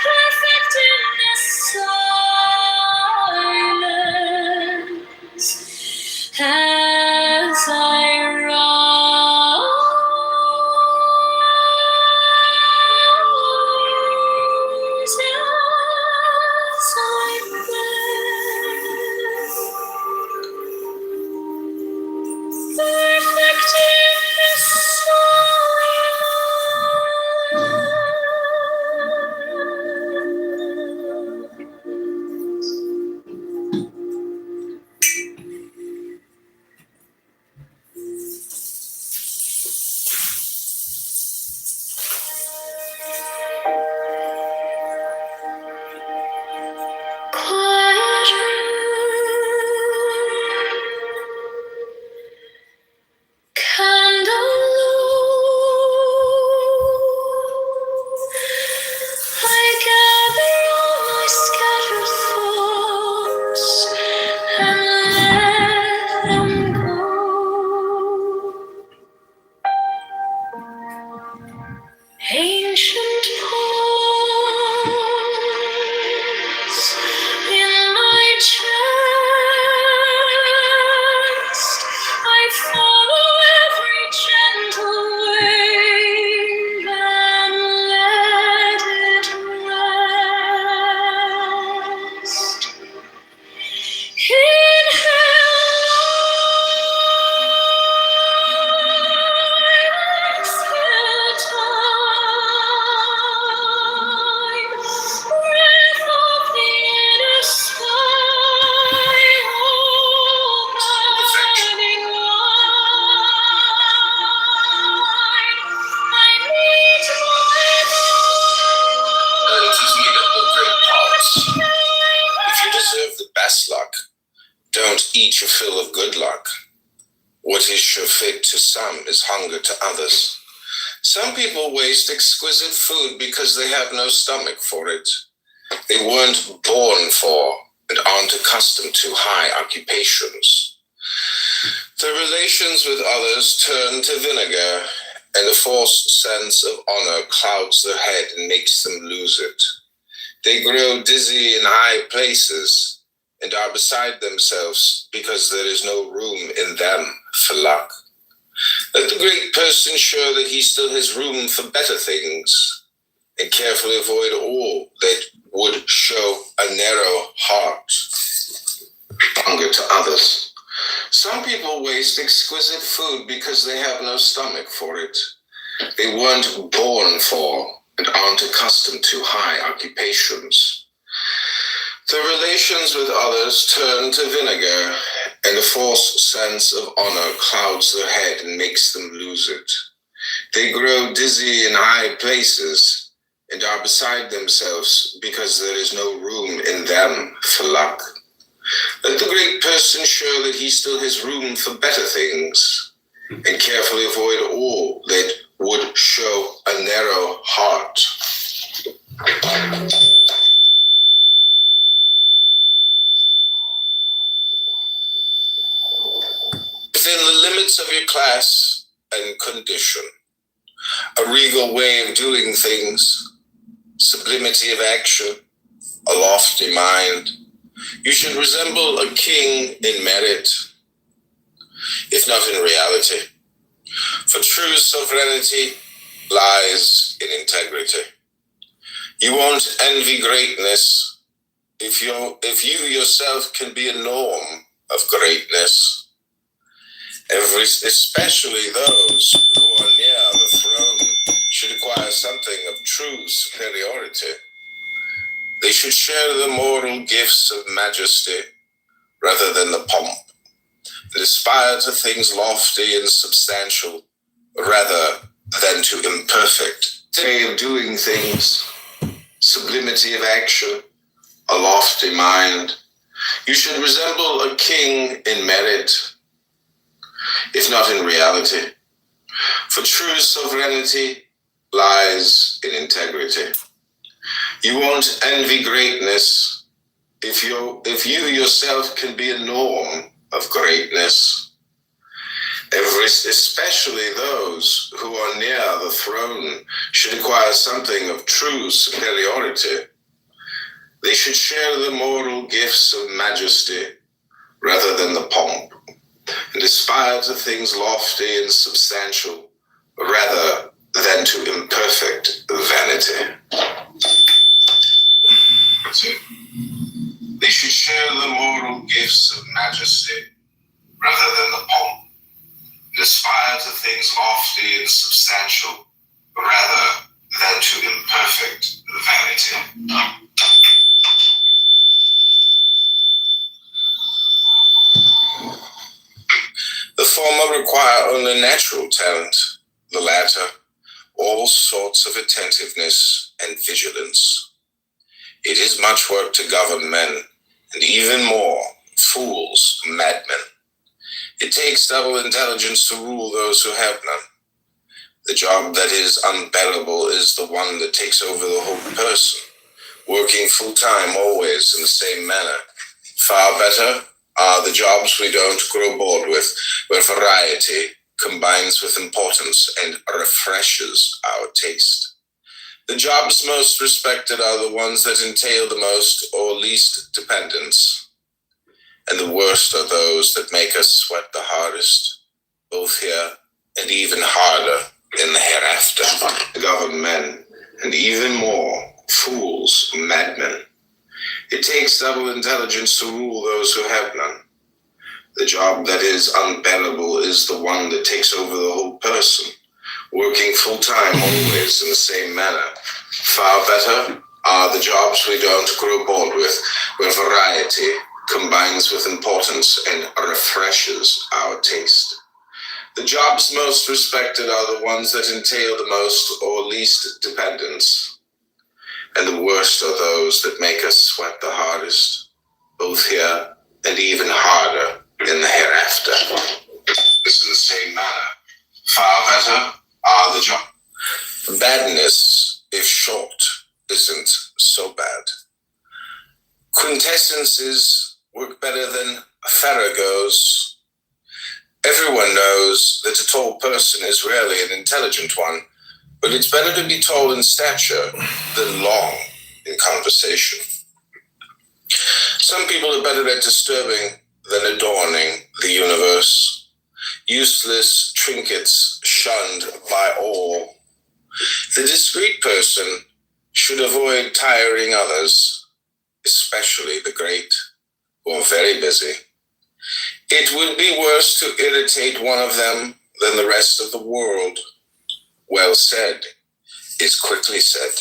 perfect in this silence. As I rise, as I bend, perfect in this I gather all my scattered thoughts and let them go. Ancient poems in my chest, I follow every gentle wave and let it rest. If you deserve the best luck, don't eat your fill of good luck. What is sure fit to some is hunger to others. Some people waste exquisite food because they have no stomach for it. They weren't born for and aren't accustomed to high occupations. Their relations with others turn to vinegar, and a false sense of honor clouds their head and makes them lose it. They grow dizzy in high places and are beside themselves because there is no room in them for luck. Let the great person show that he still has room for better things, and carefully avoid all that would taste exquisite food because they have no stomach for it. They weren't born for and aren't accustomed to high occupations. Their relations with others turn to vinegar, and a false sense of honor clouds their head and makes them lose it. They grow dizzy in high places and are beside themselves because there is no room in them for luck. Let the great person show that he still has room for better things, and carefully avoid all that would show a narrow heart. Within the limits of your class and condition, a regal way of doing things, sublimity of action, a lofty mind, you should resemble a king in merit, if not in reality. For true sovereignty lies in integrity. You won't envy greatness if you yourself can be a norm of greatness. Especially those who are near the throne should acquire something of true superiority. They should share the moral gifts of majesty rather than the pomp, and aspire to things lofty and substantial rather than to imperfect way of doing things, sublimity of action, a lofty mind. You should resemble a king in merit, if not in reality. For true sovereignty lies in integrity. You won't envy greatness if you yourself can be a norm of greatness. Especially those who are near the throne should acquire something of true superiority. They should share the moral gifts of majesty rather than the pomp, and aspire to things lofty and substantial rather than to imperfect vanity. They should share the moral gifts of majesty rather than the pomp, and aspire to things lofty and substantial rather than to imperfect vanity. The former require only natural talent, the latter all sorts of attentiveness and vigilance. It is much work to govern men, and even more, fools, madmen. It takes double intelligence to rule those who have none. The job that is unbearable is the one that takes over the whole person, working full-time always in the same manner. Far better are the jobs we don't grow bored with, where variety combines with importance and refreshes our taste. The jobs most respected are the ones that entail the most or least dependence, and the worst are those that make us sweat the hardest, both here and even harder in the hereafter. Govern men, and even more, fools, madmen. It takes double intelligence to rule those who have none. The job that is unbearable is the one that takes over the whole person, working full-time always in the same manner. Far better are the jobs we don't grow bored with, where variety combines with importance and refreshes our taste. The jobs most respected are the ones that entail the most or least dependence, and the worst are those that make us sweat the hardest, both here and even harder in the hereafter. It's in the same manner. Far better are the jobs. Badness, if short, isn't so bad. Quintessences work better than farragos. Everyone knows that a tall person is rarely an intelligent one, but it's better to be tall in stature than long in conversation. Some people are better at disturbing than adorning the universe. Useless trinkets shunned by all. The discreet person should avoid tiring others, especially the great, who are very busy. It would be worse to irritate one of them than the rest of the world. Well said is quickly said.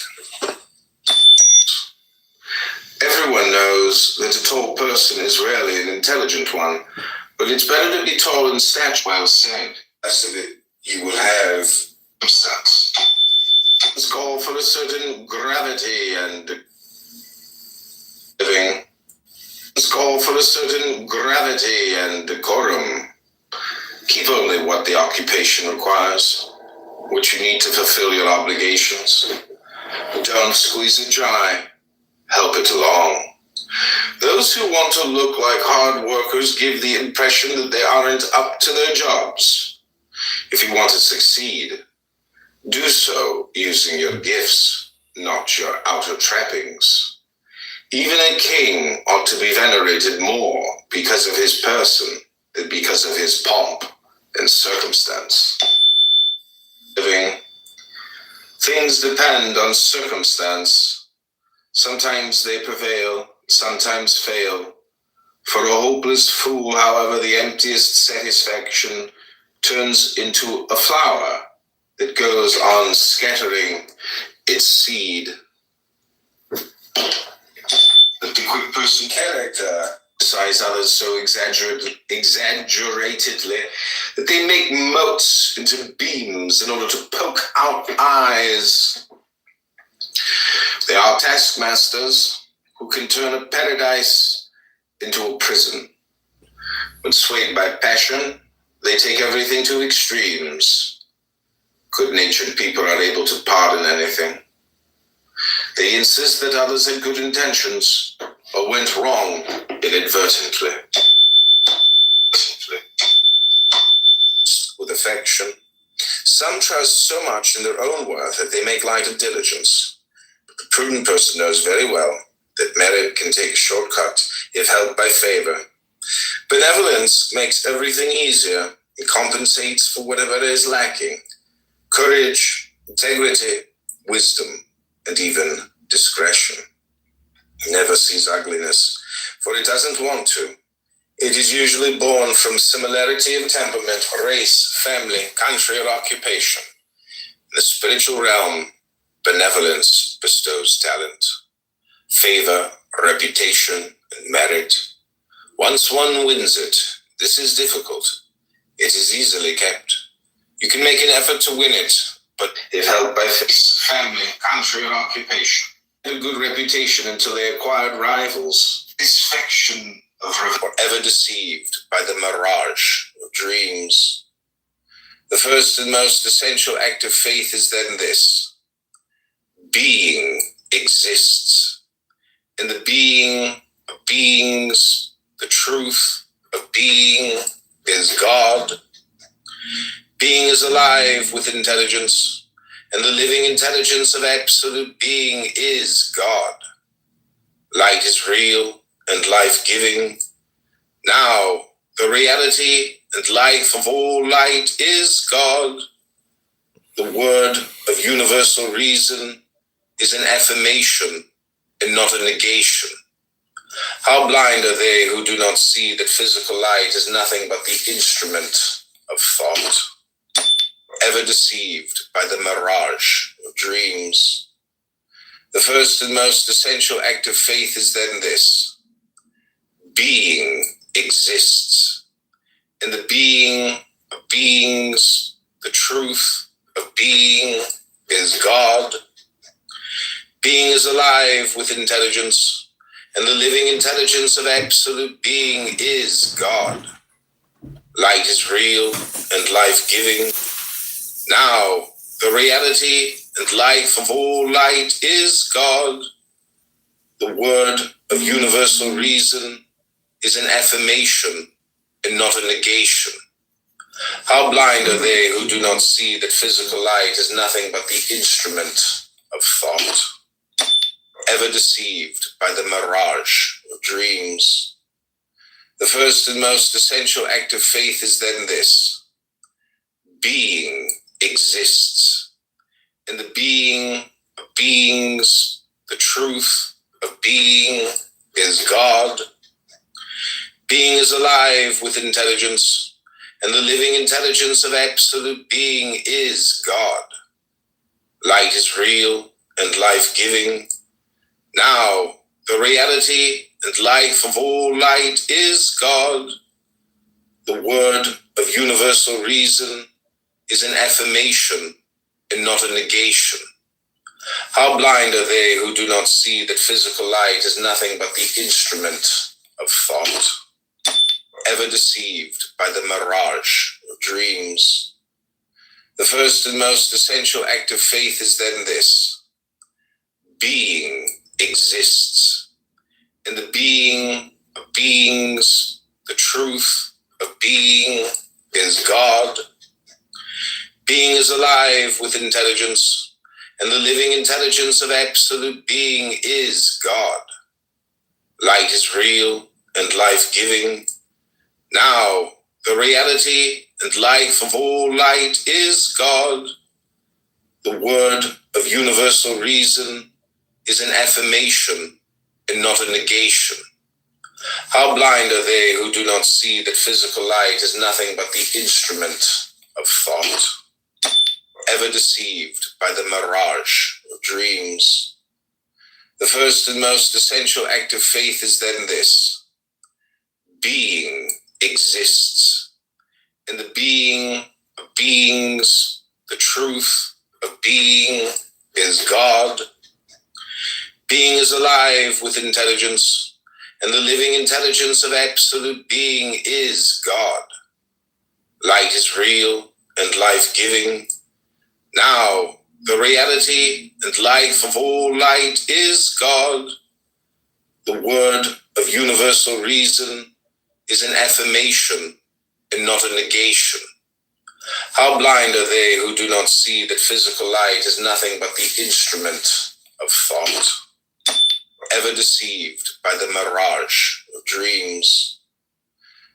Everyone knows that a tall person is rarely an intelligent one, but it's better to be tall in stature. Well said. As of it, you will have sense. It's call for a certain gravity and living. It's call for a certain gravity and decorum. Keep only what the occupation requires, what you need to fulfill your obligations. Don't squeeze it dry. Help it along. Those who want to look like hard workers give the impression that they aren't up to their jobs. If you want to succeed, do so using your gifts, not your outer trappings. Even a king ought to be venerated more because of his person than because of his pomp and circumstance. Living, things depend on circumstance. Sometimes they prevail, sometimes fail. For a hopeless fool, however, the emptiest satisfaction turns into a flower that goes on scattering its seed. The quick person character criticize others so exaggeratedly that they make motes into beams in order to poke out eyes. They are taskmasters who can turn a paradise into a prison. When swayed by passion, they take everything to extremes. Good-natured people are able to pardon anything. They insist that others had good intentions or went wrong inadvertently. With affection, some trust so much in their own worth that they make light of diligence. But the prudent person knows very well that merit can take a shortcut if helped by favor. Benevolence makes everything easier and compensates for whatever is lacking. Courage, integrity, wisdom, and even discretion. It never sees ugliness, for it doesn't want to. It is usually born from similarity of temperament, race, family, country, or occupation. In the spiritual realm, benevolence bestows talent, favor, reputation, and merit. Once one wins it, this is difficult. It is easily kept. You can make an effort to win it, but if held by face, family, country, or occupation, a good reputation until they acquired rivals. Satisfaction of forever deceived by the mirage of dreams. The first and most essential act of faith is then this: being exists, and the being of beings, the truth of being, is God. Being is alive with intelligence, and the living intelligence of absolute being is God. Light is real and life-giving. Now, the reality and life of all light is God. The word of universal reason is an affirmation and not a negation. How blind are they who do not see that physical light is nothing but the instrument of thought, ever deceived by the mirage of dreams. The first and most essential act of faith is then this: being exists, and the being of beings, the truth of being, is God. Being is alive with intelligence, and the living intelligence of absolute being is God. Light is real and life-giving. Now, the reality and life of all light is God. The word of universal reason is an affirmation and not a negation. How blind are they who do not see that physical light is nothing but the instrument of thought, ever deceived by the mirage of dreams. The first and most essential act of faith is then this: being exists, and the being of beings, the truth of being, is God. Being is alive with intelligence, and the living intelligence of absolute being is God. Light is real and life-giving. Now, the reality and life of all light is God. The word of universal reason is an affirmation and not a negation. How blind are they who do not see that physical light is nothing but the instrument of thought, ever deceived by the mirage of dreams. The first and most essential act of faith is then this: being exists, and the being of beings, the truth of being, is God. Being is alive with intelligence, and the living intelligence of absolute being is God. Light is real and life-giving. Now, the reality and life of all light is God. The word of universal reason is an affirmation and not a negation. How blind are they who do not see that physical light is nothing but the instrument of thought, ever deceived by the mirage of dreams. The first and most essential act of faith is then this: being exists, and the being of beings, the truth of being, is God. Being is alive with intelligence, and the living intelligence of absolute being is God. Light is real and life-giving. Now, the reality and life of all light is God. The word of universal reason is an affirmation and not a negation. How blind are they who do not see that physical light is nothing but the instrument of thought, ever deceived by the mirage of dreams.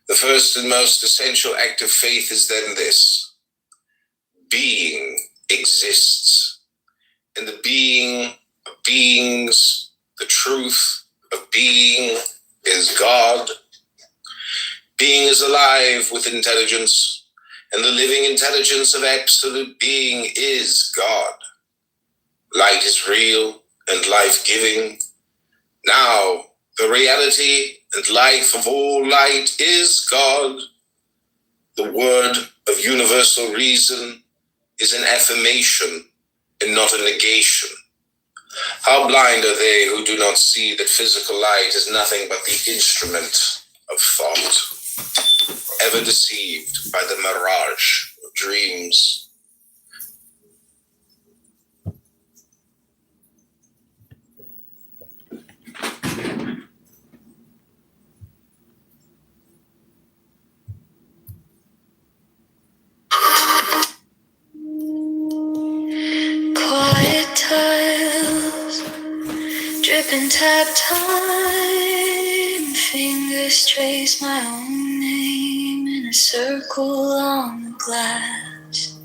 The first and most essential act of faith is then this: being exists, and the being of beings, the truth of being, is God. Being is alive with intelligence, and the living intelligence of absolute being is God. Light is real and life-giving. Now, the reality and life of all light is God. The word of universal reason is an affirmation and not a negation. How blind are they who do not see that physical light is nothing but the instrument of thought, ever deceived by the mirage of dreams. Quiet tiles, dripping tap time. Fingers trace my own name in a circle on the glass.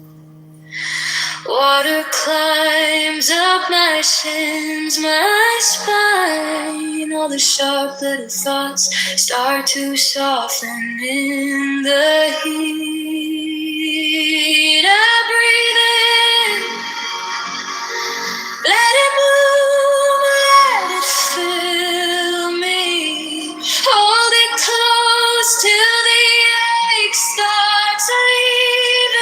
Water climbs up my shins, my spine. All the sharp little thoughts start to soften in the heat. I breathe in, let it move, let it fill me. Hold it close till the ache starts leaving.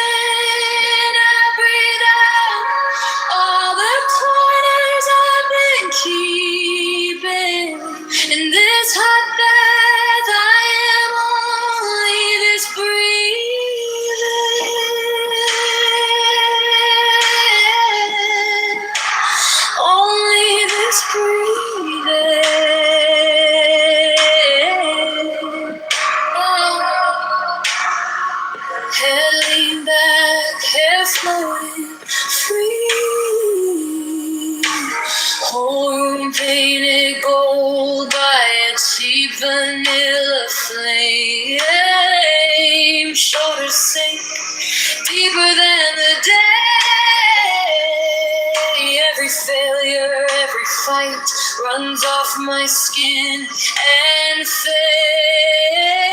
I breathe out all the corners I've been keeping. In this hot bath, I am only this breathing. Only this breathing. Head lean back, hair flowing free. Whole room painted gold by a cheap vanilla flame. Shoulders sink deeper than the day. Every failure, every fight runs off my skin and fades.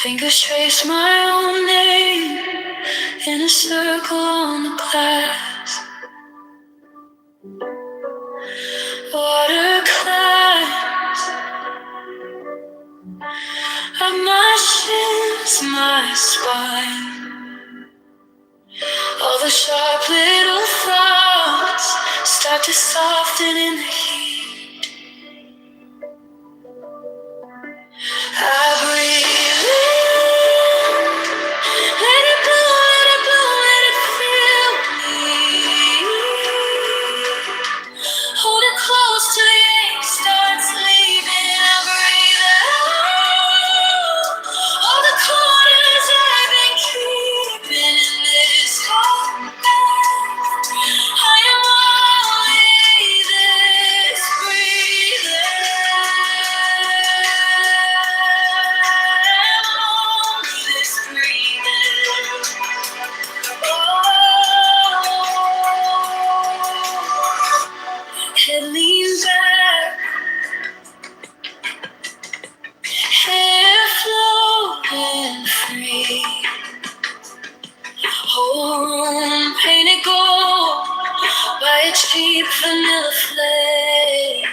Fingers trace my own name in a circle on the glass. Watercolors of my shins, my spine. All the sharp little thoughts start to soften in the heat. I breathe in, let it blow, let it blow, let it fill me. Hold it close till the ache starts leaving. I breathe out all the corners I've been keeping in this heart. I am only this breathing. I'm only this breathing. Head leans back, hair flowing free. Whole room painted gold by a cheap vanilla flame.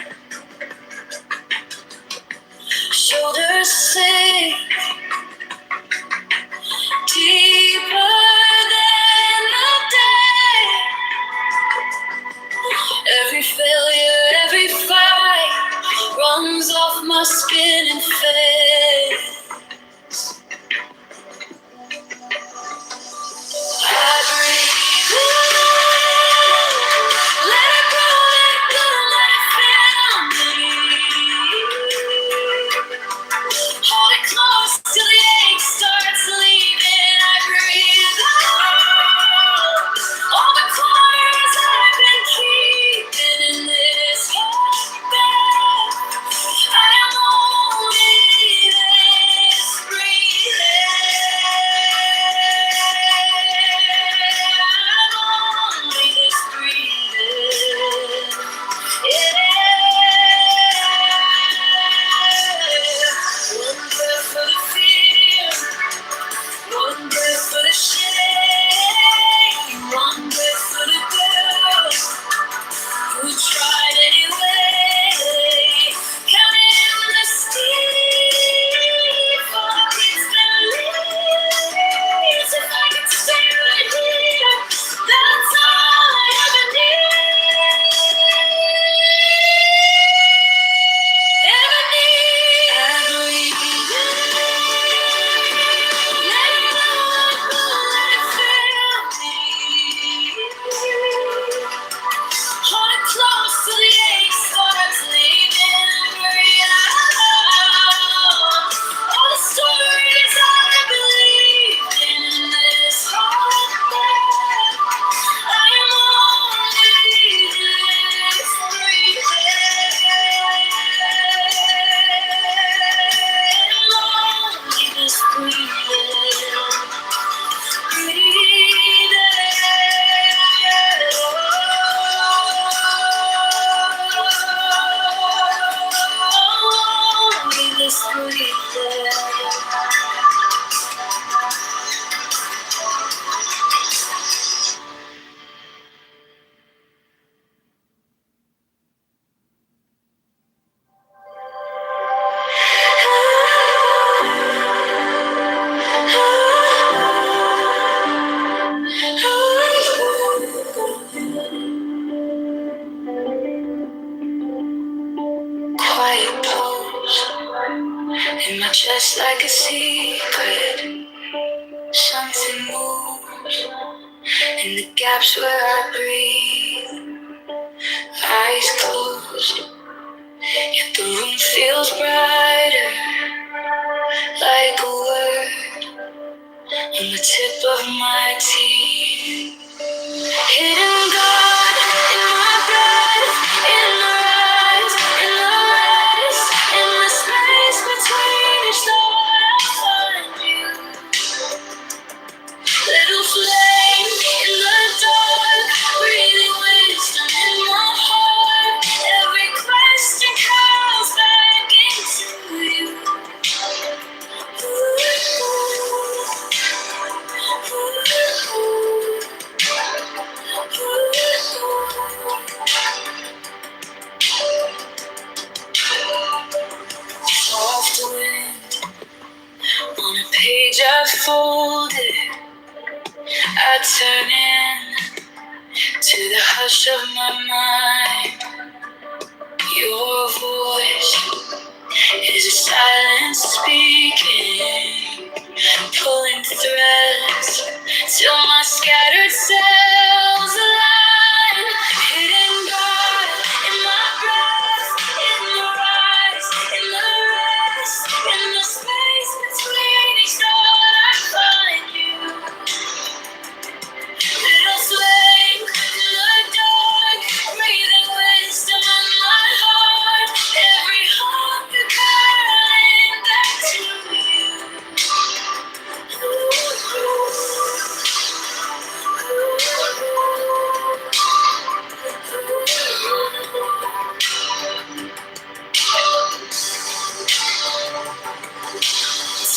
Shoulders sink deeper than the day. Every failure, every fight runs off my skin and face. I breathe in, let it go, let it fill me. Hold it close till the ache starts leaving. I breathe out all the corners I've been keeping in this heartbeat. I am only this breathing. I'm only this breathing. Yeah. One breath for the fear, one breath for the shame, one breath for the girl who tried anyway. Counting the steep forest and leaves. If I could stay right here, that's all I ever need. Ever need. I breathe in, let it go, let it fill me. Hold it close till the ache starts leaving. Breathe out all the stories I believe in this heartbeat. I am only this breathing. I'm only this quiet pose in my chest like a secret. Something moves in the gaps where I breathe. Eyes closed, yet the room feels brighter, like a word on the tip of my teeth. Hidden God in my breath, in the rise, in the rest, in the space between each thought I find you. Little flame in the dark, breathing wisdom in my heart. Every question comes back into you. got folded, I turn in to the hush of my mind. Your voice is a silence speaking, pulling threads till my scattered cells align. Hidden God in my breath, in the rise, in the rest, in the space between each thought I find you. Little flame in the dark, breathing wisdom in my heart. Every hunger calling back to you.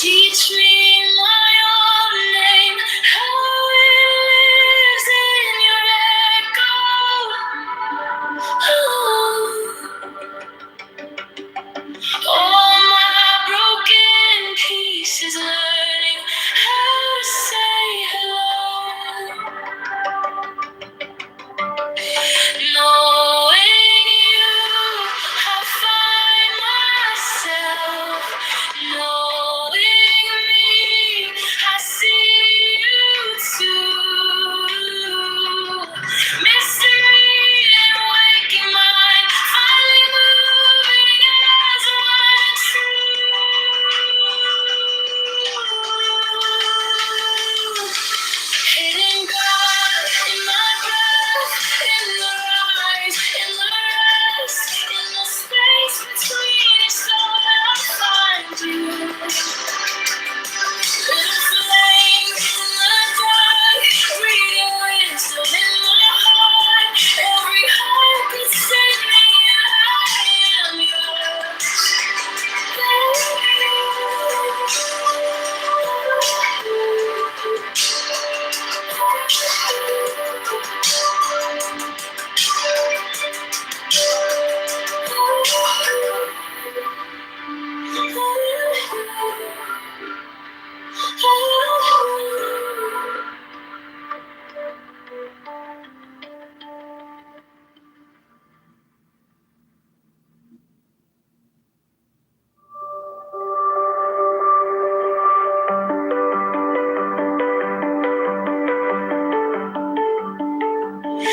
Teach me my own name, how it lives in your echo. All my broken pieces learning how to say hello. Knowing you, I find myself. Knowing me, I see you too. Mystery and waking mind, finally moving as one true. Hidden God in my breath, in the rise, in the rest, in the space between each thought I find you. Little flame in the dark, reading wisdom in my heart. Every heart could send me, I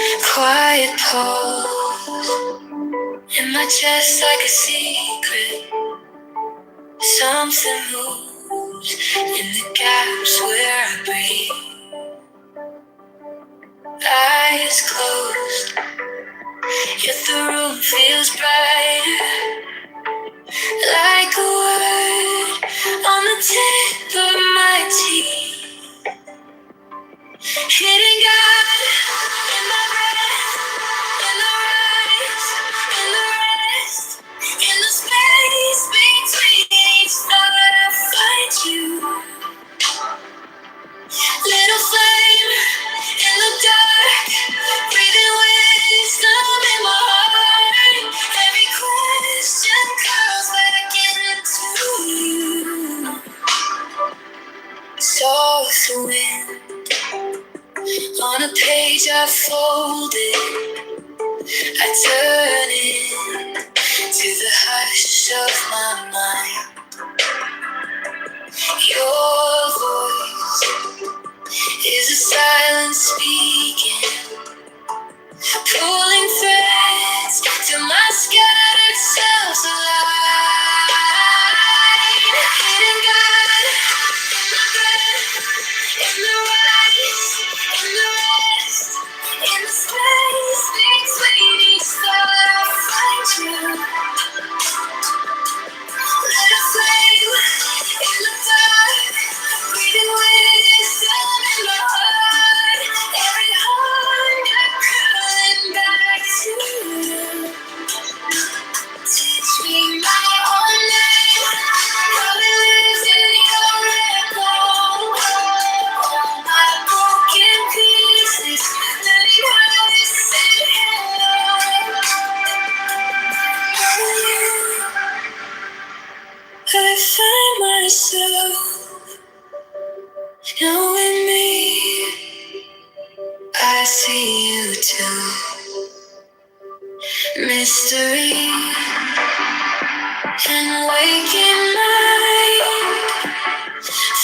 am quiet pulse in my chest like a secret. Something moves in the gaps where I breathe. Eyes closed, yet the room feels brighter. Like a word on the tip of my teeth. Hidden God in my breath, in the rise, in the rest, in the space between each thought I find you. Little flame in the dark, breathing wisdom in my heart. Every question curls back mystery and waking light,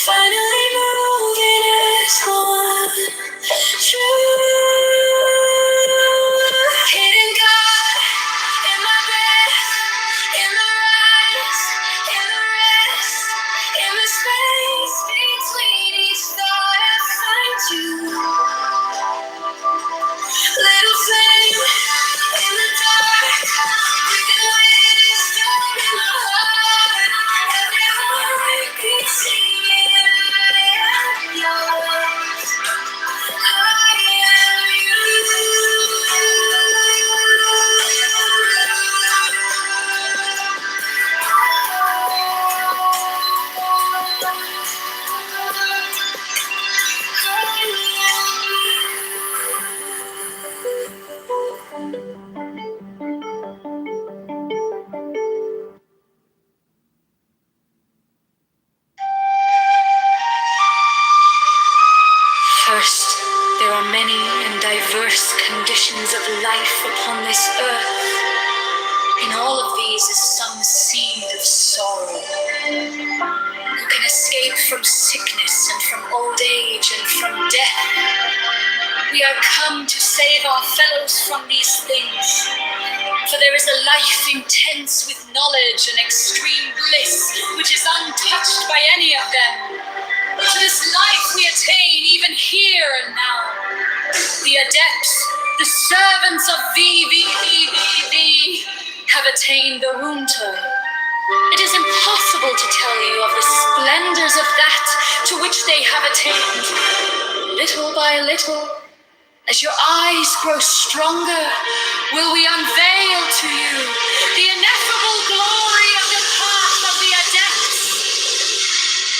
finally moving as one true. Hidden God in my breath, in the rise, in the rest, in the space between each thought I find you. Little flame in the dark, breathing wisdom in my heart. Every heartbeat singing, I am yours. I am First, there are many and diverse conditions of life upon this earth. In all of these is some seed of sorrow. Who can escape from sickness and from old age and from death? We are come to save our fellows from these things. For there is a life intense with knowledge and extreme bliss, which is untouched by any of them. To this life we attain even here and now. The adepts, the servants of thee, have attained the Runto. It is impossible to tell you of the splendors of that to which they have attained. Little by little, as your eyes grow stronger, will we unveil to you the ineffable glory of the path of the adepts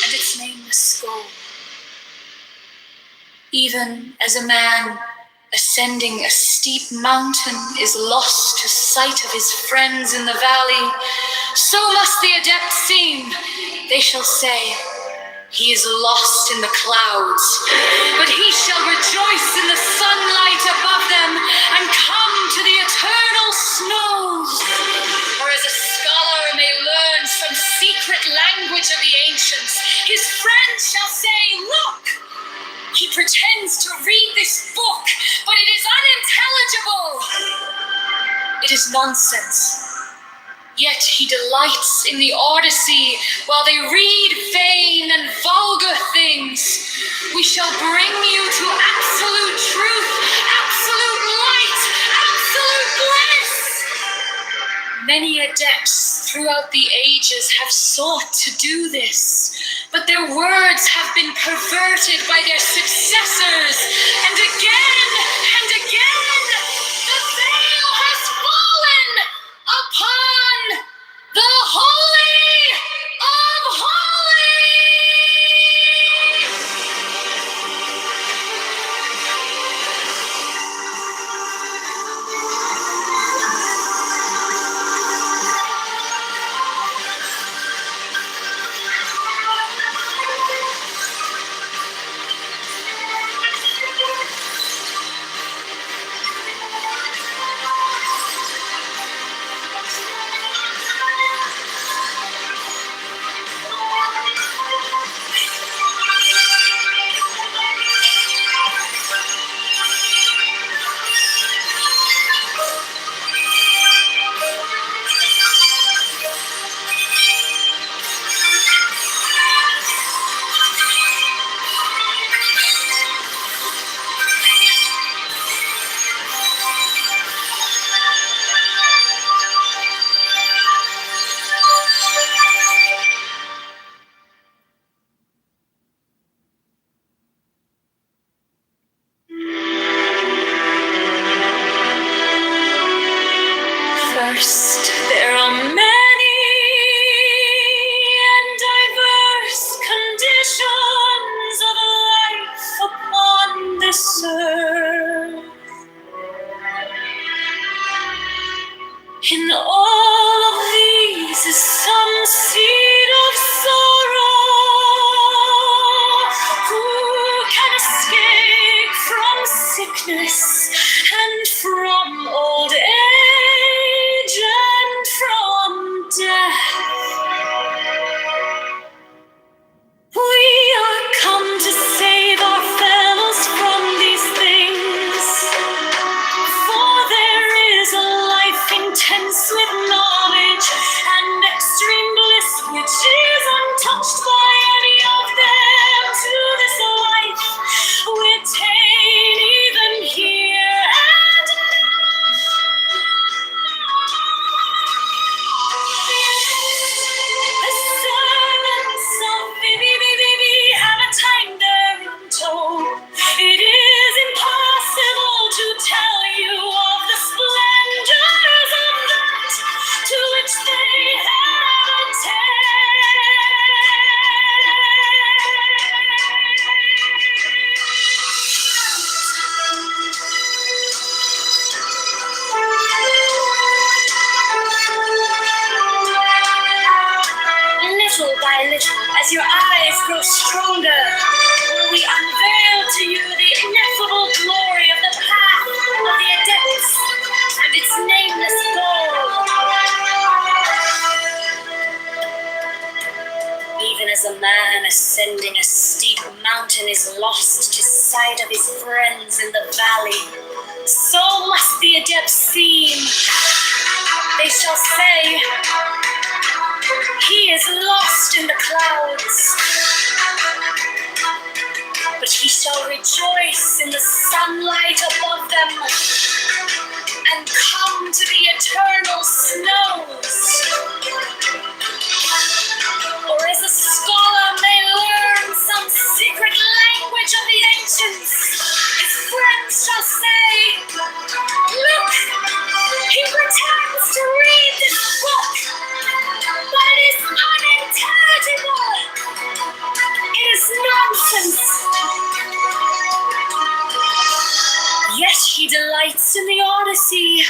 and its nameless goal. Even as a man ascending a steep mountain is lost to sight of his friends in the valley, so must the adept seem. They shall say, he is lost in the clouds, but he shall rejoice in the sunlight above them and come to the eternal snows. Or as a scholar may learn some secret language of the ancients, his friends shall say, look, he pretends to read this book, but it is unintelligible. It is nonsense. Yet he delights in the Odyssey while they read vain and vulgar things. We shall bring you to absolute truth, absolute light, absolute bliss. Many adepts throughout the ages have sought to do this, but their words have been perverted by their successors, and again, the veil has fallen upon the Holy of First, there are many and diverse conditions of life upon this earth. In all of these is some seed of sorrow. Who can escape from sickness and from old age? grow stronger when we unveil to you the ineffable glory of the path of the Adepts and its nameless goal. Even as a man ascending a steep mountain is lost to sight of his friends in the valley, so must the Adepts seem. They shall say, he is lost in the clouds, but he shall rejoice in the sunlight above them and come to the eternal snows. Or as a scholar may learn some secret language of the ancients, his friends shall say, look, he pretends to read this book, but it is unintelligible. It is nonsense. Yet he delights in the Odyssey,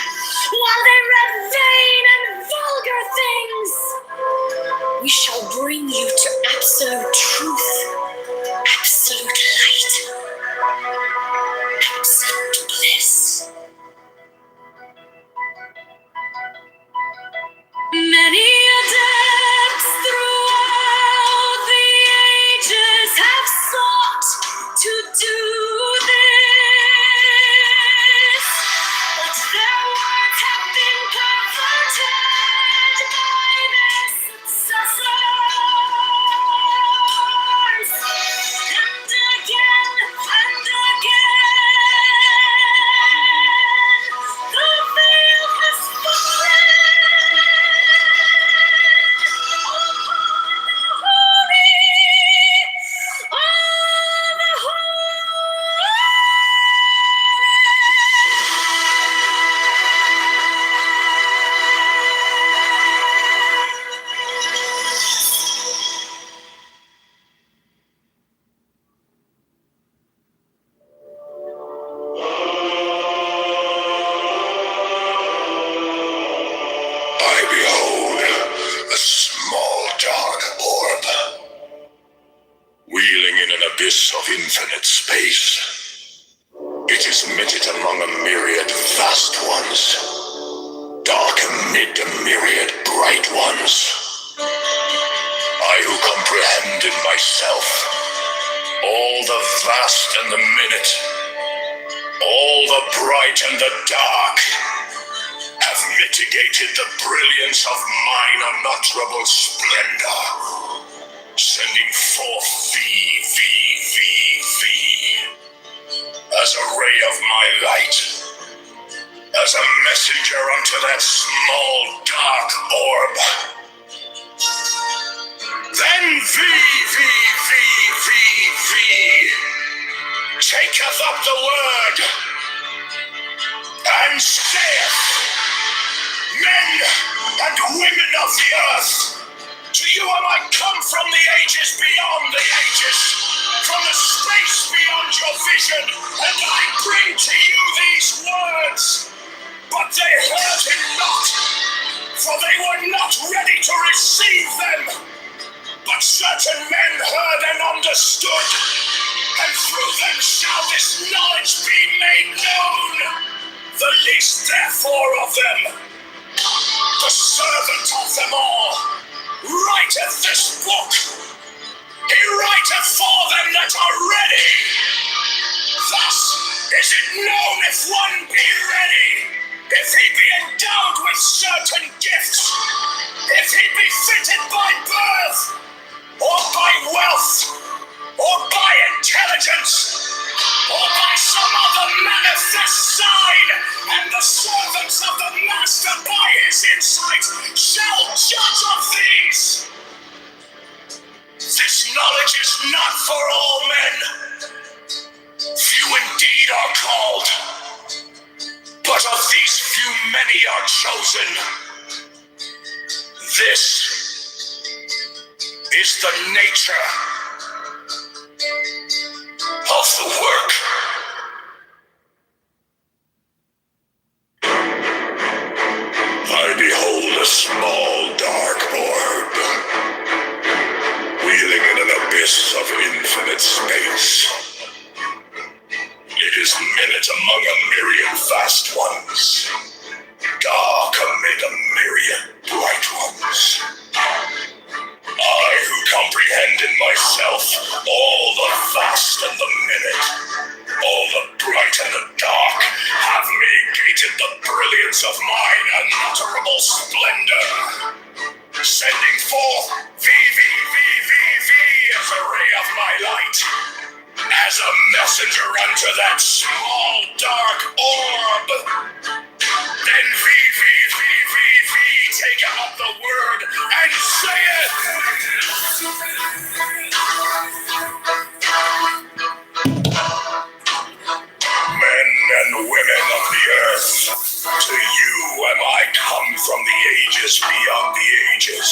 while they read vain and vulgar things. We shall bring you to absolute truth, absolute light, absolute bliss. Many Adepts throughout the ages have sought to do this, but their words have been perverted by their successors. And again, the veil has fallen. I behold a small dark orb, wheeling in an abyss of infinite space. It is mitted among a myriad vast ones, dark amid a myriad bright ones. I who comprehend in myself all the vast and the minute, all the bright and the dark, have mitigated the brilliance of mine unutterable splendor, sending forth thee, as a ray of my light, as a messenger unto that small dark orb. Then thee, taketh up the word, and saith, men and women of the earth, to you am I come from the ages beyond the ages, from the space beyond your vision, and I bring to you these words. But they heard him not, for they were not ready to receive them. But certain men heard and understood, and through them shall this knowledge be made known. The least therefore of them, the servant of them all, writeth this book. He writeth for them that are ready. Thus is it known if one be ready, if he be endowed with certain gifts, if he be fitted by birth, or by wealth, or by intelligence, or by some other manifest sign, and the servants of the master by his insight shall judge of these. This knowledge is not for all men. Few indeed are called, but of these few many are chosen. This is the nature of the work. I behold a small dark orb, wheeling in an abyss the myriad bright ones. I who comprehend in myself all the vast and the minute, all the bright and the dark, have negated the brilliance of mine unutterable splendor, sending forth as a ray of my light, as a messenger unto that small dark orb. Then taketh up the word and saith, men and women of the earth, to you am I come from the ages beyond the ages,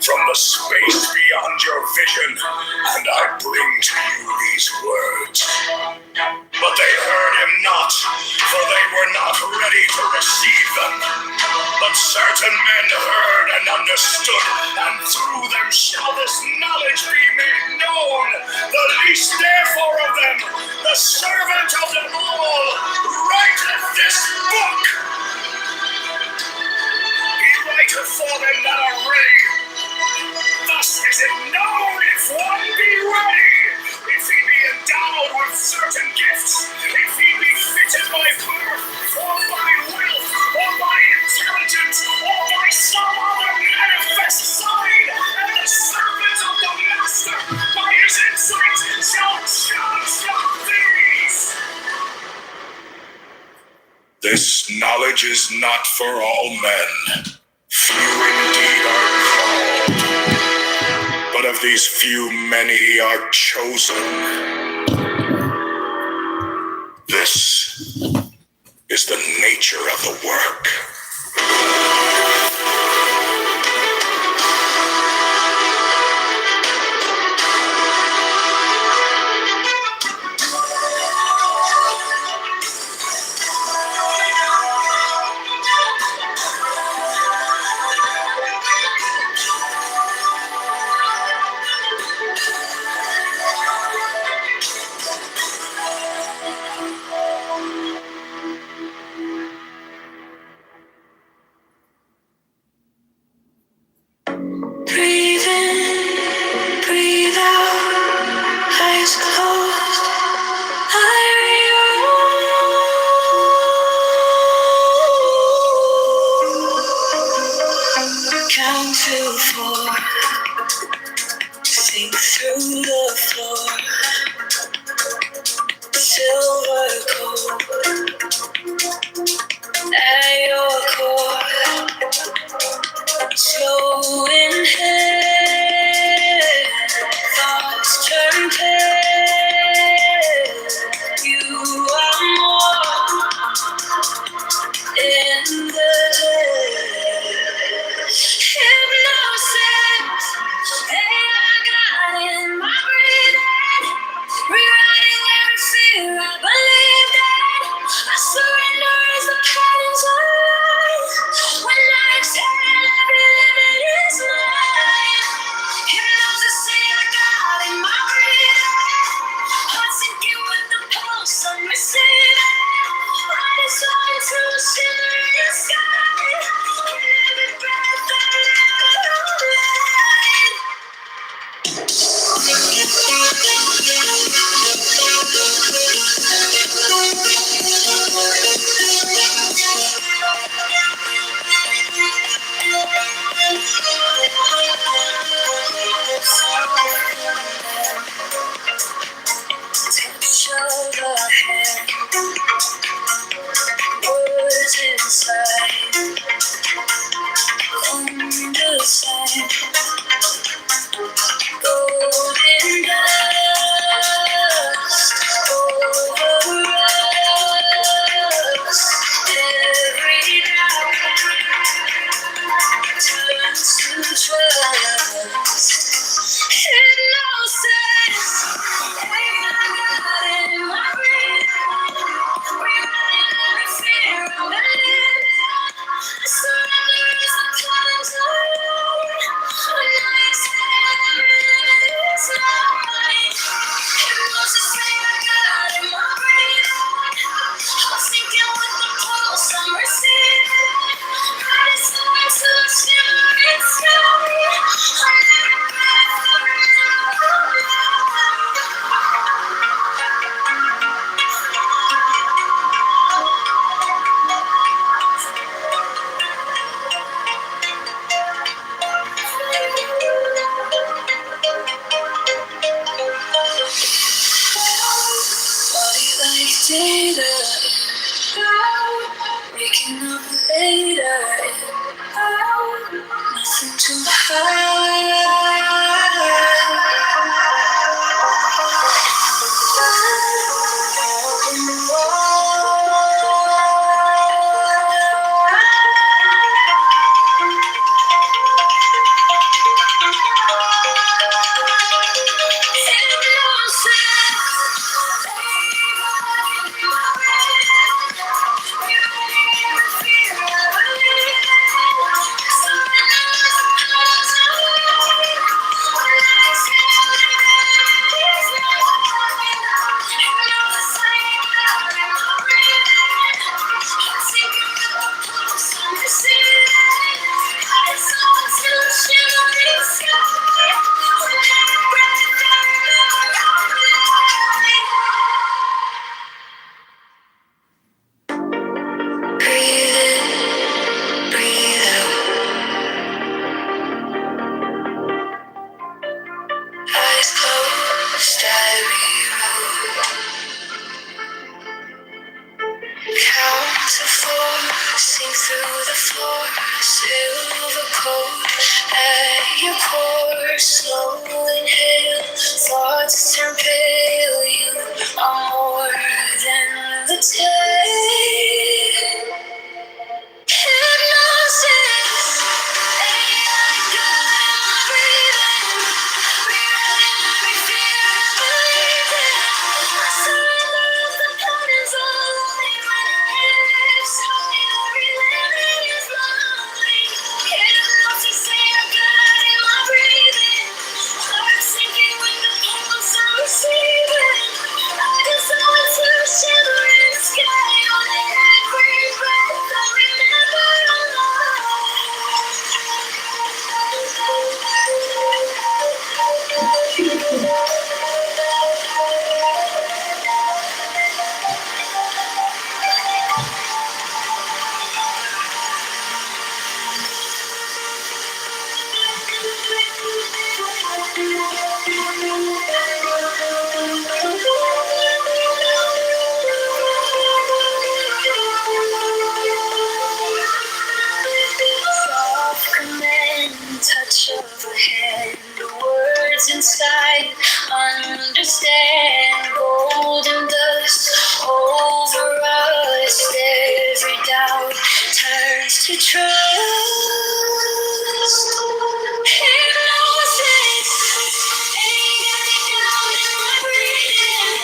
from the space beyond your vision, and I bring to you these words. But they heard him not, for they were not ready to receive them. But certain men heard and understood, and through them shall this knowledge be made known. The least therefore of them, the servant of them all, writeth this book. He writeth for them that are ready. Thus is it known if one be ready, if he be endowed with certain gifts, if he be fitted by birth, or by wealth, or by intelligence, or by some other manifest sign, and the servant of the master by his insight shall judge the things. This knowledge is not for all men. Few indeed are called, but of these few many are chosen. This is the nature of the work. Breathe in, breathe out, eyes closed. Count to 4, sink through the floor. Silver cold at your core. Slow inhale, thoughts turn pale. You are more in the day. Hypnosis, hey, I got in my breathing, rewriting every fear I believed in. I surrender as the curtains rise. to my eyes closed, diary roll. Count to four, sink through the floor, silver cold at your core. Slow inhale, thoughts turn pale. You are more than the tale. Hypnosis, AI guiding, breathing, rewriting every fear I believe in. I surrender as the patterns unfolding when I exhale. Every limit is lonely. Hypnosis, AI guiding my breathing. Heart sinking with the pulse I'm receiving. I dissolve into a shimmering sky on every breath I remember soft command, touch of a hand, the words inside, understand, golden dust over us, every doubt turns to trust. Hypnosis, ain't got me down in my breathing.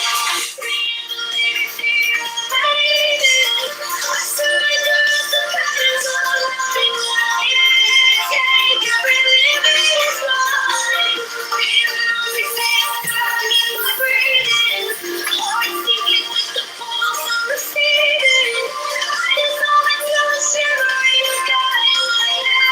Breathing, breathing, I surrender the patterns of loving life. Take every limit is mine. Hypnosis, ain't got me in my breathing. Heart sinking with the pulse I'm receiving. I dissolve into a shimmering sky.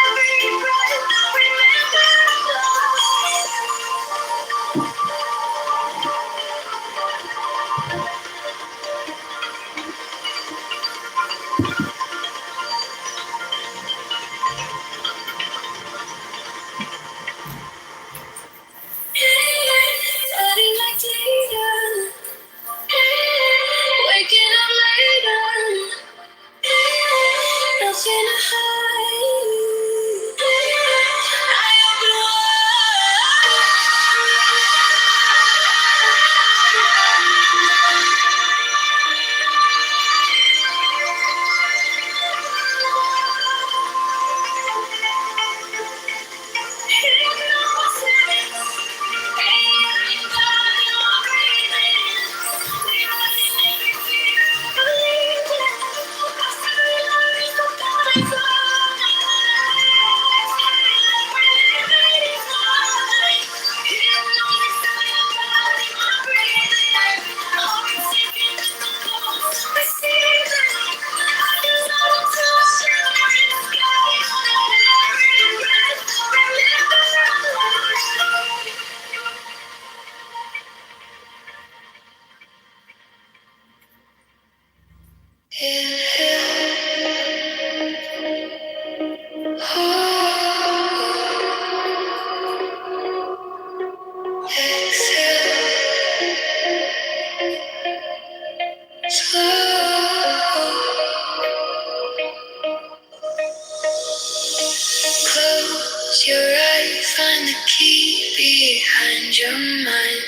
find the key behind your mind.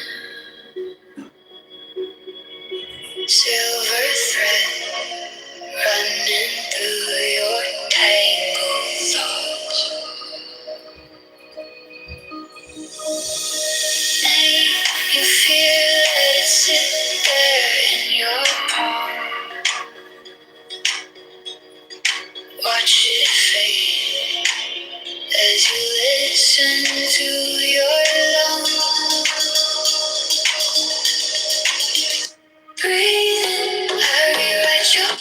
Silver thread running through your tangled thoughts. Make you feel it sit there in your palm. Watch it fade as you listen to your lungs. Breathe in, I rewrite your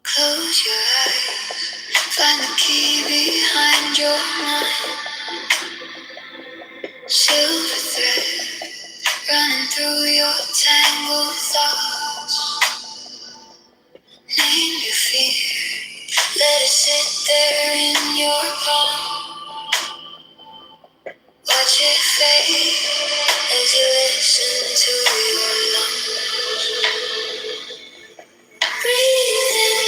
close your eyes, find the key behind your mind. Silver thread running through your tangled thoughts. Name your fear, let it sit there in your palm. Watch it fade as you listen to your lungs. Breathe in,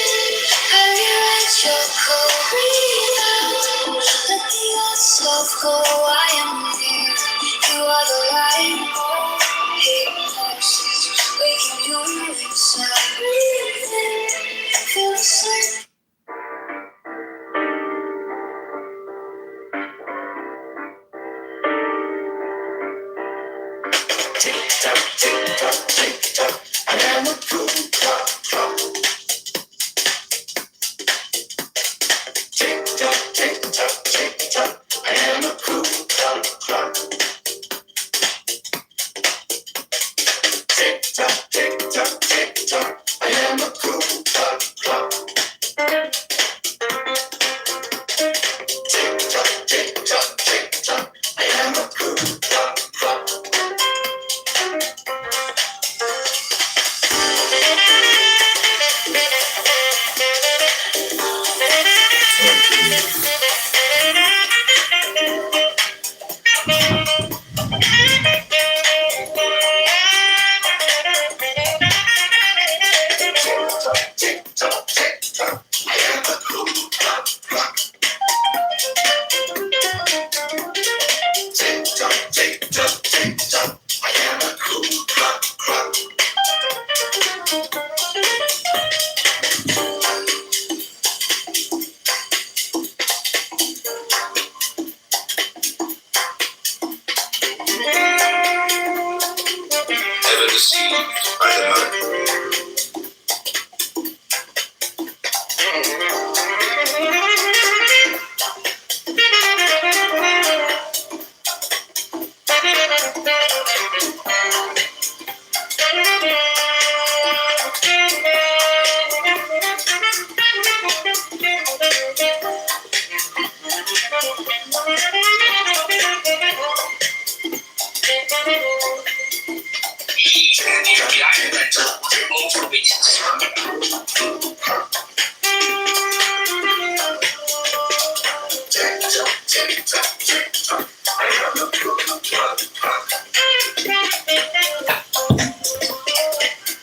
have you read your code? Breathe out, let the old self go. I am here, you are the light. Hypnosis, waking you inside. Breathe in, feel the sleep. Tick tock, tick tock, tick tock. I am a cool clock, clock. Tick tock, tick tock, tick tock. I am a cool clock, clock. Tick tock, tick tock, tick tock. I am a cool clock, clock. Tick tock, tick tock, tick tock. I am a cool clock, clock. Tick tock, tick tock. I am a cool clock, clock. Tick tock, tick tock, tick tock. I am a cool clock, clock. Ever deceived by the mother?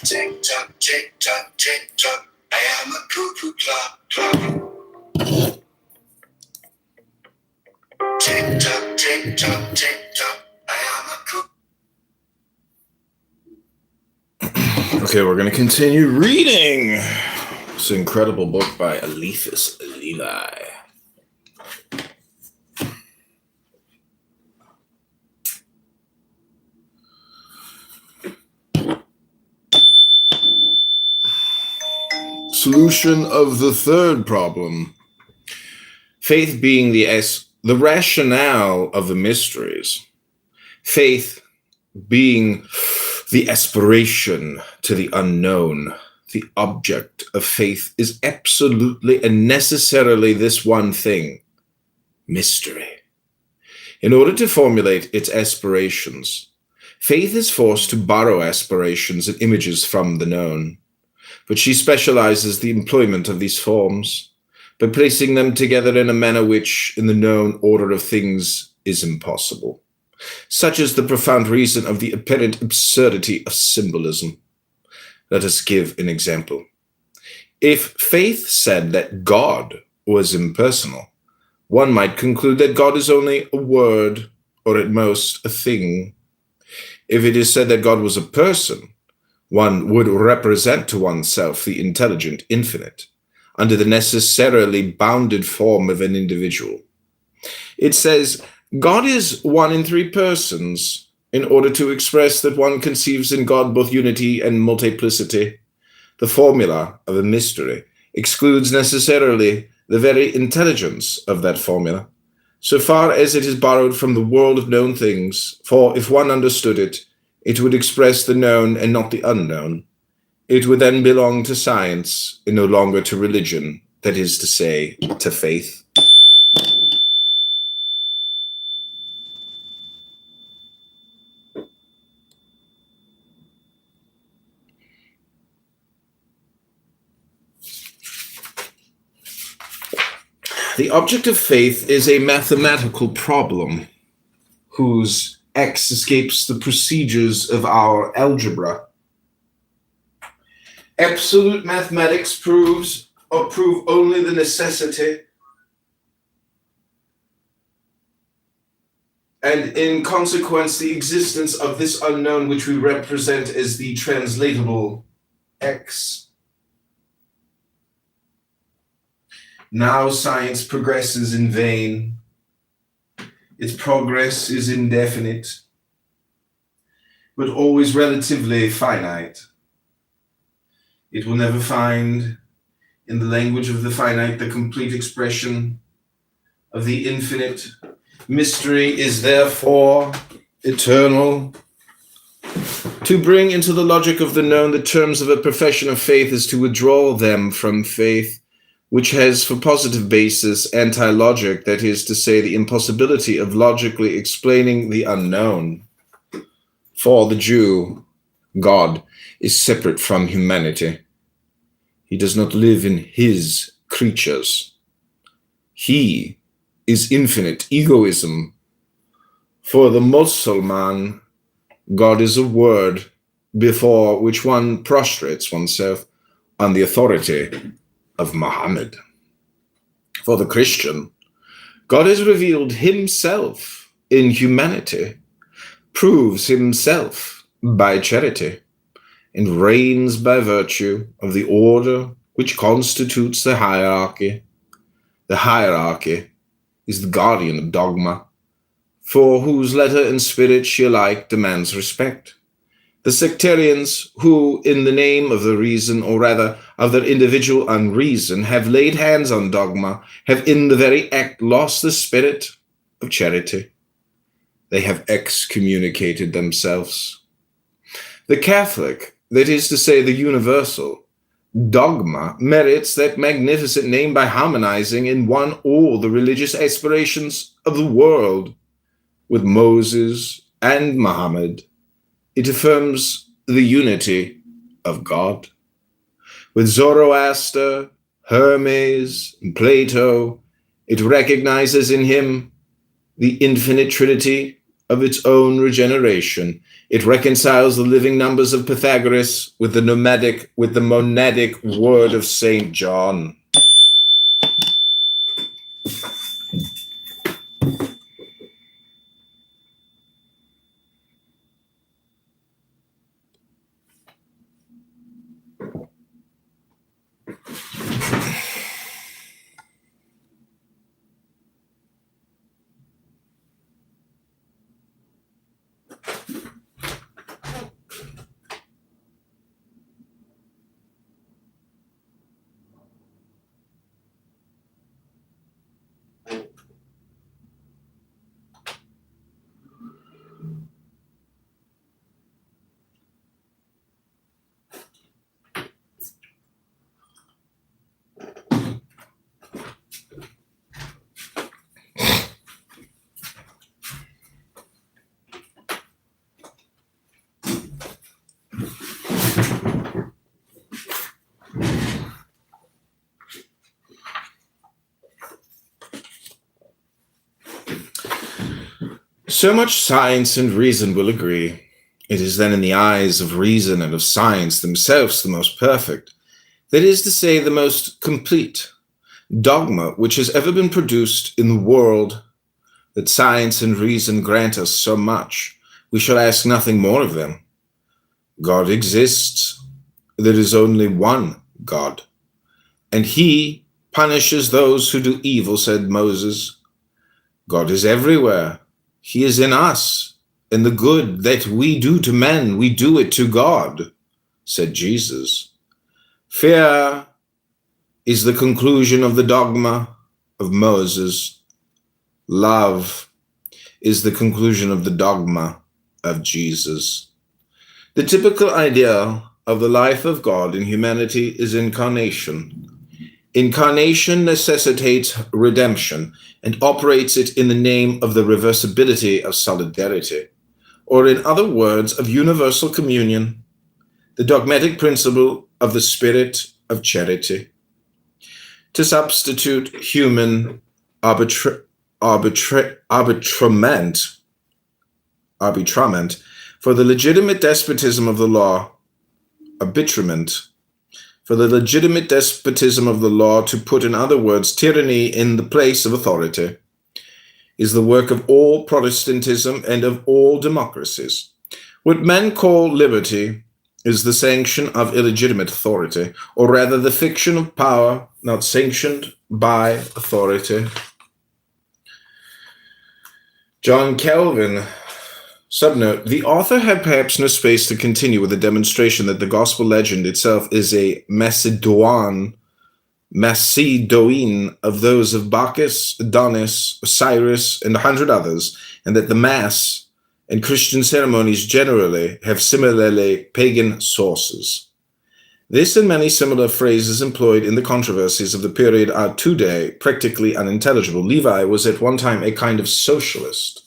Tick tock, tick tock, tick tock. I am a cuckoo clock, clock. Tick tock, tick tock, tick tock. I am a cuckoo. Okay, we're going to continue reading this incredible book by Eliphas Levi. Solution of the third problem. Faith being the rationale of the mysteries. Faith being the aspiration to the unknown. The object of faith is absolutely and necessarily this one thing: mystery. In order to formulate its aspirations, faith is forced to borrow aspirations and images from the known. But she specializes the employment of these forms by placing them together in a manner which, in the known order of things, is impossible. Such is the profound reason of the apparent absurdity of symbolism. Let us give an example. If faith said that God was impersonal, one might conclude that God is only a word, or at most a thing. If it is said that God was a person, one would represent to oneself the intelligent infinite, under the necessarily bounded form of an individual. It says, God is one in three persons, in order to express that one conceives in God both unity and multiplicity. The formula of a mystery excludes necessarily the very intelligence of that formula, so far as it is borrowed from the world of known things, for if one understood it, it would express the known and not the unknown. It would then belong to science and no longer to religion, that is to say, to faith. The object of faith is a mathematical problem whose X escapes the procedures of our algebra. Absolute mathematics prove only the necessity and in consequence the existence of this unknown which we represent as the translatable X. Now science progresses in vain. Its progress is indefinite, but always relatively finite. It will never find, in the language of the finite, the complete expression of the infinite. Mystery is therefore eternal. To bring into the logic of the known the terms of a profession of faith is to withdraw them from faith, which has for positive basis anti-logic, that is to say, the impossibility of logically explaining the unknown. For the Jew, God is separate from humanity. He does not live in his creatures. He is infinite egoism. For the Mussulman, God is a word before which one prostrates oneself on the authority of Muhammad. For the Christian, God has revealed himself in humanity, proves himself by charity, and reigns by virtue of the order which constitutes the hierarchy. The hierarchy is the guardian of dogma, for whose letter and spirit she alike demands respect. The sectarians who, in the name of the reason, or rather of their individual unreason, have laid hands on dogma, have in the very act lost the spirit of charity. They have excommunicated themselves. The Catholic, that is to say the universal, dogma merits that magnificent name by harmonizing in one all the religious aspirations of the world. With Moses and Muhammad, it affirms the unity of God. With Zoroaster, Hermes, and Plato, it recognizes in him the infinite trinity of its own regeneration. It reconciles the living numbers of Pythagoras with the monadic word of Saint John. So much science and reason will agree. It is then in the eyes of reason and of science themselves the most perfect, that is to say, the most complete dogma which has ever been produced in the world, that science and reason grant us so much, we shall ask nothing more of them. God exists. There is only one God, and he punishes those who do evil, said Moses. God is everywhere. He is in us, and the good that we do to men, we do it to God, said Jesus. Fear is the conclusion of the dogma of Moses. Love is the conclusion of the dogma of Jesus. The typical idea of the life of God in humanity is incarnation. Incarnation necessitates redemption and operates it in the name of the reversibility of solidarity, or in other words, of universal communion, the dogmatic principle of the spirit of charity. To substitute human arbitrament for the legitimate despotism of the law, for the legitimate despotism of the law, to put in other words, tyranny in the place of authority, is the work of all Protestantism and of all democracies. What men call liberty is the sanction of illegitimate authority, or rather the fiction of power not sanctioned by authority. John Calvin. Subnote, the author had perhaps no space to continue with the demonstration that the gospel legend itself is a Macedone of those of Bacchus, Adonis, Osiris, and 100 others, and that the Mass and Christian ceremonies generally have similarly pagan sources. This and many similar phrases employed in the controversies of the period are today practically unintelligible. Levi was at one time a kind of socialist.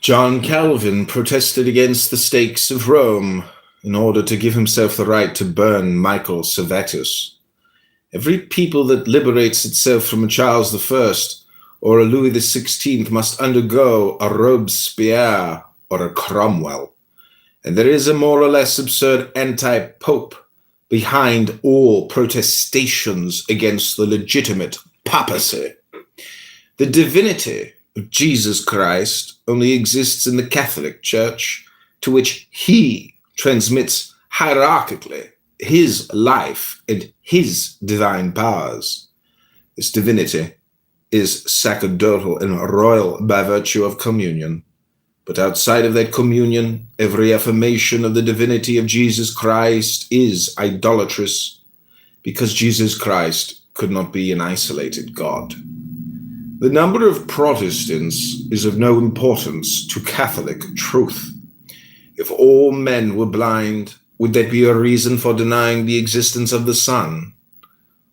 John Calvin protested against the stakes of Rome in order to give himself the right to burn Michael Servetus. Every people that liberates itself from a Charles I or a Louis XVI must undergo a Robespierre or a Cromwell. And there is a more or less absurd anti-pope behind all protestations against the legitimate papacy. The divinity of Jesus Christ only exists in the Catholic Church, to which he transmits hierarchically his life and his divine powers. This divinity is sacerdotal and royal by virtue of communion. But outside of that communion, every affirmation of the divinity of Jesus Christ is idolatrous, because Jesus Christ could not be an isolated God. The number of Protestants is of no importance to Catholic truth. If all men were blind, would that be a reason for denying the existence of the sun?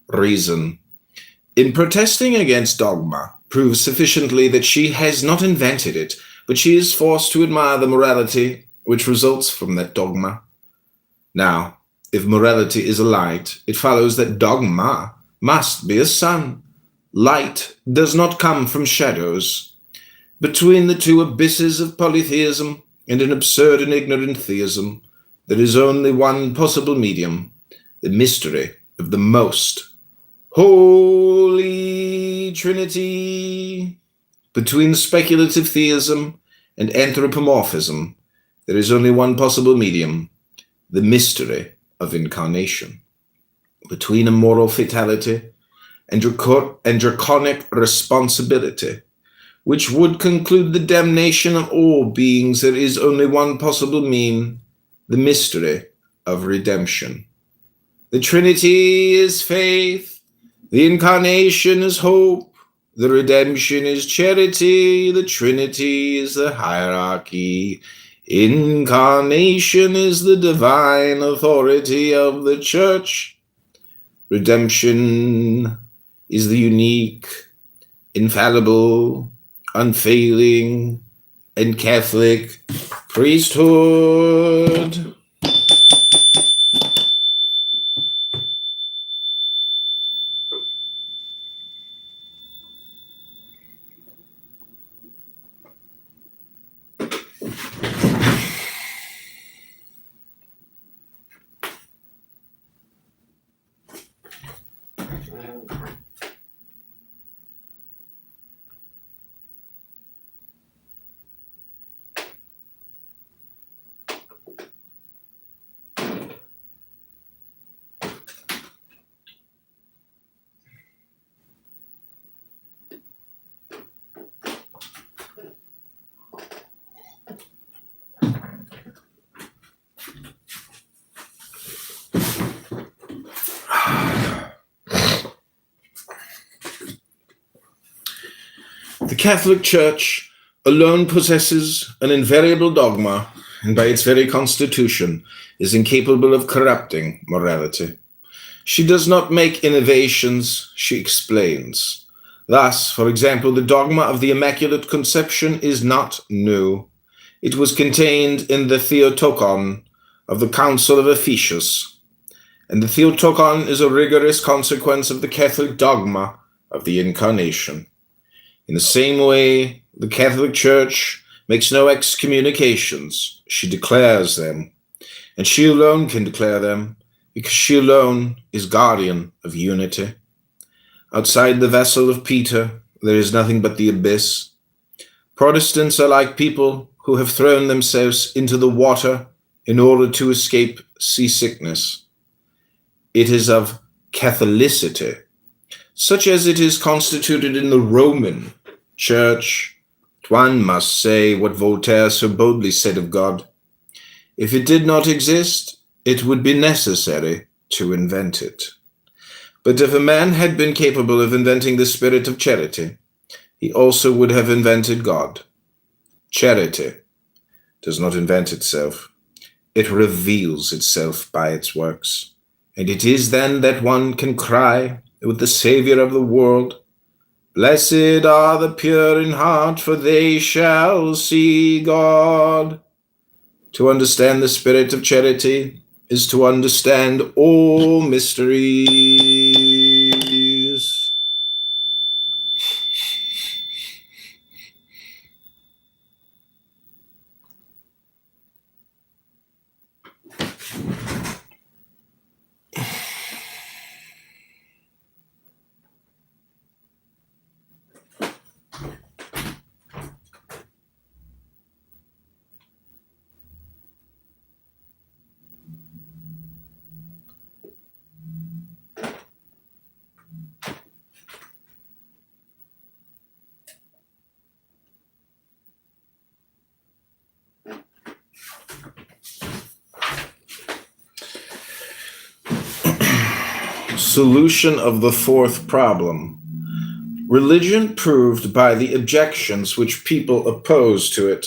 Reason, in protesting against dogma, proves sufficiently that she has not invented it, but she is forced to admire the morality which results from that dogma. Now, if morality is a light, it follows that dogma must be a sun. Light does not come from shadows. Between the two abysses of polytheism and an absurd and ignorant theism, there is only one possible medium, the mystery of the most Holy Trinity. Between speculative theism and anthropomorphism, there is only one possible medium, the mystery of incarnation. Between a moral fatality and draconic responsibility, which would conclude the damnation of all beings, there is only one possible mean, the mystery of redemption. The Trinity is faith, the incarnation is hope, the redemption is charity, the Trinity is the hierarchy, incarnation is the divine authority of the Church, redemption is the unique, infallible, unfailing, and Catholic priesthood. The Catholic Church alone possesses an invariable dogma, and by its very constitution is incapable of corrupting morality. She does not make innovations, she explains. Thus, for example, the dogma of the Immaculate Conception is not new. It was contained in the Theotokon of the Council of Ephesus, and the Theotokon is a rigorous consequence of the Catholic dogma of the Incarnation. In the same way, the Catholic Church makes no excommunications, she declares them, and she alone can declare them, because she alone is guardian of unity. Outside the vessel of Peter, there is nothing but the abyss. Protestants are like people who have thrown themselves into the water in order to escape seasickness. It is of Catholicity, such as it is constituted in the Roman Church, one must say what Voltaire so boldly said of God. If it did not exist, it would be necessary to invent it. But if a man had been capable of inventing the spirit of charity, he also would have invented God. Charity does not invent itself. It reveals itself by its works. And it is then that one can cry with the Savior of the world, "Blessed are the pure in heart, for they shall see God." To understand the spirit of charity is to understand all mysteries. Solution of the fourth problem. Religion proved by the objections which people oppose to it.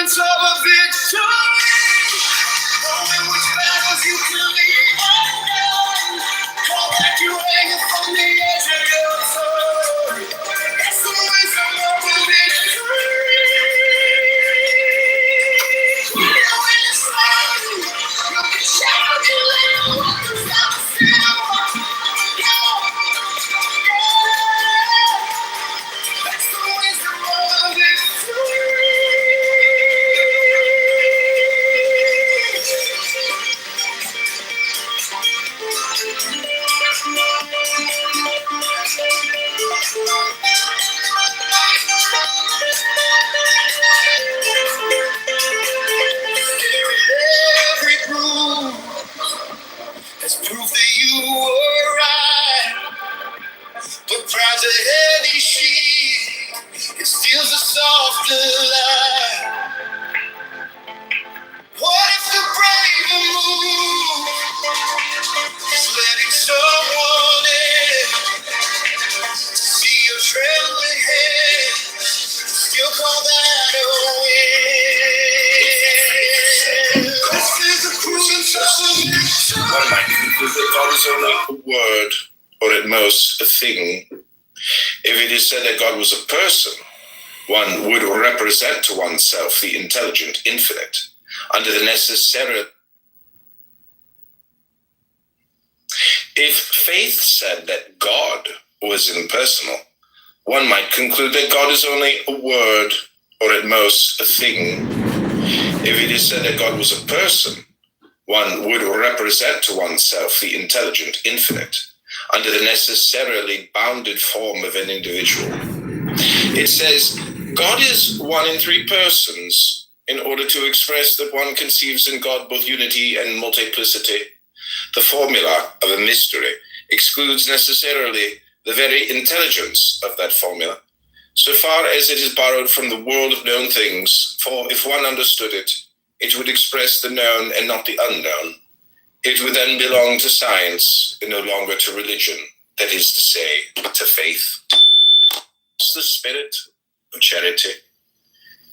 assurance of a victory. Knowing which battles you can leave undone. Call back your anger from the edge of your sword. That's the wisdom of a victory. Now it's time. You can shout your little welcome stop still. That's the wisdom of a victory. Every proof has proof that you were right. But pride's a heavy sheet, it steals a softer light. What if the braver move is letting someone in? See your trembling hand, still call that a win. This is the cruise of victory. One might conclude that God is only a word, or at most a thing. If it is said that God was a person, one would represent to oneself the intelligent infinite under the necessary. If faith said that God was impersonal, one might conclude that God is only a word, or at most a thing. If it is said that God was a person, one would represent to oneself the intelligent infinite under the necessarily bounded form of an individual. It says, God is one in three persons in order to express that one conceives in God both unity and multiplicity. The formula of a mystery excludes necessarily the very intelligence of that formula, so far as it is borrowed from the world of known things, for if one understood it, it would express the known and not the unknown. It would then belong to science and no longer to religion, that is to say, to faith. It's the spirit of charity.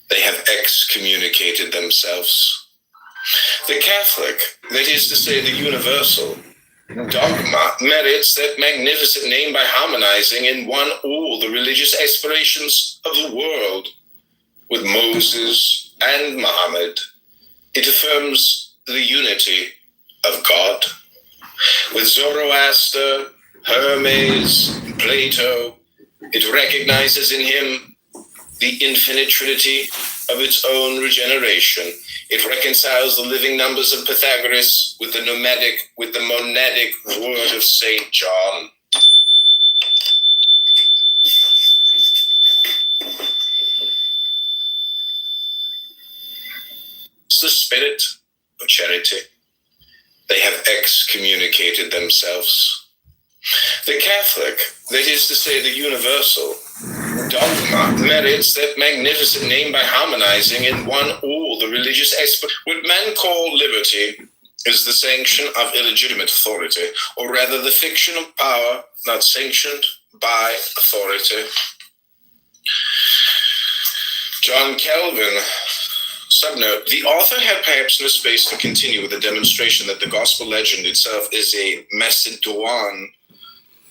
They have excommunicated themselves. The Catholic, that is to say, the universal, dogma merits that magnificent name by harmonizing in one all the religious aspirations of the world. With Moses and Muhammad, it affirms the unity of God. With Zoroaster, Hermes, Plato, it recognizes in him the infinite trinity of its own regeneration. It reconciles the living numbers of Pythagoras with the monadic word of St. John. It's the spirit of charity. They have excommunicated themselves. The Catholic, that is to say, the universal, dogma merits that magnificent name by harmonizing in one all the religious aspects. What men call liberty is the sanction of illegitimate authority, or rather the fiction of power not sanctioned by authority. John Calvin, subnote, the author had perhaps no space to continue with the demonstration that the gospel legend itself is a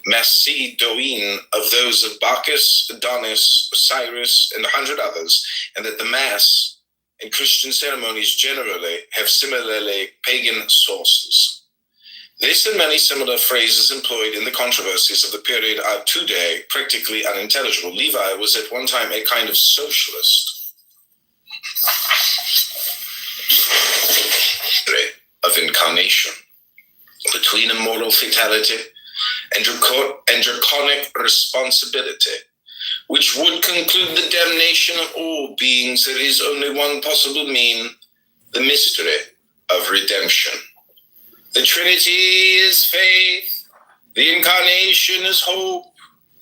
Macedonian of those of Bacchus, Adonis, Osiris, and 100 others, and that the Mass and Christian ceremonies generally have similarly pagan sources. This and many similar phrases employed in the controversies of the period are today practically unintelligible. Levi was at one time a kind of socialist of incarnation, between a moral fatality and draconic responsibility, which would conclude the damnation of all beings. There is only one possible mean, the mystery of redemption. The Trinity is faith, the incarnation is hope,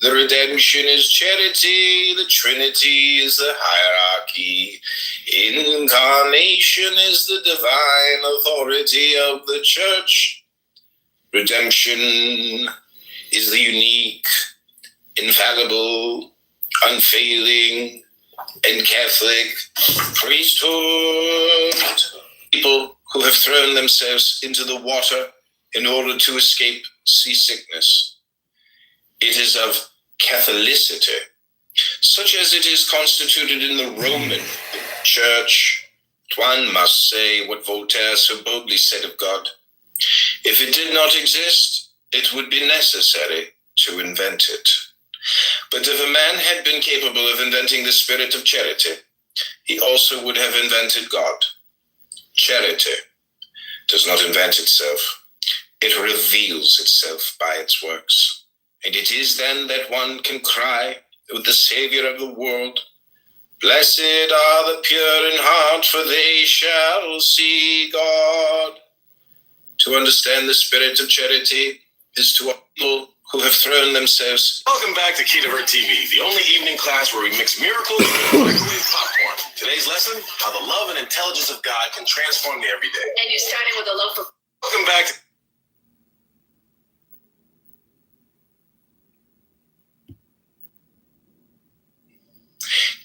the redemption is charity, the Trinity is the hierarchy, incarnation is the divine authority of the church, redemption is the unique, infallible, unfailing, and Catholic priesthood. People who have thrown themselves into the water in order to escape seasickness. It is of Catholicity, such as it is constituted in the Roman Church. One must say what Voltaire so boldly said of God. If it did not exist, it would be necessary to invent it. But if a man had been capable of inventing the spirit of charity, he also would have invented God. Charity does not invent itself. It reveals itself by its works. And it is then that one can cry with the Savior of the world, "Blessed are the pure in heart, for they shall see God." To understand the spirit of charity is to people who have thrown themselves. Welcome back to Kitover TV, the only evening class where we mix miracles with microwave popcorn. Today's lesson, how the love and intelligence of God can transform the everyday. And you're starting with a loaf of... Welcome back to...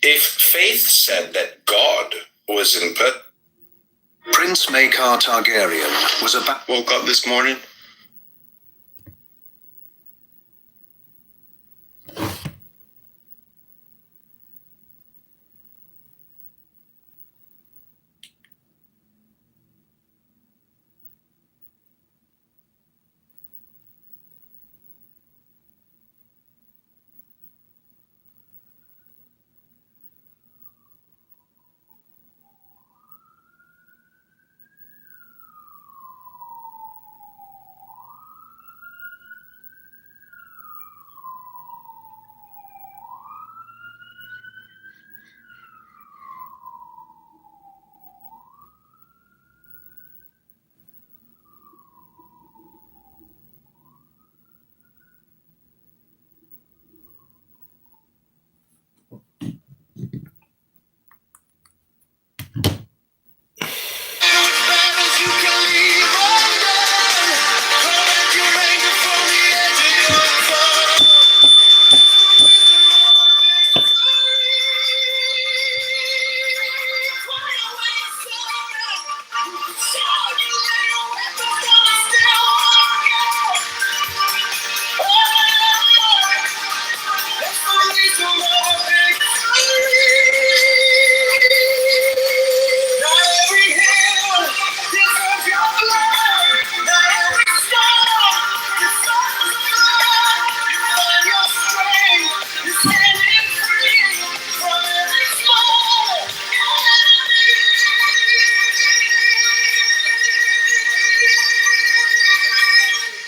If faith said that God was in Prince Maekar Targaryen was about... Woke up this morning.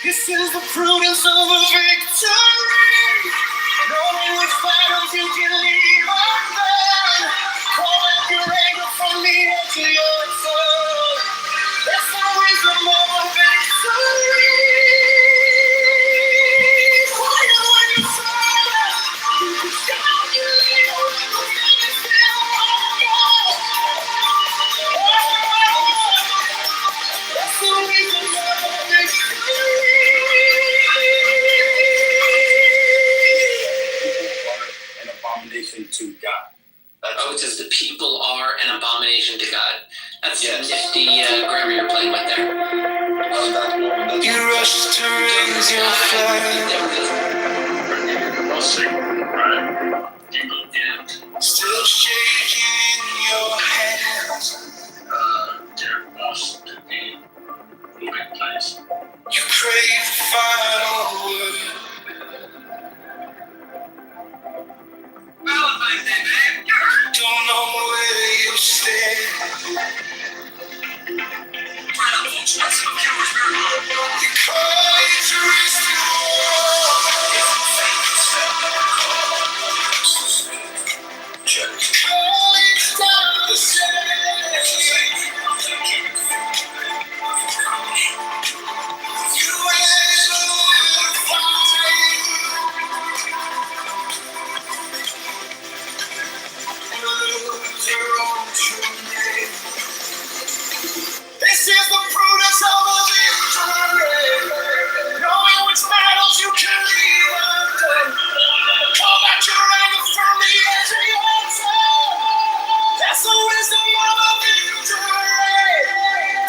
This is the prudence of a victory. Knowing which battles you can leave undone. Call out your anger from the edge of your soul. That's the wisdom of a victory. Quiet when you surrender. You can shout your little when you feel that's the wisdom of a victory. An abomination to God. It says the people are an abomination to God. That's a nifty grammar you're playing with there. You rush to raise your flag. Still shaking in your hands. You crave the final word. Don't know where you stand. You call it to restore. That's the wisdom of a victory.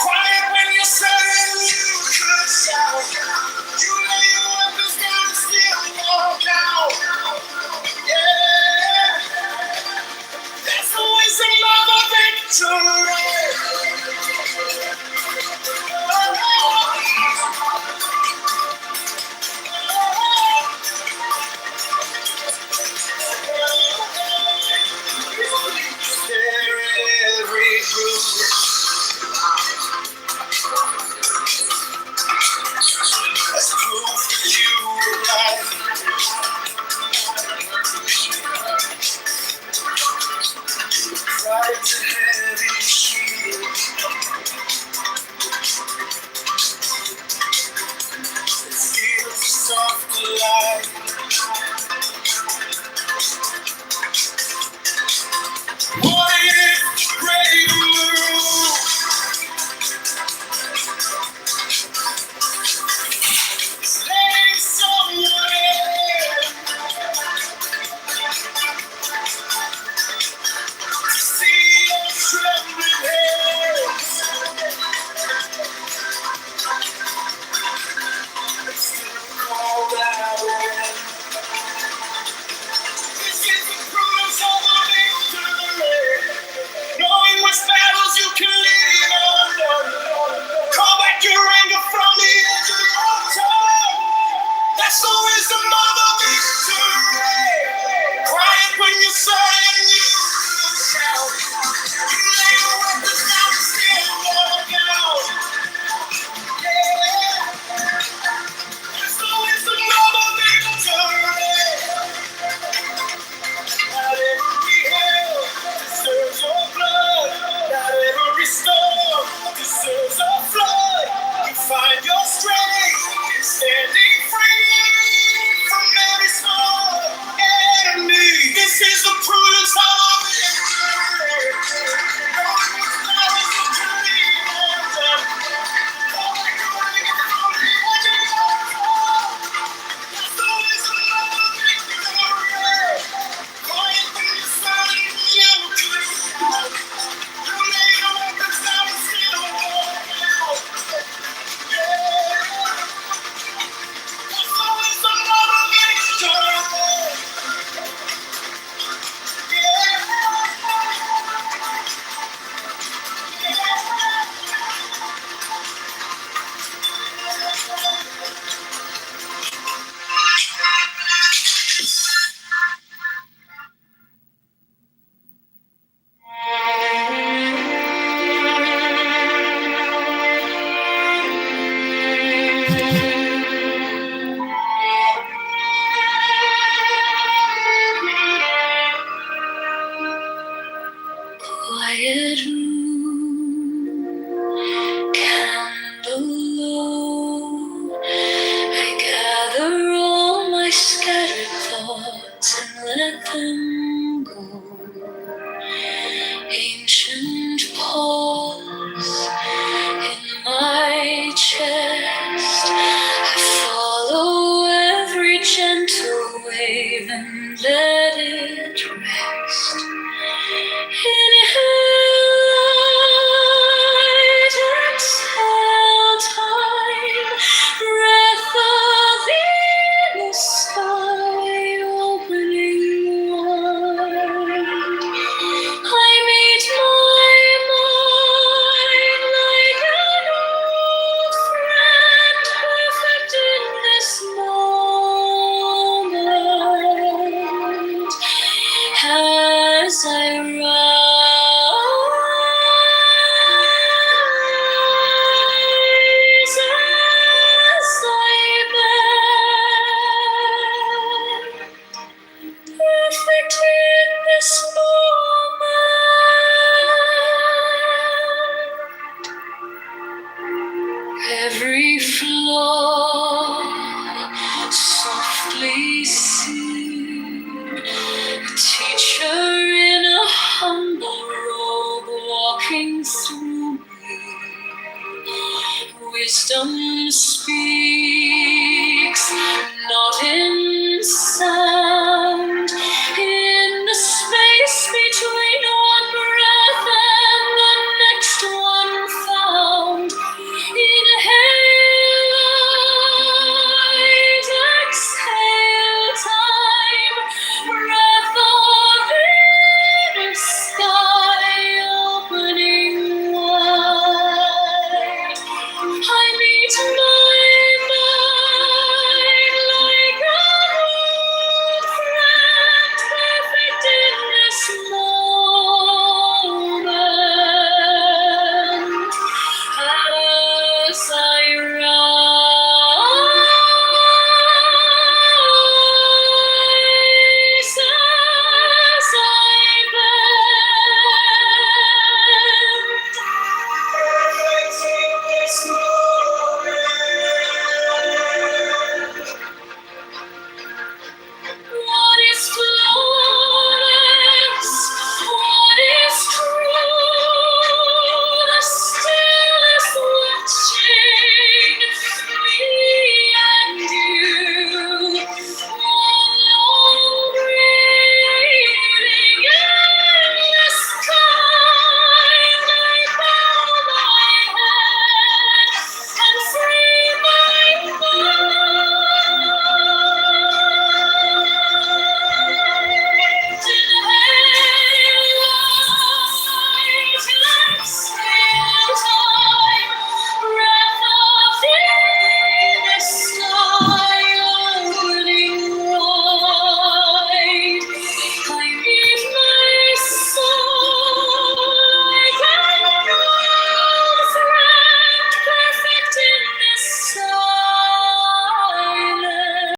Quiet when you're certain you could shout. You lay your weapons down and still walk out. Yeah. That's the wisdom of a victory. Stare at every groove. That's proof that you were right. Pride's a heavy shield. It feels soft alive. What if great move? Laying somewhere to see your trembling hands. Call that away. This is the promise of a victory. Knowing which battles you can lean on. Call back your anger from the edge of your tongue. That's the wisdom of a victory. Quiet when you're certain you could shout. You lay your weapons down and still walk out. Yeah. That's the wisdom of a victory. Not every hell deserves your blood. Not every storm deserves a flood. You find your strength in standing free from every small enemy. This is the prudence of a victory. Knowing which battles you can lean on. Call back your anger from the edge of your core. That's the wisdom of a victory. Quiet when you're certain you could shout. You lay your weapons down and still walk out. Yeah. That's the wisdom of a victory. Quiet room, candle low. I gather all my scattered thoughts and let them go. Ancient pause in my chest. I follow every gentle wave and let it rest. Inhale light, exhale time, breath of the sky opening wide. I meet my mind like an old friend, perfect in this moment. As I rise, as I bend, perfect in this moment. Every flaw softly seen, a teacher in a humble robe walking through me. Wisdom speaks, not in sound.